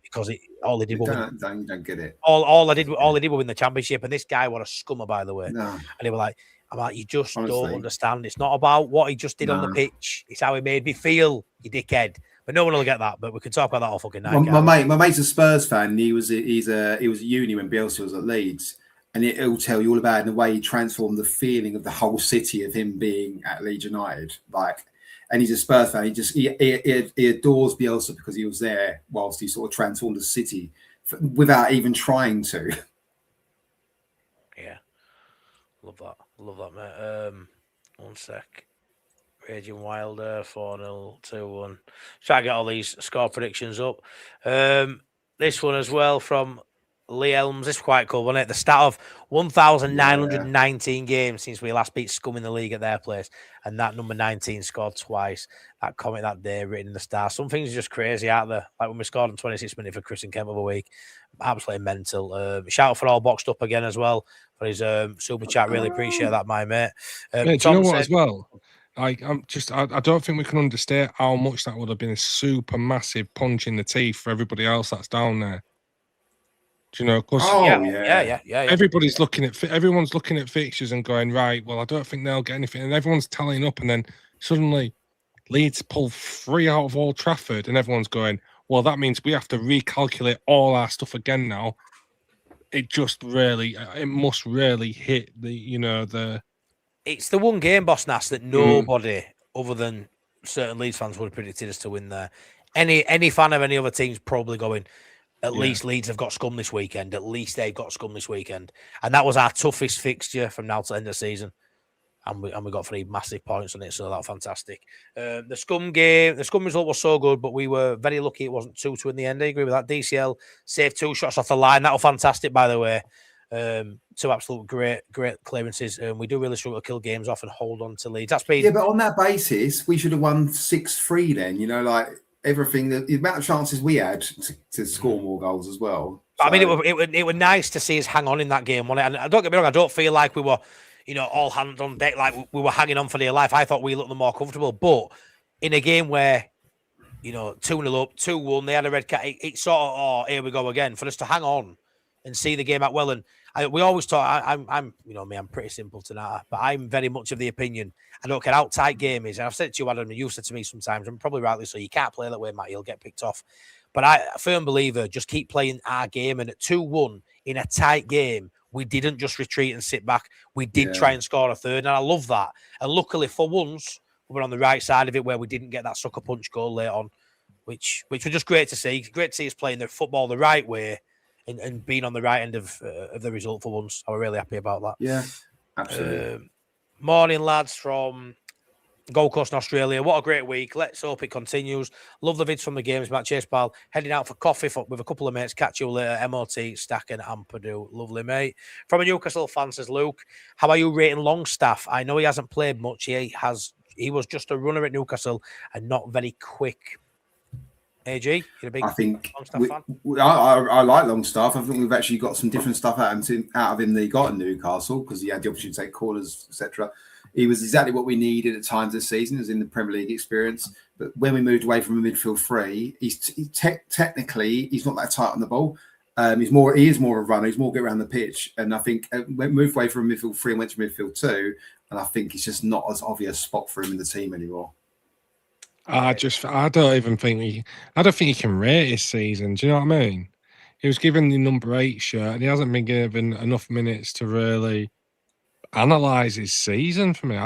because all they did was don't get it. All they did was win the championship, and this guy was a scummer, by the way. No. And they were like, you just don't understand. It's not about what he just did on the pitch. It's how he made me feel, you dickhead. But no one will get that. But we can talk about that all fucking night. My mate's a Spurs fan. He was at uni when Bielsa was at Leeds, and it'll tell you all about the way he transformed the feeling of the whole city of him being at Leeds United. And he's a Spurs fan. He adores Bielsa because he was there whilst he sort of transformed the city without even trying to. Yeah, love that, mate. One sec. Raging Wilder, 4-0, 2-1. Try to get all these score predictions up. This one as well from Lee Elms. This is quite cool, wasn't it? The start of 1,919 games since we last beat Scum in the league at their place. And that number 19 scored twice. That comment that day written in the star. Some things are just crazy out there. Like when we scored in 26 minutes for Chris and Kemp of a week. Absolutely mental. Shout out for all boxed up again as well for his super chat. Really appreciate that, my mate. Do you know what as well? I don't think we can understate how much that would have been a super massive punch in the teeth for everybody else that's down there. Do you know? Because yeah. Everyone's looking at fixtures and going, right, well, I don't think they'll get anything, and everyone's tallying up, and then suddenly Leeds pull 3 out of Old Trafford, and everyone's going, well, that means we have to recalculate all our stuff again now. It must really hit the. It's the one game, Boss Nass, that nobody other than certain Leeds fans would have predicted us to win there. Any fan of any other team's probably going, at least Leeds have got Scum this weekend. At least they've got Scum this weekend. And that was our toughest fixture from now to the end of the season. And we got 3 massive points on it, so that was fantastic. The Scum result was so good, but we were very lucky it wasn't 2-2 in the end. I agree with that. DCL saved 2 shots off the line. That was fantastic, by the way. 2 absolute great clearances. We do really struggle to kill games off and hold on to Leeds. That's been but on that basis, we should have won 6-3 then. You know, like everything, the amount of chances we had to score more goals as well. So. I mean, it was nice to see us hang on in that game, wasn't it? And don't get me wrong, I don't feel like we were, all hands on deck, like we were hanging on for dear life. I thought we looked the more comfortable, but in a game where 2-0 up, 2-1, they had a red card. It's sort of, here we go again. For us to hang on and see the game out well, and we always talk. I'm pretty simple tonight, but I'm very much of the opinion. I don't care how tight game is, and I've said it to you, Adam, and you said to me sometimes, and probably rightly so. You can't play that way, Matt. You'll get picked off. But I, a firm believer, just keep playing our game. And at 2-1 in a tight game, we didn't just retreat and sit back. We did try and score a third, and I love that. And luckily, for once, we were on the right side of it where we didn't get that sucker punch goal late on, which was just great to see. Great to see us playing the football the right way and being on the right end of the result for once. I was really happy about that. Yeah, absolutely. Morning, lads, from Gold Coast in Australia. What a great week. Let's hope it continues. Love the vids from the games, Matt Chase, pal. Heading out for coffee with a couple of mates. Catch you later. MOT, Stacken and Purdue. Lovely, mate. From a Newcastle fan, says Luke, how are you rating Longstaff? I know he hasn't played much. He was just a runner at Newcastle and not very quick. AG, you're a big Longstaff fan? I like Longstaff. I think we've actually got some different stuff out of him that he got in Newcastle because he had the opportunity to take corners, etc. He was exactly what we needed at times this season, as in the Premier League experience. But when we moved away from a midfield three, technically he's not that tight on the ball. He is more of a runner. He's more get around the pitch. And I think we moved away from midfield three and went to midfield two. And I think it's just not as obvious spot for him in the team anymore. I don't think he can rate his season. Do you know what I mean? He was given the number 8 shirt and he hasn't been given enough minutes to really analyse his season for me.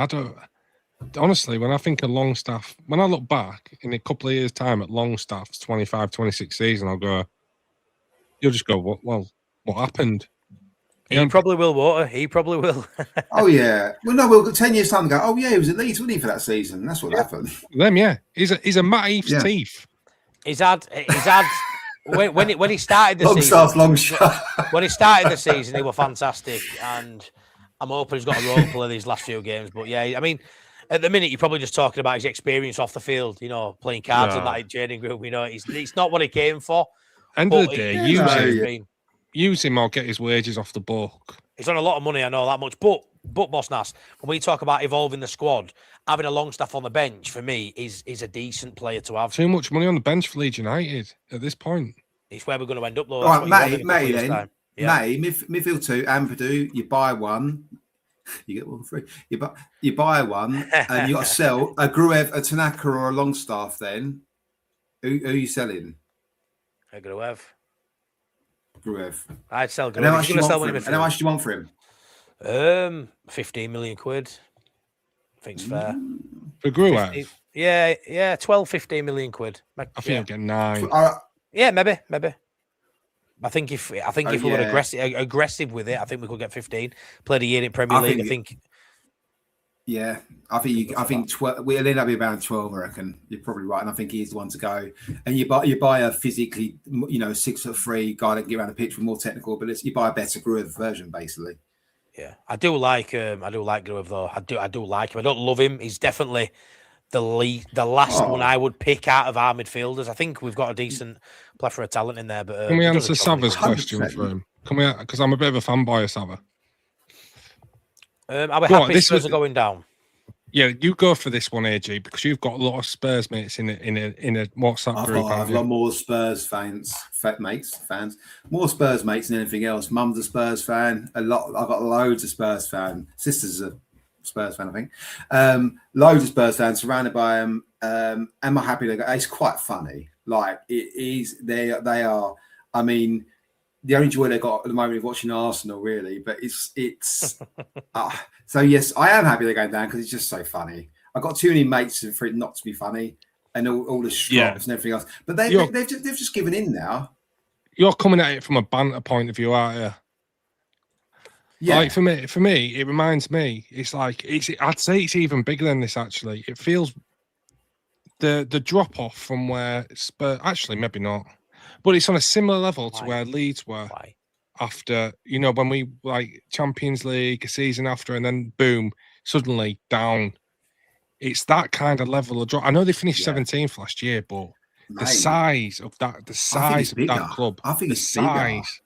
Honestly, when I think of Longstaff, when I look back in a couple of years' time at Longstaff's 25-26 season, you'll just go, what happened? He probably will, Water. He probably will. Oh, yeah. Well, no, we'll 10 years' time go, oh, yeah, he was at Leeds, wasn't he, for that season? That's what happened. Yeah. He's a Matt Eaves teeth. He's had when he started the season. When he started the season, he was fantastic. And I'm hoping he's got a role play these last few games. But, yeah, I mean, at the minute, you're probably just talking about his experience off the field, playing cards in that training group. It's not what he came for. End of the day, use him or get his wages off the book. He's on a lot of money, I know that much. But Mosnas, when we talk about evolving the squad, having a Longstaff on the bench for me is a decent player to have. Too much money on the bench for Leeds United at this point. It's where we're going to end up, though. All right, midfield 2 and Purdue, you buy one, you get one free. You buy one and you got to sell a Gruev, a Tanaka, or a Longstaff. Then who are you selling? A Gruev. I'd sell Gruev. And how much do you want for him? 15 million quid. I think it's fair. For Gruev? Yeah, 12, 15 million quid. I think I'll get 9. Yeah, maybe. I think if we were aggressive with it, I think we could get 15. Played a year in Premier League. I think. Yeah, I think 12. We'll end up being around 12. I reckon you're probably right, and I think he's the one to go. And you buy a physically, 6'3" guy that can get around the pitch with more technical abilities. You buy a better Gruev version, basically. Yeah, I do like Gruev though. I do like him. I don't love him. He's definitely the last one I would pick out of our midfielders. I think we've got a decent plethora of talent in there. But can we answer Sava's question for him? Can we? Because I'm a bit of a fanboy of Sava. Are we happy Spurs are going down? Yeah, you go for this one, AG, because you've got a lot of Spurs mates in a WhatsApp group. I've got more Spurs fans, more Spurs mates than anything else. Mum's a Spurs fan. I've got loads of Spurs fans. Sister's a Spurs fan, I think. Loads of Spurs fans surrounded by them. Am I happy? It's quite funny. Like it is. They are. I mean, the only joy they got at the moment is watching Arsenal, really. But it's. So yes, I am happy they're going down because it's just so funny. I've got too many mates for it not to be funny, and all the strops and everything else. But they've just given in now. You're coming at it from a banter point of view, aren't you? Yeah. Like for me, it reminds me. It's like I'd say it's even bigger than this. Actually, it feels the drop off from where Spurs. Actually, maybe not, but it's on a similar level to where Leeds were. After, when we Champions League a season after, and then boom, suddenly down. It's that kind of level of drop. I know they finished 17th last year, but the size of that club, I think the size.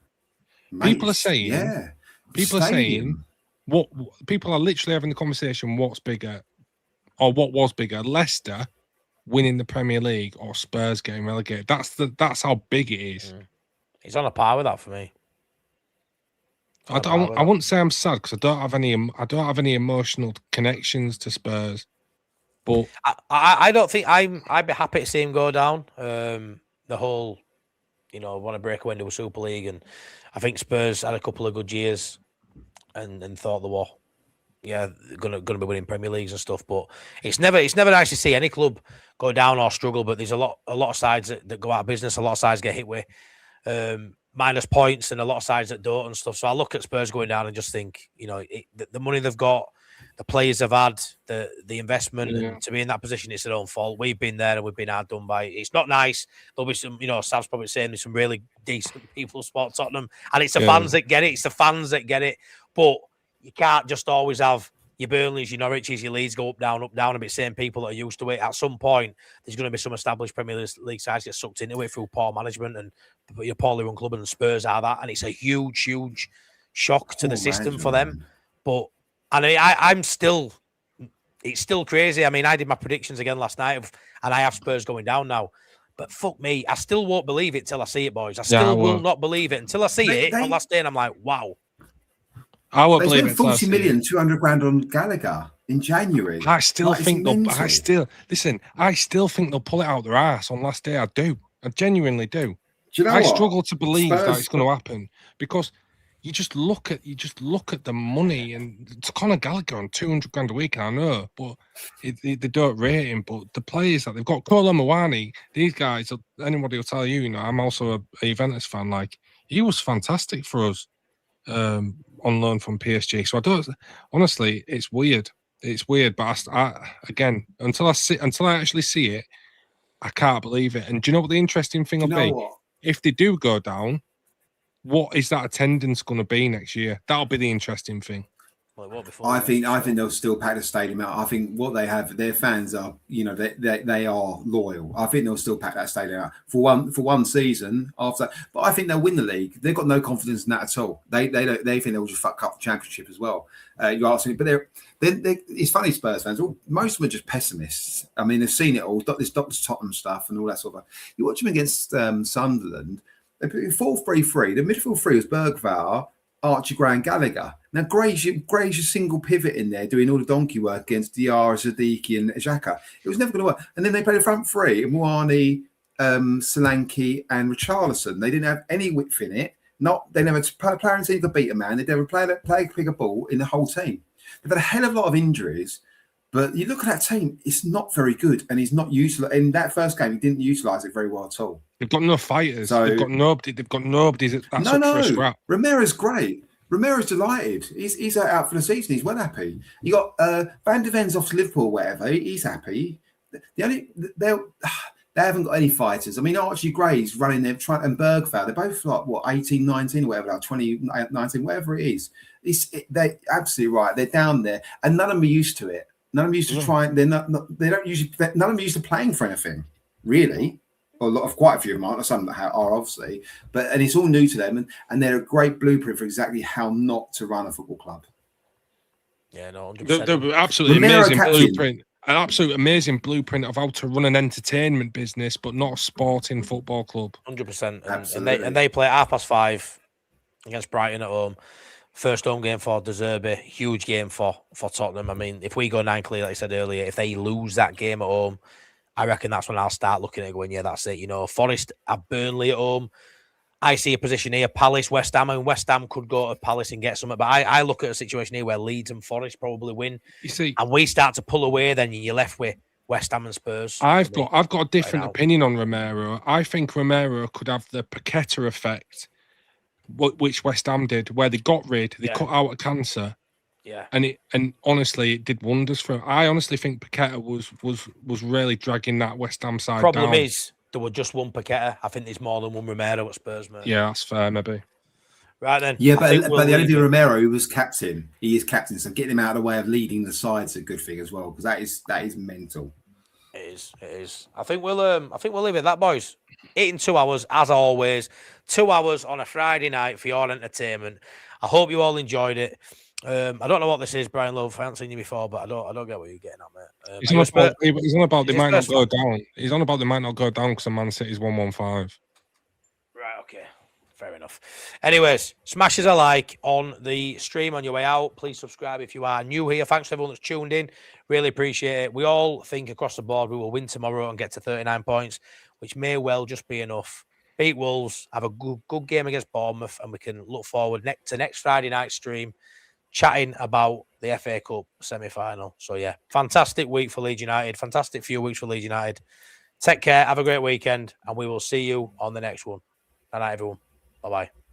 People are saying, what people are literally having the conversation. What's bigger, or what was bigger? Leicester winning the Premier League or Spurs getting relegated? That's how big it is. He's on a par with that for me. I wouldn't say I'm sad because I don't have any emotional connections to Spurs, but I don't think I'd be happy to see him go down. The whole want to break away into a Super League. And I think Spurs had a couple of good years and thought they were, going to be winning Premier Leagues and stuff. But it's never nice to see any club go down or struggle. But there's a lot of sides that go out of business. A lot of sides get hit with minus points, and a lot of sides that don't and stuff. So I look at Spurs going down and just think, the money they've got, the players have had, the investment, and to be in that position, it's their own fault. We've been there and we've been hard done by. It's not nice. There'll be some, Sam's probably saying there's some really decent people who support Tottenham, and it's the fans that get it. It's the fans that get it. But you can't just always have your Burnleys, your Norwiches, your Leeds go up, down, a bit. Same people that are used to it. At some point, there's going to be some established Premier League sides get sucked into it through poor management, and your poorly run club, and Spurs are that. And it's a huge, huge shock to the system for them. But I'm still, it's still crazy. I mean, I did my predictions again last night, and I have Spurs going down now. But fuck me, I still won't believe it till I see it, boys. I still will not believe it until I see it on last day, and I'm like, wow. I won't believe it. 40 million, 200 grand on Gallagher in January. I still think I still think they'll pull it out their ass on last day. I do. I genuinely do. I struggle to believe that it's going to happen, because you just look at the money, and it's Conor Gallagher on 200 grand a week. I know, but they don't rate him. But the players that they've got, Kolo Muani, these guys, anybody will tell you. I'm also a Juventus fan. Like, he was fantastic for us on loan from PSG. So I don't. Honestly, it's weird. It's weird. But again, until I actually see it, I can't believe it. And do you know what the interesting thing will be? If they do go down, what is that attendance going to be next year? That'll be the interesting thing. I think they'll still pack the stadium out. I think what they have, their fans are, they are loyal. I think they'll still pack that stadium out for one season after. But I think they'll win the league. They've got no confidence in that at all. They think they'll just fuck up the championship as well. You ask me, but they're it's funny, Spurs fans. Most of them are just pessimists. I mean, they've seen it all. This Dr. Tottenham stuff and all that sort of. You watch them against Sunderland. They put 4-3-3. The midfield three was Bergvall, Archie Gray and Gallagher. Now, Gray's your single pivot in there doing all the donkey work against Diarra, Zadiki and Xhaka. It was never going to work. And then they played the front three, Muani, Solanke and Richarlison. They didn't have any width in it. They never had a player in the team to beat a man. They never play pick a ball in the whole team. They've had a hell of a lot of injuries. But you look at that team, it's not very good. And he's not utilized. In that first game, he didn't utilise it very well at all. They've got no fighters. So, they've got nobody that's up for a scrap. Romero's great. Romero's delighted. He's out for the season. He's well happy. You got Van de Ven's off to Liverpool or whatever. He's happy. They haven't got any fighters. I mean, Archie Gray's running there, and Bergvall. They're both like, 18, 19 or whatever, like 20, 19, whatever it is. They're absolutely right. They're down there. And none of them are used to it. None of them used to try. None of them used to playing for anything, really. Quite a few of them aren't. Some that are obviously, and it's all new to them, and they're a great blueprint for exactly how not to run a football club. Yeah, no, 100%. They're absolutely amazing blueprint. An absolute amazing blueprint of how to run an entertainment business, but not a sporting football club. 100%. And they play at 5:30 against Brighton at home. First home game for De Zerbi, huge game for Tottenham. I mean, if we go 9 clear, like I said earlier, if they lose that game at home, I reckon that's when I'll start looking at it going, yeah, that's it. Forest at Burnley at home. I see a position here, Palace, West Ham, and West Ham could go to Palace and get something. But I look at a situation here where Leeds and Forest probably win. You see, and we start to pull away, then you're left with West Ham and Spurs. I've got a different opinion on Romero. I think Romero could have the Paqueta effect, which West Ham did, where they got rid, they cut out a cancer. Yeah, and honestly, it did wonders for him. I honestly think Paqueta was really dragging that West Ham side down. Problem is, there were just one Paqueta. I think there's more than one Romero at Spurs, man. Yeah, that's fair, maybe. Right then. Yeah, but the only thing Romero, who was captain, he is captain, so getting him out of the way of leading the side's a good thing as well, because that is mental. It is. I think we'll leave it at that, boys. 8 and 2 hours, as always. 2 hours on a Friday night for your entertainment. I hope you all enjoyed it. I don't know what this is, Brian Love. I haven't seen you before, but I don't get what you're getting at, mate. He's on about they might not go down. He's on about they might not go down because the Man City's 115. Right, okay. Fair enough. Anyways, smash us a like on the stream on your way out. Please subscribe if you are new here. Thanks to everyone that's tuned in. Really appreciate it. We all think across the board we will win tomorrow and get to 39 points, which may well just be enough beat Wolves, have a good game against Bournemouth, and we can look forward to next Friday night stream chatting about the FA Cup semi-final. So, yeah, fantastic week for Leeds United. Fantastic few weeks for Leeds United. Take care. Have a great weekend, and we will see you on the next one. Good night, everyone. Bye-bye.